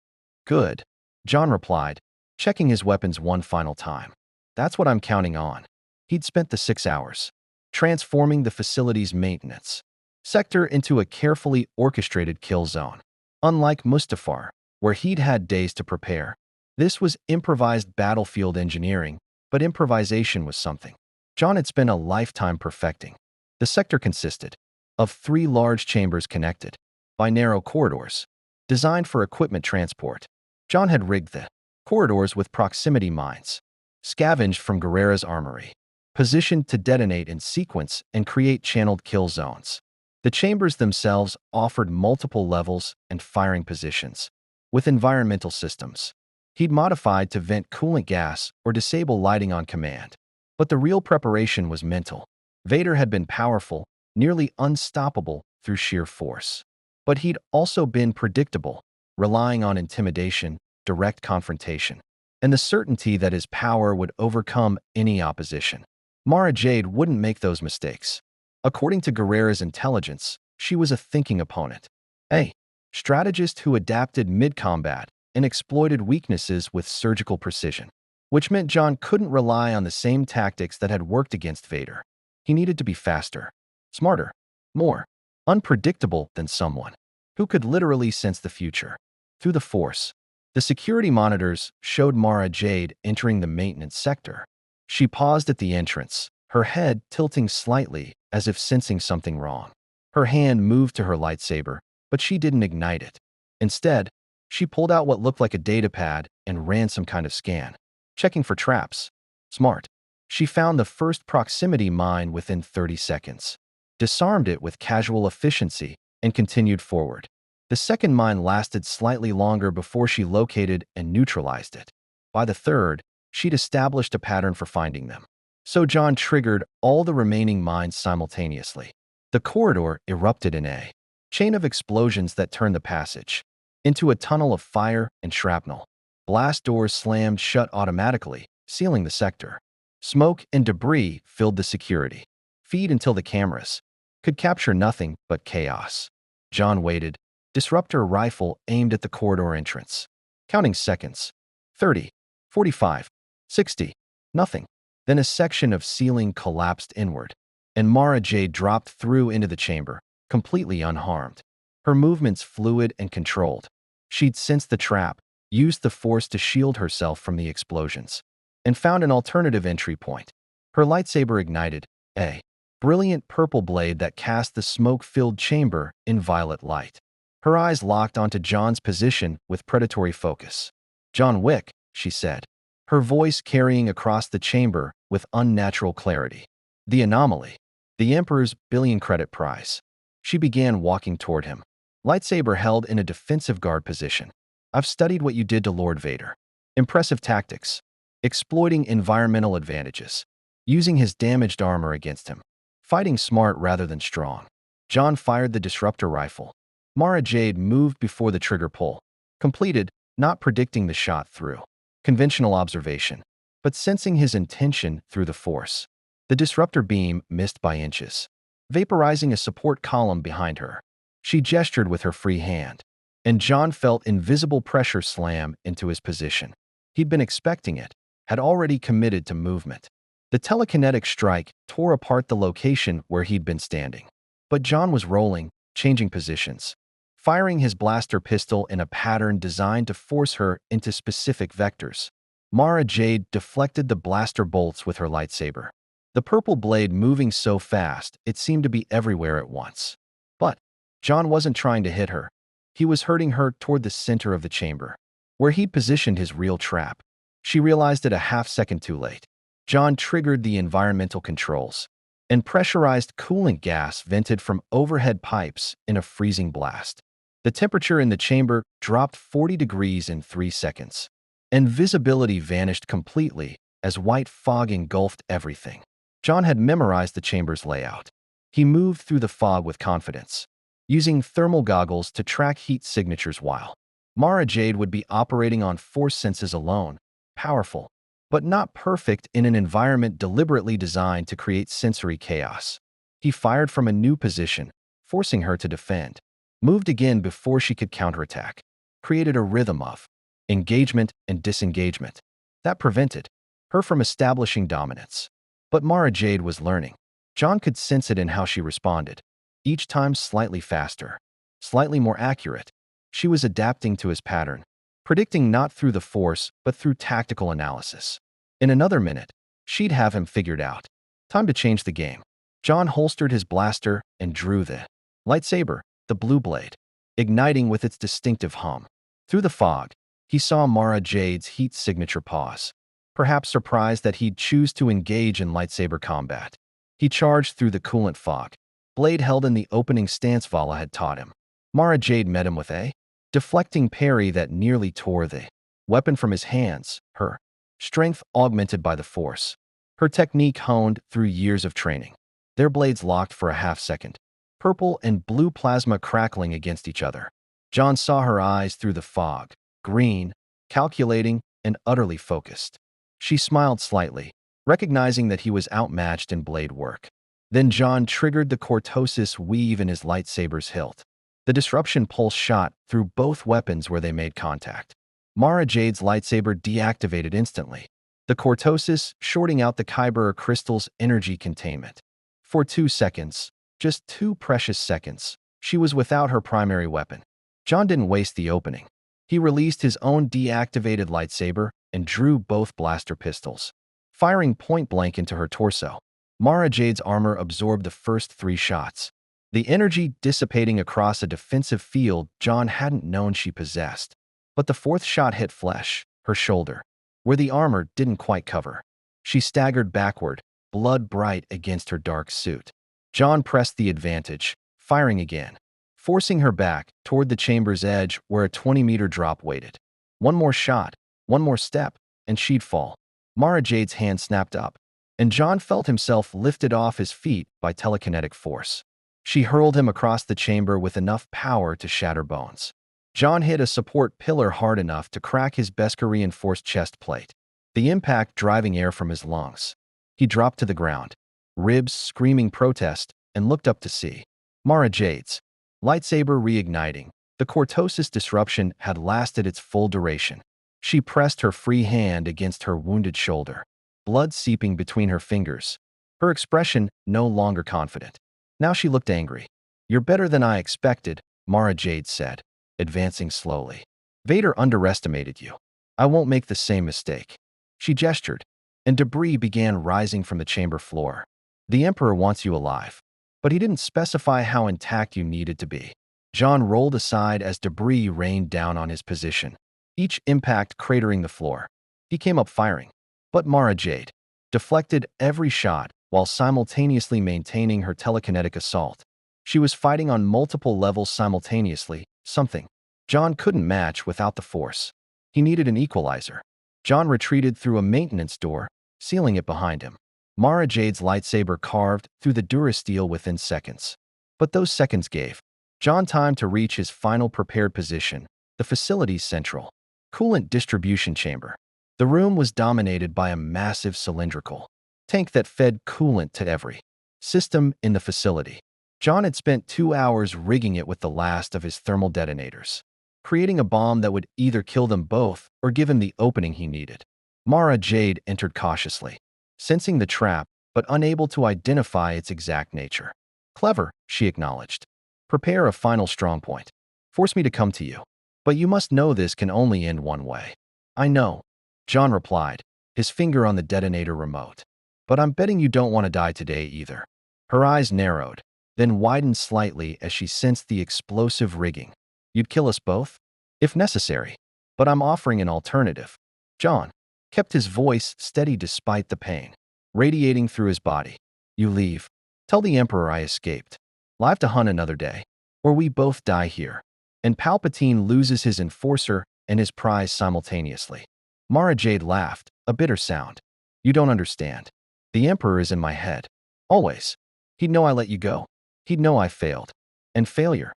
Good, John replied, checking his weapons one final time. That's what I'm counting on. He'd spent the 6 hours transforming the facility's maintenance sector into a carefully orchestrated kill zone. Unlike Mustafar, where he'd had days to prepare, this was improvised battlefield engineering, but improvisation was something John had spent a lifetime perfecting. The sector consisted of 3 large chambers connected by narrow corridors, designed for equipment transport. John had rigged the corridors with proximity mines, scavenged from Guerrera's armory, positioned to detonate in sequence and create channeled kill zones. The chambers themselves offered multiple levels and firing positions, with environmental systems he'd modified to vent coolant gas or disable lighting on command. But the real preparation was mental. Vader had been powerful, nearly unstoppable through sheer force. But he'd also been predictable, relying on intimidation, direct confrontation, and the certainty that his power would overcome any opposition. Mara Jade wouldn't make those mistakes. According to Guerrera's intelligence, she was a thinking opponent, a strategist who adapted mid-combat and exploited weaknesses with surgical precision, which meant John couldn't rely on the same tactics that had worked against Vader. He needed to be faster, smarter, more unpredictable than someone who could literally sense the future through the Force. The security monitors showed Mara Jade entering the maintenance sector. She paused at the entrance, her head tilting slightly as if sensing something wrong. Her hand moved to her lightsaber, but she didn't ignite it. Instead, she pulled out what looked like a datapad and ran some kind of scan, checking for traps. Smart. She found the first proximity mine within 30 seconds, disarmed it with casual efficiency, and continued forward. The second mine lasted slightly longer before she located and neutralized it. By the third, she'd established a pattern for finding them. So John triggered all the remaining mines simultaneously. The corridor erupted in a chain of explosions that turned the passage into a tunnel of fire and shrapnel. Blast doors slammed shut automatically, sealing the sector. Smoke and debris filled the security feed until the cameras could capture nothing but chaos. John waited, disruptor rifle aimed at the corridor entrance. Counting seconds. 30, 45, 60, nothing. Then a section of ceiling collapsed inward, and Mara Jade dropped through into the chamber, completely unharmed. Her movements fluid and controlled. She'd sensed the trap, used the Force to shield herself from the explosions, and found an alternative entry point. Her lightsaber ignited, a brilliant purple blade that cast the smoke-filled chamber in violet light. Her eyes locked onto John's position with predatory focus. "John Wick," she said, her voice carrying across the chamber with unnatural clarity. "The anomaly. The Emperor's billion credit prize." She began walking toward him, lightsaber held in a defensive guard position. "I've studied what you did to Lord Vader. Impressive tactics. Exploiting environmental advantages. Using his damaged armor against him. Fighting smart rather than strong." John fired the disruptor rifle. Mara Jade moved before the trigger pull. Completed, not predicting the shot through conventional observation, but sensing his intention through the force. The disruptor beam missed by inches, vaporizing a support column behind her. She gestured with her free hand, and John felt invisible pressure slam into his position. He'd been expecting it, had already committed to movement. The telekinetic strike tore apart the location where he'd been standing. But John was rolling, changing positions, firing his blaster pistol in a pattern designed to force her into specific vectors. Mara Jade deflected the blaster bolts with her lightsaber, the purple blade moving so fast it seemed to be everywhere at once. But John wasn't trying to hit her. He was hurting her toward the center of the chamber, where he'd positioned his real trap. She realized it a half-second too late. John triggered the environmental controls, and pressurized coolant gas vented from overhead pipes in a freezing blast. The temperature in the chamber dropped 40 degrees in 3 seconds, and visibility vanished completely as white fog engulfed everything. John had memorized the chamber's layout. He moved through the fog with confidence, using thermal goggles to track heat signatures while Mara Jade would be operating on force senses alone, powerful, but not perfect in an environment deliberately designed to create sensory chaos. He fired from a new position, forcing her to defend. Moved again before she could counterattack. Created a rhythm of engagement and disengagement that prevented her from establishing dominance. But Mara Jade was learning. John could sense it in how she responded. Each time slightly faster, slightly more accurate. She was adapting to his pattern, predicting not through the force, but through tactical analysis. In another minute, she'd have him figured out. Time to change the game. John holstered his blaster and drew the lightsaber, the blue blade, igniting with its distinctive hum. Through the fog, he saw Mara Jade's heat signature pause, perhaps surprised that he'd choose to engage in lightsaber combat. He charged through the coolant fog, blade held in the opening stance Vala had taught him. Mara Jade met him with a deflecting parry that nearly tore the weapon from his hands, her strength augmented by the force, her technique honed through years of training. Their blades locked for a half-second, purple and blue plasma crackling against each other. John saw her eyes through the fog, green, calculating, and utterly focused. She smiled slightly, recognizing that he was outmatched in blade work. Then John triggered the cortosis weave in his lightsaber's hilt. The disruption pulse shot through both weapons where they made contact. Mara Jade's lightsaber deactivated instantly, the cortosis shorting out the Kyber crystal's energy containment. For 2 seconds, just 2 precious seconds, she was without her primary weapon. John didn't waste the opening. He released his own deactivated lightsaber and drew both blaster pistols, firing point-blank into her torso. Mara Jade's armor absorbed the first 3 shots, the energy dissipating across a defensive field John hadn't known she possessed. But the 4th shot hit flesh, her shoulder, where the armor didn't quite cover. She staggered backward, blood bright against her dark suit. John pressed the advantage, firing again, forcing her back toward the chamber's edge where a 20-meter drop waited. One more shot, one more step, and she'd fall. Mara Jade's hand snapped up, and John felt himself lifted off his feet by telekinetic force. She hurled him across the chamber with enough power to shatter bones. John hit a support pillar hard enough to crack his Beskar-reinforced chest plate, the impact driving air from his lungs. He dropped to the ground, ribs screaming protest, and looked up to see Mara Jade's lightsaber reigniting. The cortosis disruption had lasted its full duration. She pressed her free hand against her wounded shoulder, blood seeping between her fingers, her expression no longer confident. Now she looked angry. "You're better than I expected," Mara Jade said, advancing slowly. "Vader underestimated you. I won't make the same mistake." She gestured, and debris began rising from the chamber floor. "The Emperor wants you alive, but he didn't specify how intact you needed to be." John rolled aside as debris rained down on his position, each impact cratering the floor. He came up firing, but Mara Jade deflected every shot while simultaneously maintaining her telekinetic assault. She was fighting on multiple levels simultaneously, something John couldn't match without the force. He needed an equalizer. John retreated through a maintenance door, sealing it behind him. Mara Jade's lightsaber carved through the durasteel within seconds. But those seconds gave John time to reach his final prepared position, the facility's central coolant distribution chamber. The room was dominated by a massive cylindrical tank that fed coolant to every system in the facility. John had spent 2 hours rigging it with the last of his thermal detonators, creating a bomb that would either kill them both or give him the opening he needed. Mara Jade entered cautiously, sensing the trap but unable to identify its exact nature. Clever, she acknowledged. Prepare a final strong point. Force me to come to you. But you must know this can only end one way. I know, John replied, his finger on the detonator remote. But I'm betting you don't want to die today either. Her eyes narrowed, then widened slightly as she sensed the explosive rigging. You'd kill us both? If necessary. But I'm offering an alternative. John kept his voice steady despite the pain radiating through his body. You leave. Tell the Emperor I escaped. Live to hunt another day. Or we both die here. And Palpatine loses his enforcer and his prize simultaneously. Mara Jade laughed, a bitter sound. You don't understand. The Emperor is in my head. Always. He'd know I let you go. He'd know I failed. And failure.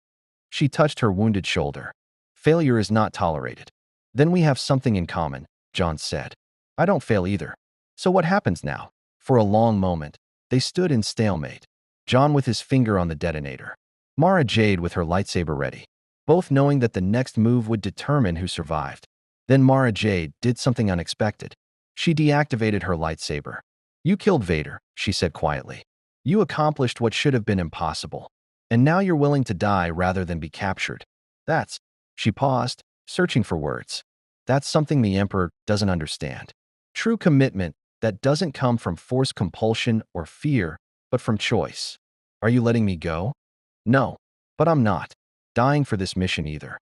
She touched her wounded shoulder. Failure is not tolerated. Then we have something in common, John said. I don't fail either. So what happens now? For a long moment, they stood in stalemate. John with his finger on the detonator. Mara Jade with her lightsaber ready, both knowing that the next move would determine who survived. Then Mara Jade did something unexpected. She deactivated her lightsaber. You killed Vader, she said quietly. You accomplished what should have been impossible. And now you're willing to die rather than be captured. That's, she paused, searching for words. That's something the Emperor doesn't understand. True commitment that doesn't come from forced compulsion or fear, but from choice. Are you letting me go? No, but I'm not dying for this mission either.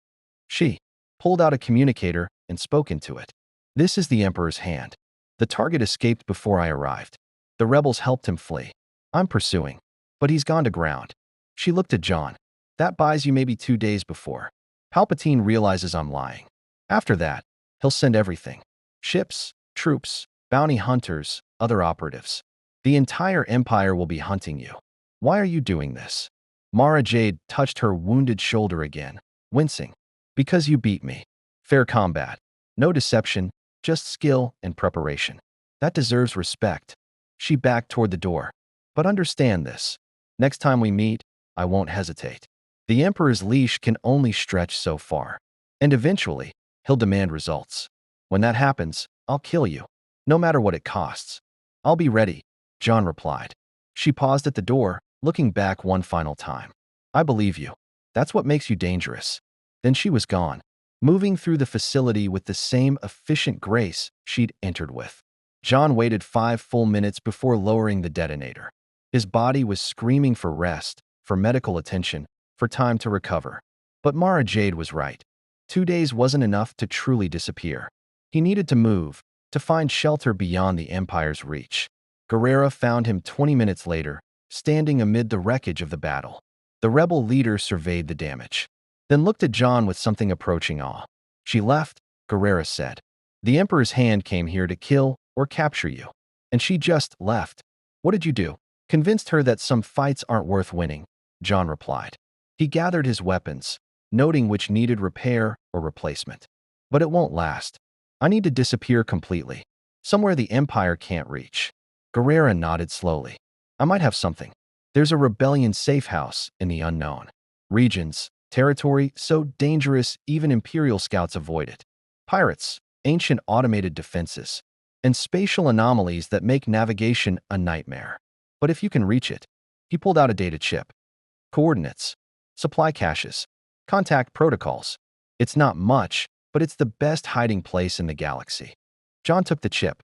She pulled out a communicator and spoke into it. This is the Emperor's hand. The target escaped before I arrived. The rebels helped him flee. I'm pursuing, but he's gone to ground. She looked at John. That buys you maybe 2 days before Palpatine realizes I'm lying. After that, he'll send everything. Ships, troops, bounty hunters, other operatives. The entire Empire will be hunting you. Why are you doing this? Mara Jade touched her wounded shoulder again, wincing. Because you beat me. Fair combat. No deception, just skill and preparation. That deserves respect. She backed toward the door. But understand this. Next time we meet, I won't hesitate. The Emperor's leash can only stretch so far. And eventually, he'll demand results. When that happens, I'll kill you. No matter what it costs. I'll be ready, John replied. She paused at the door, looking back one final time. I believe you. That's what makes you dangerous. Then she was gone, moving through the facility with the same efficient grace she'd entered with. John waited 5 full minutes before lowering the detonator. His body was screaming for rest, for medical attention, for time to recover. But Mara Jade was right. 2 days wasn't enough to truly disappear. He needed to move, to find shelter beyond the Empire's reach. Guerrera found him 20 minutes later, standing amid the wreckage of the battle. The rebel leader surveyed the damage, then looked at John with something approaching awe. She left, Guerrera said. The Emperor's hand came here to kill or capture you. And she just left. What did you do? Convinced her that some fights aren't worth winning, John replied. He gathered his weapons, noting which needed repair or replacement. But it won't last. I need to disappear completely, somewhere the Empire can't reach. Guerrera nodded slowly. I might have something. There's a rebellion safe house in the unknown regions, territory so dangerous even Imperial scouts avoid it. Pirates, ancient automated defenses, and spatial anomalies that make navigation a nightmare. But if you can reach it, he pulled out a data chip. Coordinates, supply caches, contact protocols. It's not much, but it's the best hiding place in the galaxy. John took the chip.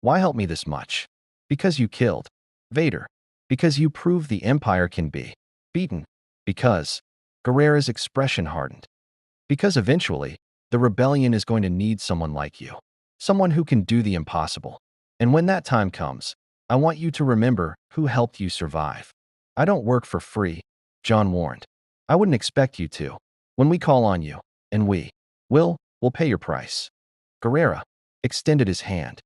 Why help me this much? Because you killed Vader. Because you proved the Empire can be beaten. Because Guerrera's expression hardened. Because eventually, the rebellion is going to need someone like you. Someone who can do the impossible. And when that time comes, I want you to remember who helped you survive. I don't work for free, John warned. I wouldn't expect you to. When we call on you, and we'll pay your price. Guerrera extended his hand.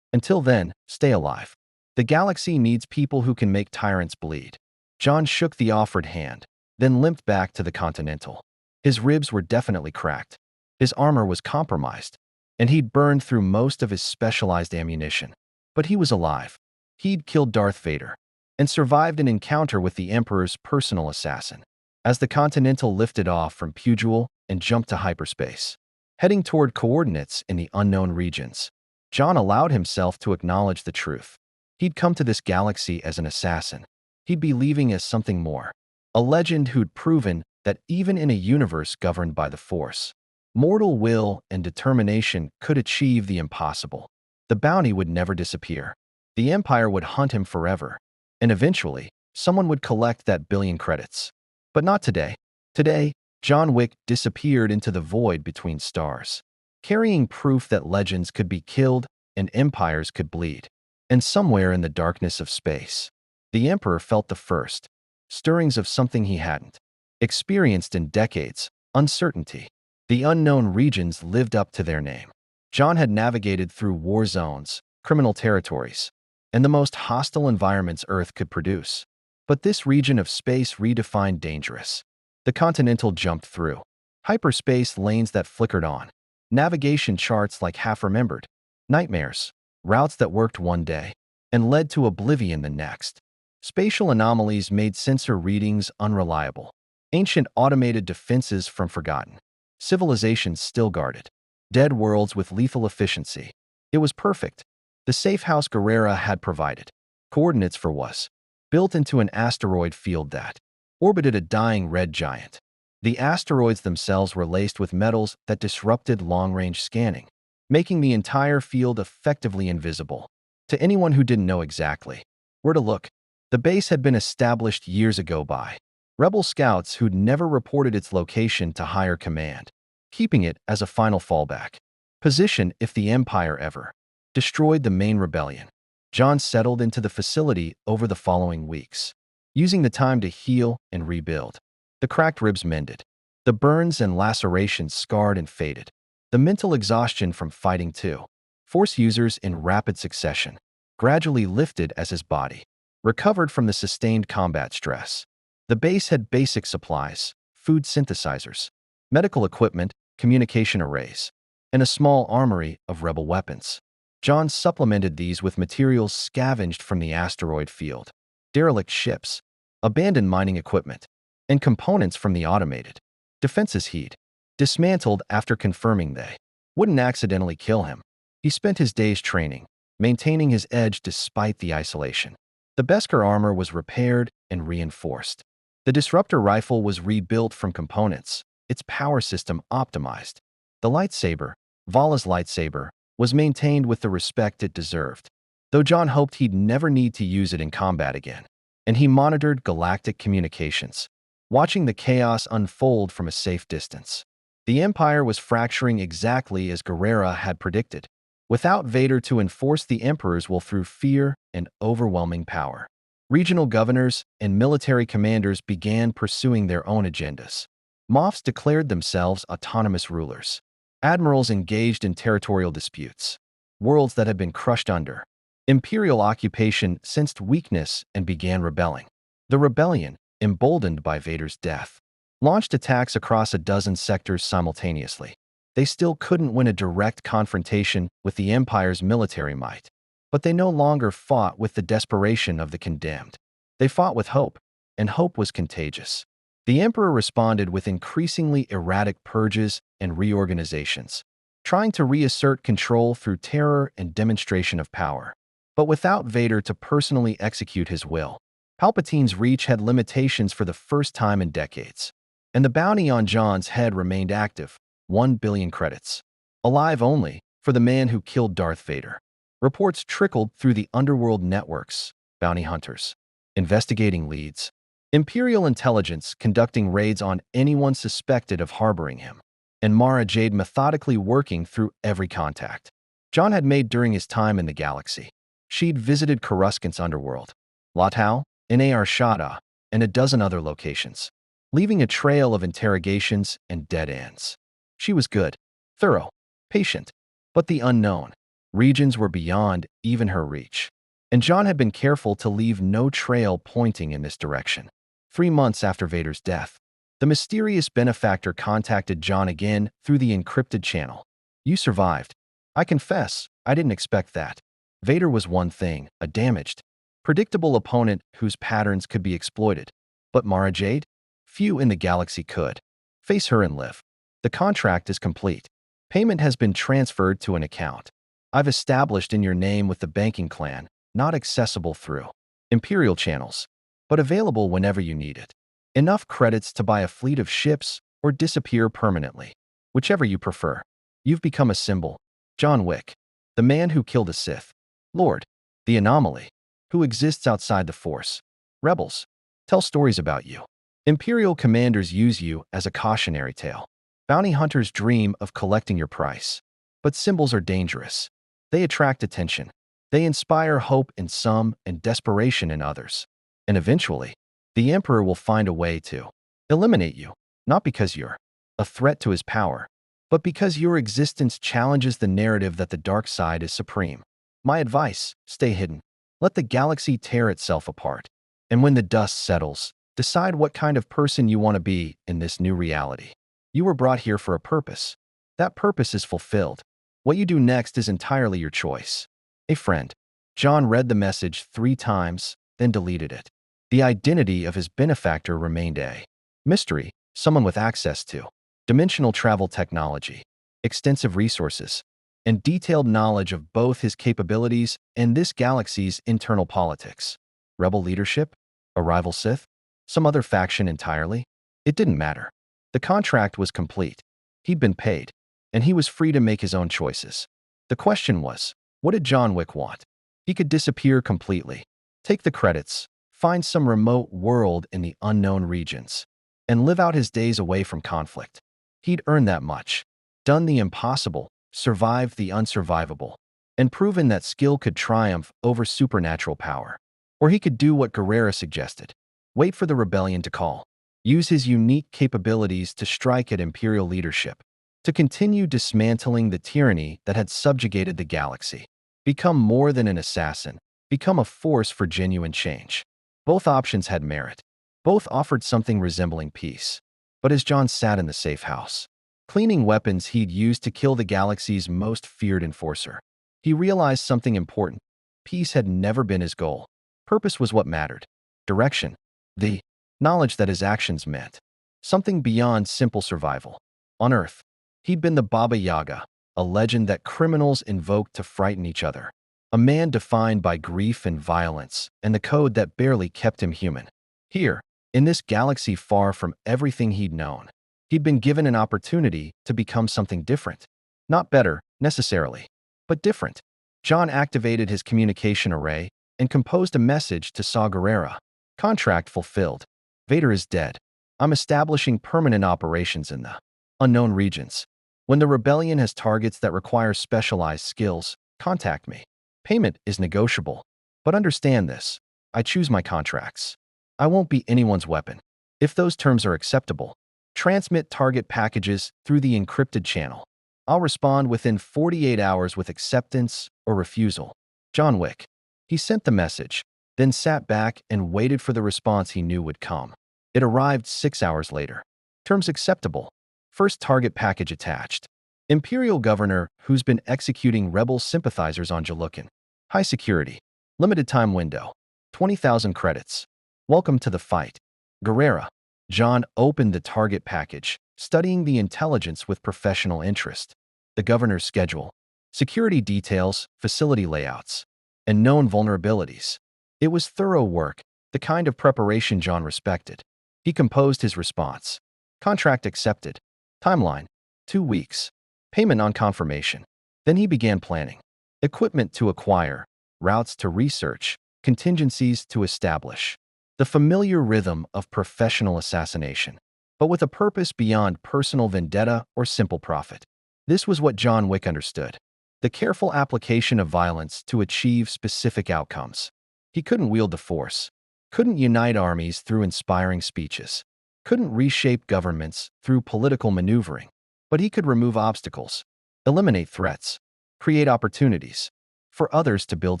Until then, stay alive. The galaxy needs people who can make tyrants bleed. John shook the offered hand, then limped back to the Continental. His ribs were definitely cracked. His armor was compromised, and he'd burned through most of his specialized ammunition. But he was alive. He'd killed Darth Vader and survived an encounter with the Emperor's personal assassin. As the Continental lifted off from Pugil and jumped to hyperspace, heading toward coordinates in the unknown regions, John allowed himself to acknowledge the truth. He'd come to this galaxy as an assassin. He'd be leaving as something more. A legend who'd proven that even in a universe governed by the Force, mortal will and determination could achieve the impossible. The bounty would never disappear. The Empire would hunt him forever, and eventually, someone would collect that billion credits. But not today. Today, John Wick disappeared into the void between stars, carrying proof that legends could be killed and empires could bleed. And somewhere in the darkness of space, the Emperor felt the first stirrings of something he hadn't experienced in decades: uncertainty. The unknown regions lived up to their name. John had navigated through war zones, criminal territories, and the most hostile environments Earth could produce. But this region of space redefined dangerous. The Continental jumped through hyperspace lanes that flickered on, navigation charts like half-remembered, nightmares, routes that worked one day and led to oblivion the next. Spatial anomalies made sensor readings unreliable, ancient automated defenses from forgotten, civilizations still guarded, dead worlds with lethal efficiency. It was perfect. The safe house Guerrera had provided. Coordinates for was built into an asteroid field that orbited a dying red giant. The asteroids themselves were laced with metals that disrupted long-range scanning, making the entire field effectively invisible to anyone who didn't know exactly where to look. The base had been established years ago by rebel scouts who'd never reported its location to higher command, keeping it as a final fallback position if the Empire ever destroyed the main rebellion. John settled into the facility over the following weeks, using the time to heal and rebuild. The cracked ribs mended, the burns and lacerations scarred and faded, the mental exhaustion from fighting two Force users in rapid succession gradually lifted as his body recovered from the sustained combat stress. The base had basic supplies, food synthesizers, medical equipment, communication arrays, and a small armory of rebel weapons. John supplemented these with materials scavenged from the asteroid field, derelict ships, abandoned mining equipment, and components from the automated defenses he'd dismantled after confirming they wouldn't accidentally kill him. He spent his days training, maintaining his edge despite the isolation. The Beskar armor was repaired and reinforced. The disruptor rifle was rebuilt from components, its power system optimized. The lightsaber, Vala's lightsaber, was maintained with the respect it deserved, though John hoped he'd never need to use it in combat again. And he monitored galactic communications, watching the chaos unfold from a safe distance. The Empire was fracturing exactly as Guerrera had predicted, without Vader to enforce the Emperor's will through fear and overwhelming power. Regional governors and military commanders began pursuing their own agendas. Moffs declared themselves autonomous rulers. Admirals engaged in territorial disputes. Worlds that had been crushed under imperial occupation sensed weakness and began rebelling. The rebellion, emboldened by Vader's death, launched attacks across a dozen sectors simultaneously. They still couldn't win a direct confrontation with the Empire's military might, but they no longer fought with the desperation of the condemned. They fought with hope, and hope was contagious. The Emperor responded with increasingly erratic purges and reorganizations, trying to reassert control through terror and demonstration of power. But without Vader to personally execute his will, Palpatine's reach had limitations for the first time in decades. And the bounty on John's head remained active, 1 billion credits. Alive only for the man who killed Darth Vader. Reports trickled through the underworld networks, bounty hunters, investigating leads, Imperial intelligence conducting raids on anyone suspected of harboring him, and Mara Jade methodically working through every contact John had made during his time in the galaxy. She'd visited Coruscant's underworld, Latau, Nar Shaddaa, and a dozen other locations, leaving a trail of interrogations and dead ends. She was good, thorough, patient, but the unknown regions were beyond even her reach, and John had been careful to leave no trail pointing in this direction. 3 months after Vader's death, the mysterious benefactor contacted John again through the encrypted channel. "You survived. I confess, I didn't expect that." Vader was one thing, a damaged, predictable opponent whose patterns could be exploited. But Mara Jade? Few in the galaxy could. Face her and live. "The contract is complete. Payment has been transferred to an account I've established in your name with the banking clan, not accessible through Imperial channels, but available whenever you need it. Enough credits to buy a fleet of ships or disappear permanently. Whichever you prefer. You've become a symbol. John Wick, the man who killed a Sith Lord, the anomaly, who exists outside the Force. Rebels tell stories about you. Imperial commanders use you as a cautionary tale. Bounty hunters dream of collecting your price. But symbols are dangerous. They attract attention. They inspire hope in some and desperation in others. And eventually, the Emperor will find a way to eliminate you, not because you're a threat to his power, but because your existence challenges the narrative that the dark side is supreme. My advice, stay hidden. Let the galaxy tear itself apart. And when the dust settles, decide what kind of person you want to be in this new reality. You were brought here for a purpose. That purpose is fulfilled. What you do next is entirely your choice." A friend. John read the message 3 times, then deleted it. The identity of his benefactor remained a mystery, someone with access to dimensional travel technology, extensive resources, and detailed knowledge of both his capabilities and this galaxy's internal politics. Rebel leadership? A rival Sith? Some other faction entirely? It didn't matter. The contract was complete. He'd been paid, and he was free to make his own choices. The question was, what did John Wick want? He could disappear completely, take the credits, find some remote world in the unknown regions, and live out his days away from conflict. He'd earned that much, done the impossible, survived the unsurvivable, and proven that skill could triumph over supernatural power. Or he could do what Guerrera suggested, wait for the rebellion to call, use his unique capabilities to strike at Imperial leadership, to continue dismantling the tyranny that had subjugated the galaxy, become more than an assassin, become a force for genuine change. Both options had merit. Both offered something resembling peace. But as John sat in the safe house, cleaning weapons he'd used to kill the galaxy's most feared enforcer, he realized something important. Peace had never been his goal. Purpose was what mattered. Direction. The knowledge that his actions meant something beyond simple survival. On Earth, he'd been the Baba Yaga, a legend that criminals invoked to frighten each other. A man defined by grief and violence, and the code that barely kept him human. Here, in this galaxy far from everything he'd known, he'd been given an opportunity to become something different. Not better, necessarily, but different. John activated his communication array and composed a message to Saw Gerrera. Contract fulfilled. Vader is dead. I'm establishing permanent operations in the unknown regions. When the rebellion has targets that require specialized skills, contact me. Payment is negotiable. But understand this. I choose my contracts. I won't be anyone's weapon. If those terms are acceptable, transmit target packages through the encrypted channel. I'll respond within 48 hours with acceptance or refusal. John Wick. He sent the message, then sat back and waited for the response he knew would come. It arrived 6 hours later. Terms acceptable. First target package attached. Imperial governor who's been executing rebel sympathizers on Jalukan. High security. Limited time window. 20,000 credits. Welcome to the fight. Guerrera. John opened the target package, studying the intelligence with professional interest. The governor's schedule. Security details, facility layouts, and known vulnerabilities. It was thorough work, the kind of preparation John respected. He composed his response. Contract accepted. Timeline. 2 weeks. Payment on confirmation. Then he began planning. Equipment to acquire, routes to research, contingencies to establish. the familiar rhythm of professional assassination, but with a purpose beyond personal vendetta or simple profit. This was what John Wick understood: the careful application of violence to achieve specific outcomes. He couldn't wield the Force, couldn't unite armies through inspiring speeches, couldn't reshape governments through political maneuvering, but he could remove obstacles, eliminate threats, create opportunities for others to build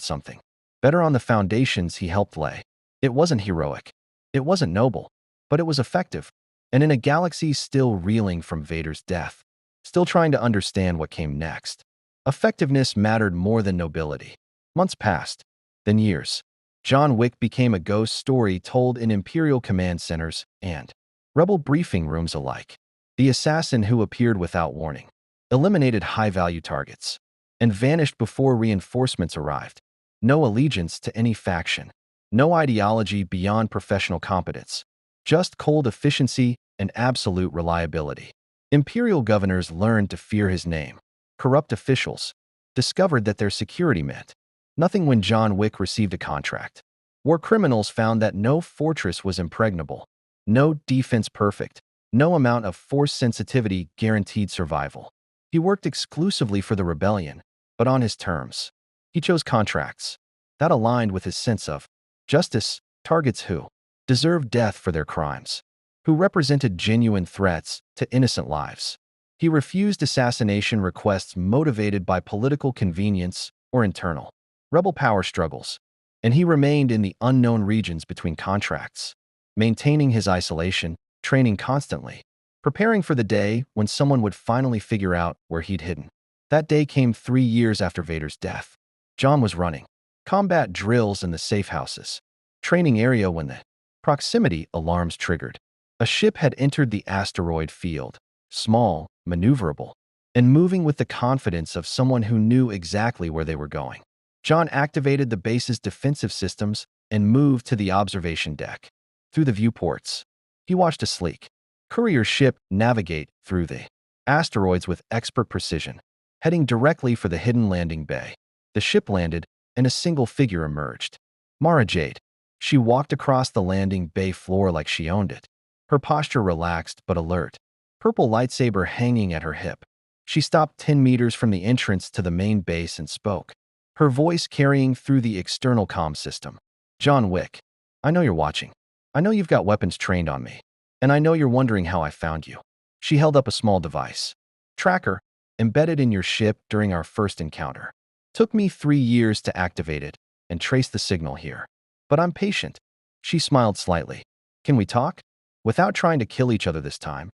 something better on the foundations he helped lay. It wasn't heroic, it wasn't noble, but it was effective. And in a galaxy still reeling from Vader's death, still trying to understand what came next, effectiveness mattered more than nobility. Months passed, then years. John Wick became a ghost story told in Imperial command centers and rebel briefing rooms alike. The assassin who appeared without warning, eliminated high-value targets, and vanished before reinforcements arrived. No allegiance to any faction, no ideology beyond professional competence, just cold efficiency and absolute reliability. Imperial governors learned to fear his name. Corrupt officials discovered that their security meant nothing when John Wick received a contract. War criminals found that no fortress was impregnable, no defense perfect, no amount of force sensitivity guaranteed survival. He worked exclusively for the rebellion, but on his terms. He chose contracts that aligned with his sense of justice, targets who deserved death for their crimes, who represented genuine threats to innocent lives. He refused assassination requests motivated by political convenience or internal rebel power struggles, and he remained in the unknown regions between contracts, maintaining his isolation, training constantly, preparing for the day when someone would finally figure out where he'd hidden. That day came 3 years after Vader's death. John was running combat drills in the safe houses, training area when the proximity alarms triggered. A ship had entered the asteroid field, small, maneuverable, and moving with the confidence of someone who knew exactly where they were going. John activated the base's defensive systems and moved to the observation deck. Through the viewports, he watched a sleek courier ship navigate through the asteroids with expert precision, heading directly for the hidden landing bay. The ship landed, and a single figure emerged. Mara Jade. She walked across the landing bay floor like she owned it, her posture relaxed but alert, purple lightsaber hanging at her hip. She stopped 10 meters from the entrance to the main base and spoke, her voice carrying through the external comm system. John Wick, I know you're watching. I know you've got weapons trained on me, and I know you're wondering how I found you. She held up a small device. Tracker, embedded in your ship during our first encounter. Took me 3 years to activate it and trace the signal here. But I'm patient. She smiled slightly. Can we talk? Without trying to kill each other this time.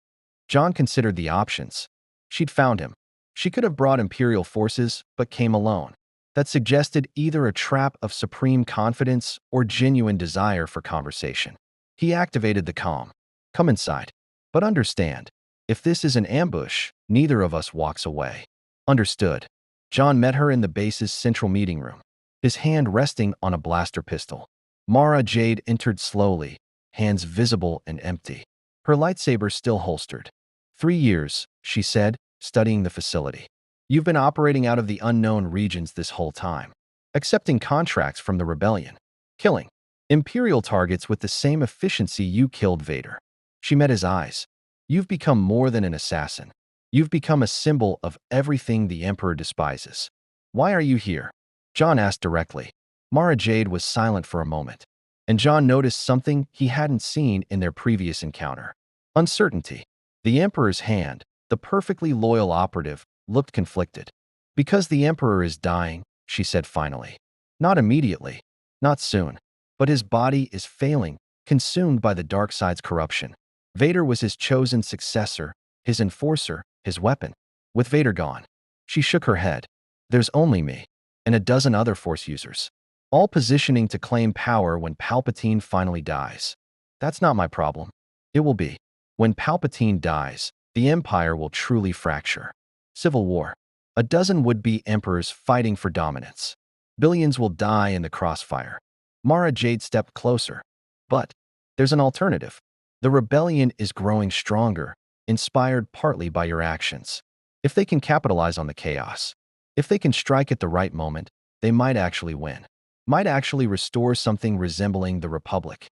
John considered the options. She'd found him. She could have brought Imperial forces, but came alone. That suggested either a trap of supreme confidence or genuine desire for conversation. He activated the comm. Come inside. But understand, if this is an ambush, neither of us walks away. Understood. John met her in the base's central meeting room, his hand resting on a blaster pistol. Mara Jade entered slowly, hands visible and empty, her lightsaber still holstered. 3 years, she said, studying the facility. You've been operating out of the unknown regions this whole time, accepting contracts from the rebellion, killing Imperial targets with the same efficiency you killed Vader. She met his eyes. You've become more than an assassin. You've become a symbol of everything the Emperor despises. Why are you here? John asked directly. Mara Jade was silent for a moment, and John noticed something he hadn't seen in their previous encounter. Uncertainty. The Emperor's hand, the perfectly loyal operative, looked conflicted. Because the Emperor is dying, she said finally. Not immediately, not soon, but his body is failing, consumed by the dark side's corruption. Vader was his chosen successor, his enforcer, his weapon. With Vader gone, she shook her head. There's only me, and a dozen other Force users, all positioning to claim power when Palpatine finally dies. That's not my problem. It will be. When Palpatine dies, the Empire will truly fracture. Civil war. A dozen would-be emperors fighting for dominance. Billions will die in the crossfire. Mara Jade stepped closer. But there's an alternative. The rebellion is growing stronger, inspired partly by your actions. If they can capitalize on the chaos, if they can strike at the right moment, they might actually win. Might actually restore something resembling the Republic.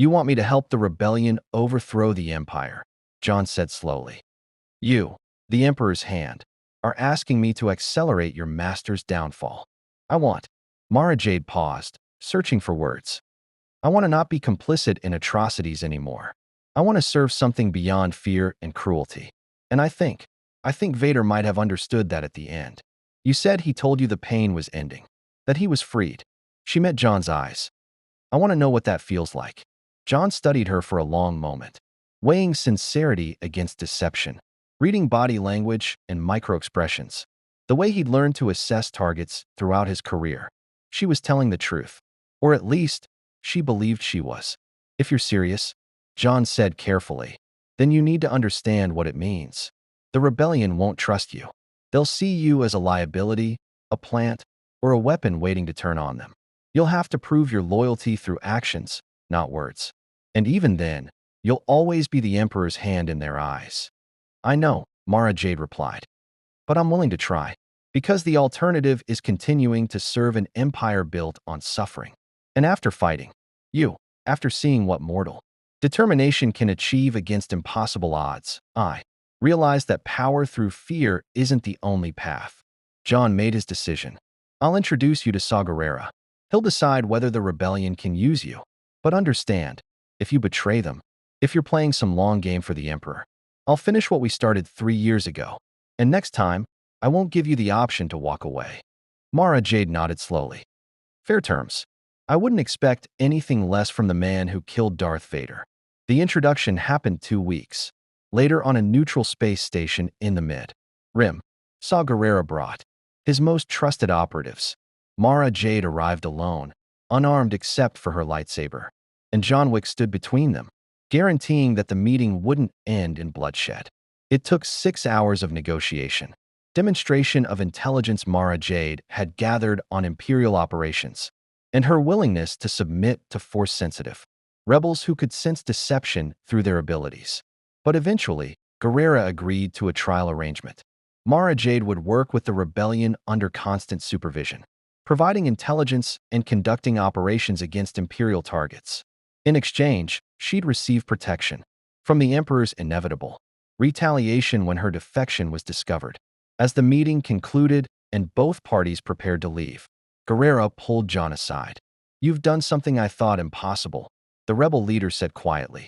You want me to help the rebellion overthrow the Empire, John said slowly. You, the Emperor's hand, are asking me to accelerate your master's downfall. I want. Mara Jade paused, searching for words. I want to not be complicit in atrocities anymore. I want to serve something beyond fear and cruelty. And I think Vader might have understood that at the end. You said he told you the pain was ending, that he was freed. She met John's eyes. I want to know what that feels like. John studied her for a long moment, weighing sincerity against deception, reading body language and micro-expressions, the way he'd learned to assess targets throughout his career. She was telling the truth, or at least, she believed she was. If you're serious, John said carefully, then you need to understand what it means. The rebellion won't trust you. They'll see you as a liability, a plant, or a weapon waiting to turn on them. You'll have to prove your loyalty through actions, not words. And even then, you'll always be the Emperor's hand in their eyes. I know, Mara Jade replied. But I'm willing to try. Because the alternative is continuing to serve an empire built on suffering. And after fighting, after seeing what mortal determination can achieve against impossible odds, I realized that power through fear isn't the only path. John made his decision. I'll introduce you to Saw Gerrera. He'll decide whether the rebellion can use you. But understand, if you betray them, if you're playing some long game for the Emperor, I'll finish what we started 3 years ago. And next time, I won't give you the option to walk away. Mara Jade nodded slowly. Fair terms. I wouldn't expect anything less from the man who killed Darth Vader. The introduction happened 2 weeks later on a neutral space station in the mid-rim. Saw Gerrera brought his most trusted operatives. Mara Jade arrived alone, unarmed except for her lightsaber, and John Wick stood between them, guaranteeing that the meeting wouldn't end in bloodshed. It took 6 hours of negotiation. Demonstration of intelligence Mara Jade had gathered on Imperial operations, and her willingness to submit to Force-sensitive rebels who could sense deception through their abilities. But eventually, Gerrera agreed to a trial arrangement. Mara Jade would work with the rebellion under constant supervision, providing intelligence and conducting operations against Imperial targets. In exchange, she'd receive protection from the Emperor's inevitable retaliation when her defection was discovered. As the meeting concluded and both parties prepared to leave, Gerrera pulled John aside. You've done something I thought impossible, the rebel leader said quietly.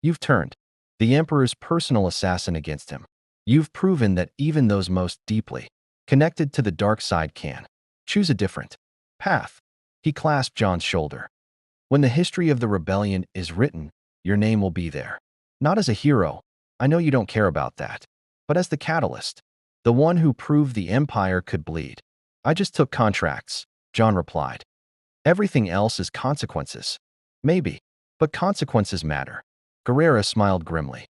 You've turned the Emperor's personal assassin against him. You've proven that even those most deeply connected to the dark side can choose a different path. He clasped John's shoulder. When the history of the rebellion is written, your name will be there. Not as a hero, I know you don't care about that, but as the catalyst, the one who proved the Empire could bleed. I just took contracts, John replied. Everything else is consequences. Maybe, but consequences matter. Gerrera smiled grimly.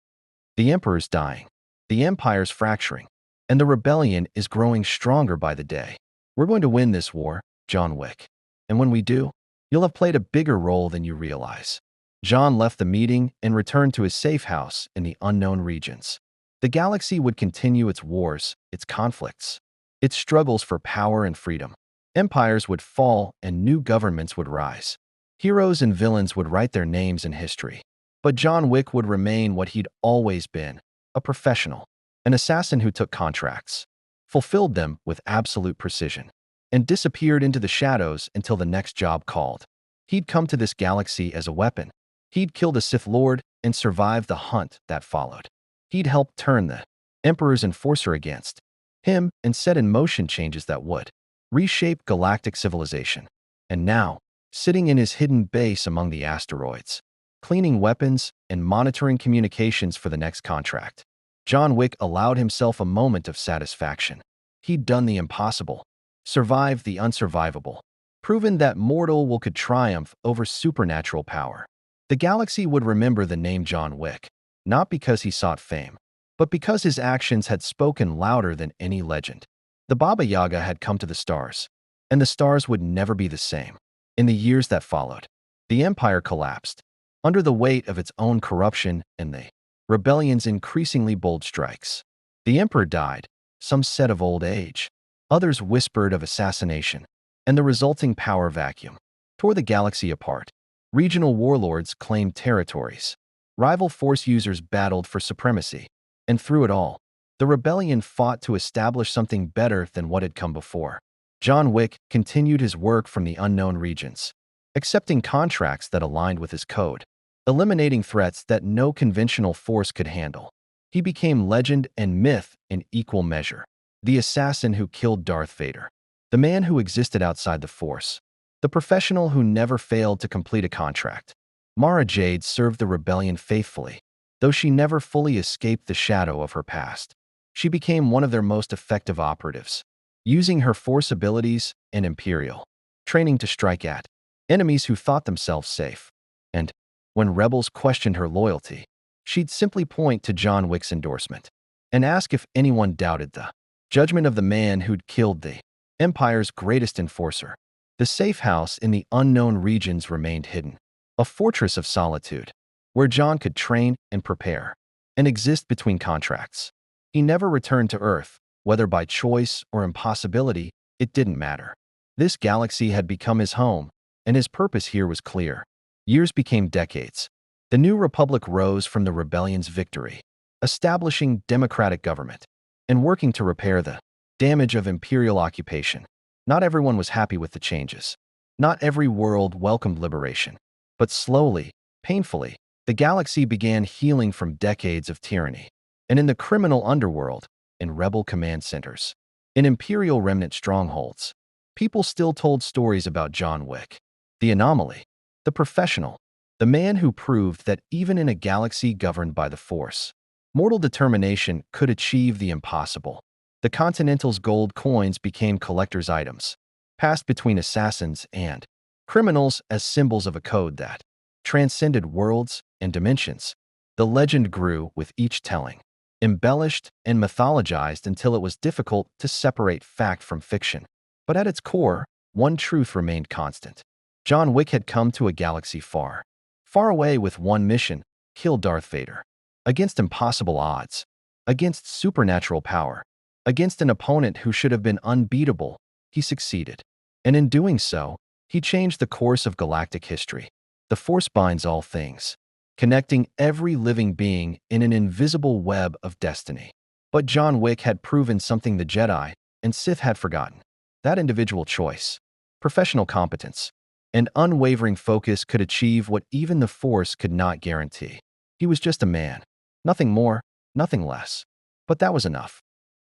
The Emperor's dying, the Empire's fracturing, and the rebellion is growing stronger by the day. We're going to win this war, John Wick. And when we do, you'll have played a bigger role than you realize. John left the meeting and returned to his safe house in the unknown regions. The galaxy would continue its wars, its conflicts, its struggles for power and freedom. Empires would fall and new governments would rise. Heroes and villains would write their names in history. But John Wick would remain what he'd always been, a professional, an assassin who took contracts, fulfilled them with absolute precision, and disappeared into the shadows until the next job called. He'd come to this galaxy as a weapon. He'd killed a Sith Lord and survived the hunt that followed. He'd helped turn the Emperor's enforcer against him and set in motion changes that would reshape galactic civilization. And now, sitting in his hidden base among the asteroids, cleaning weapons and monitoring communications for the next contract, John Wick allowed himself a moment of satisfaction. He'd done the impossible, survived the unsurvivable, proven that mortal could triumph over supernatural power. The galaxy would remember the name John Wick, not because he sought fame, but because his actions had spoken louder than any legend. The Baba Yaga had come to the stars, and the stars would never be the same. In the years that followed, the Empire collapsed, under the weight of its own corruption and the rebellion's increasingly bold strikes. The Emperor died, some said of old age, others whispered of assassination, and the resulting power vacuum tore the galaxy apart. Regional warlords claimed territories. Rival Force users battled for supremacy. And through it all, the rebellion fought to establish something better than what had come before. John Wick continued his work from the unknown regions, accepting contracts that aligned with his code, eliminating threats that no conventional force could handle. He became legend and myth in equal measure. The assassin who killed Darth Vader, the man who existed outside the Force, the professional who never failed to complete a contract. Mara Jade served the rebellion faithfully, though she never fully escaped the shadow of her past. She became one of their most effective operatives, using her Force abilities and Imperial training to strike at enemies who thought themselves safe. And when rebels questioned her loyalty, she'd simply point to John Wick's endorsement and ask if anyone doubted the judgment of the man who'd killed the Empire's greatest enforcer. The safe house in the unknown regions remained hidden, a fortress of solitude, where John could train and prepare, and exist between contracts. He never returned to Earth, whether by choice or impossibility, it didn't matter. This galaxy had become his home, and his purpose here was clear. Years became decades. The New Republic rose from the rebellion's victory, establishing democratic government, and working to repair the damage of Imperial occupation. Not everyone was happy with the changes. Not every world welcomed liberation. But slowly, painfully, the galaxy began healing from decades of tyranny. And in the criminal underworld, in rebel command centers, in Imperial remnant strongholds, people still told stories about John Wick, the anomaly, the professional, the man who proved that even in a galaxy governed by the Force, mortal determination could achieve the impossible. The Continental's gold coins became collector's items, passed between assassins and criminals as symbols of a code that transcended worlds and dimensions. The legend grew with each telling, embellished and mythologized until it was difficult to separate fact from fiction. But at its core, one truth remained constant. John Wick had come to a galaxy far, far away with one mission: kill Darth Vader. Against impossible odds, against supernatural power, against an opponent who should have been unbeatable, he succeeded. And in doing so, he changed the course of galactic history. The Force binds all things, connecting every living being in an invisible web of destiny. But John Wick had proven something the Jedi and Sith had forgotten. That individual choice, professional competence, and unwavering focus could achieve what even the Force could not guarantee. He was just a man. Nothing more, nothing less. But that was enough.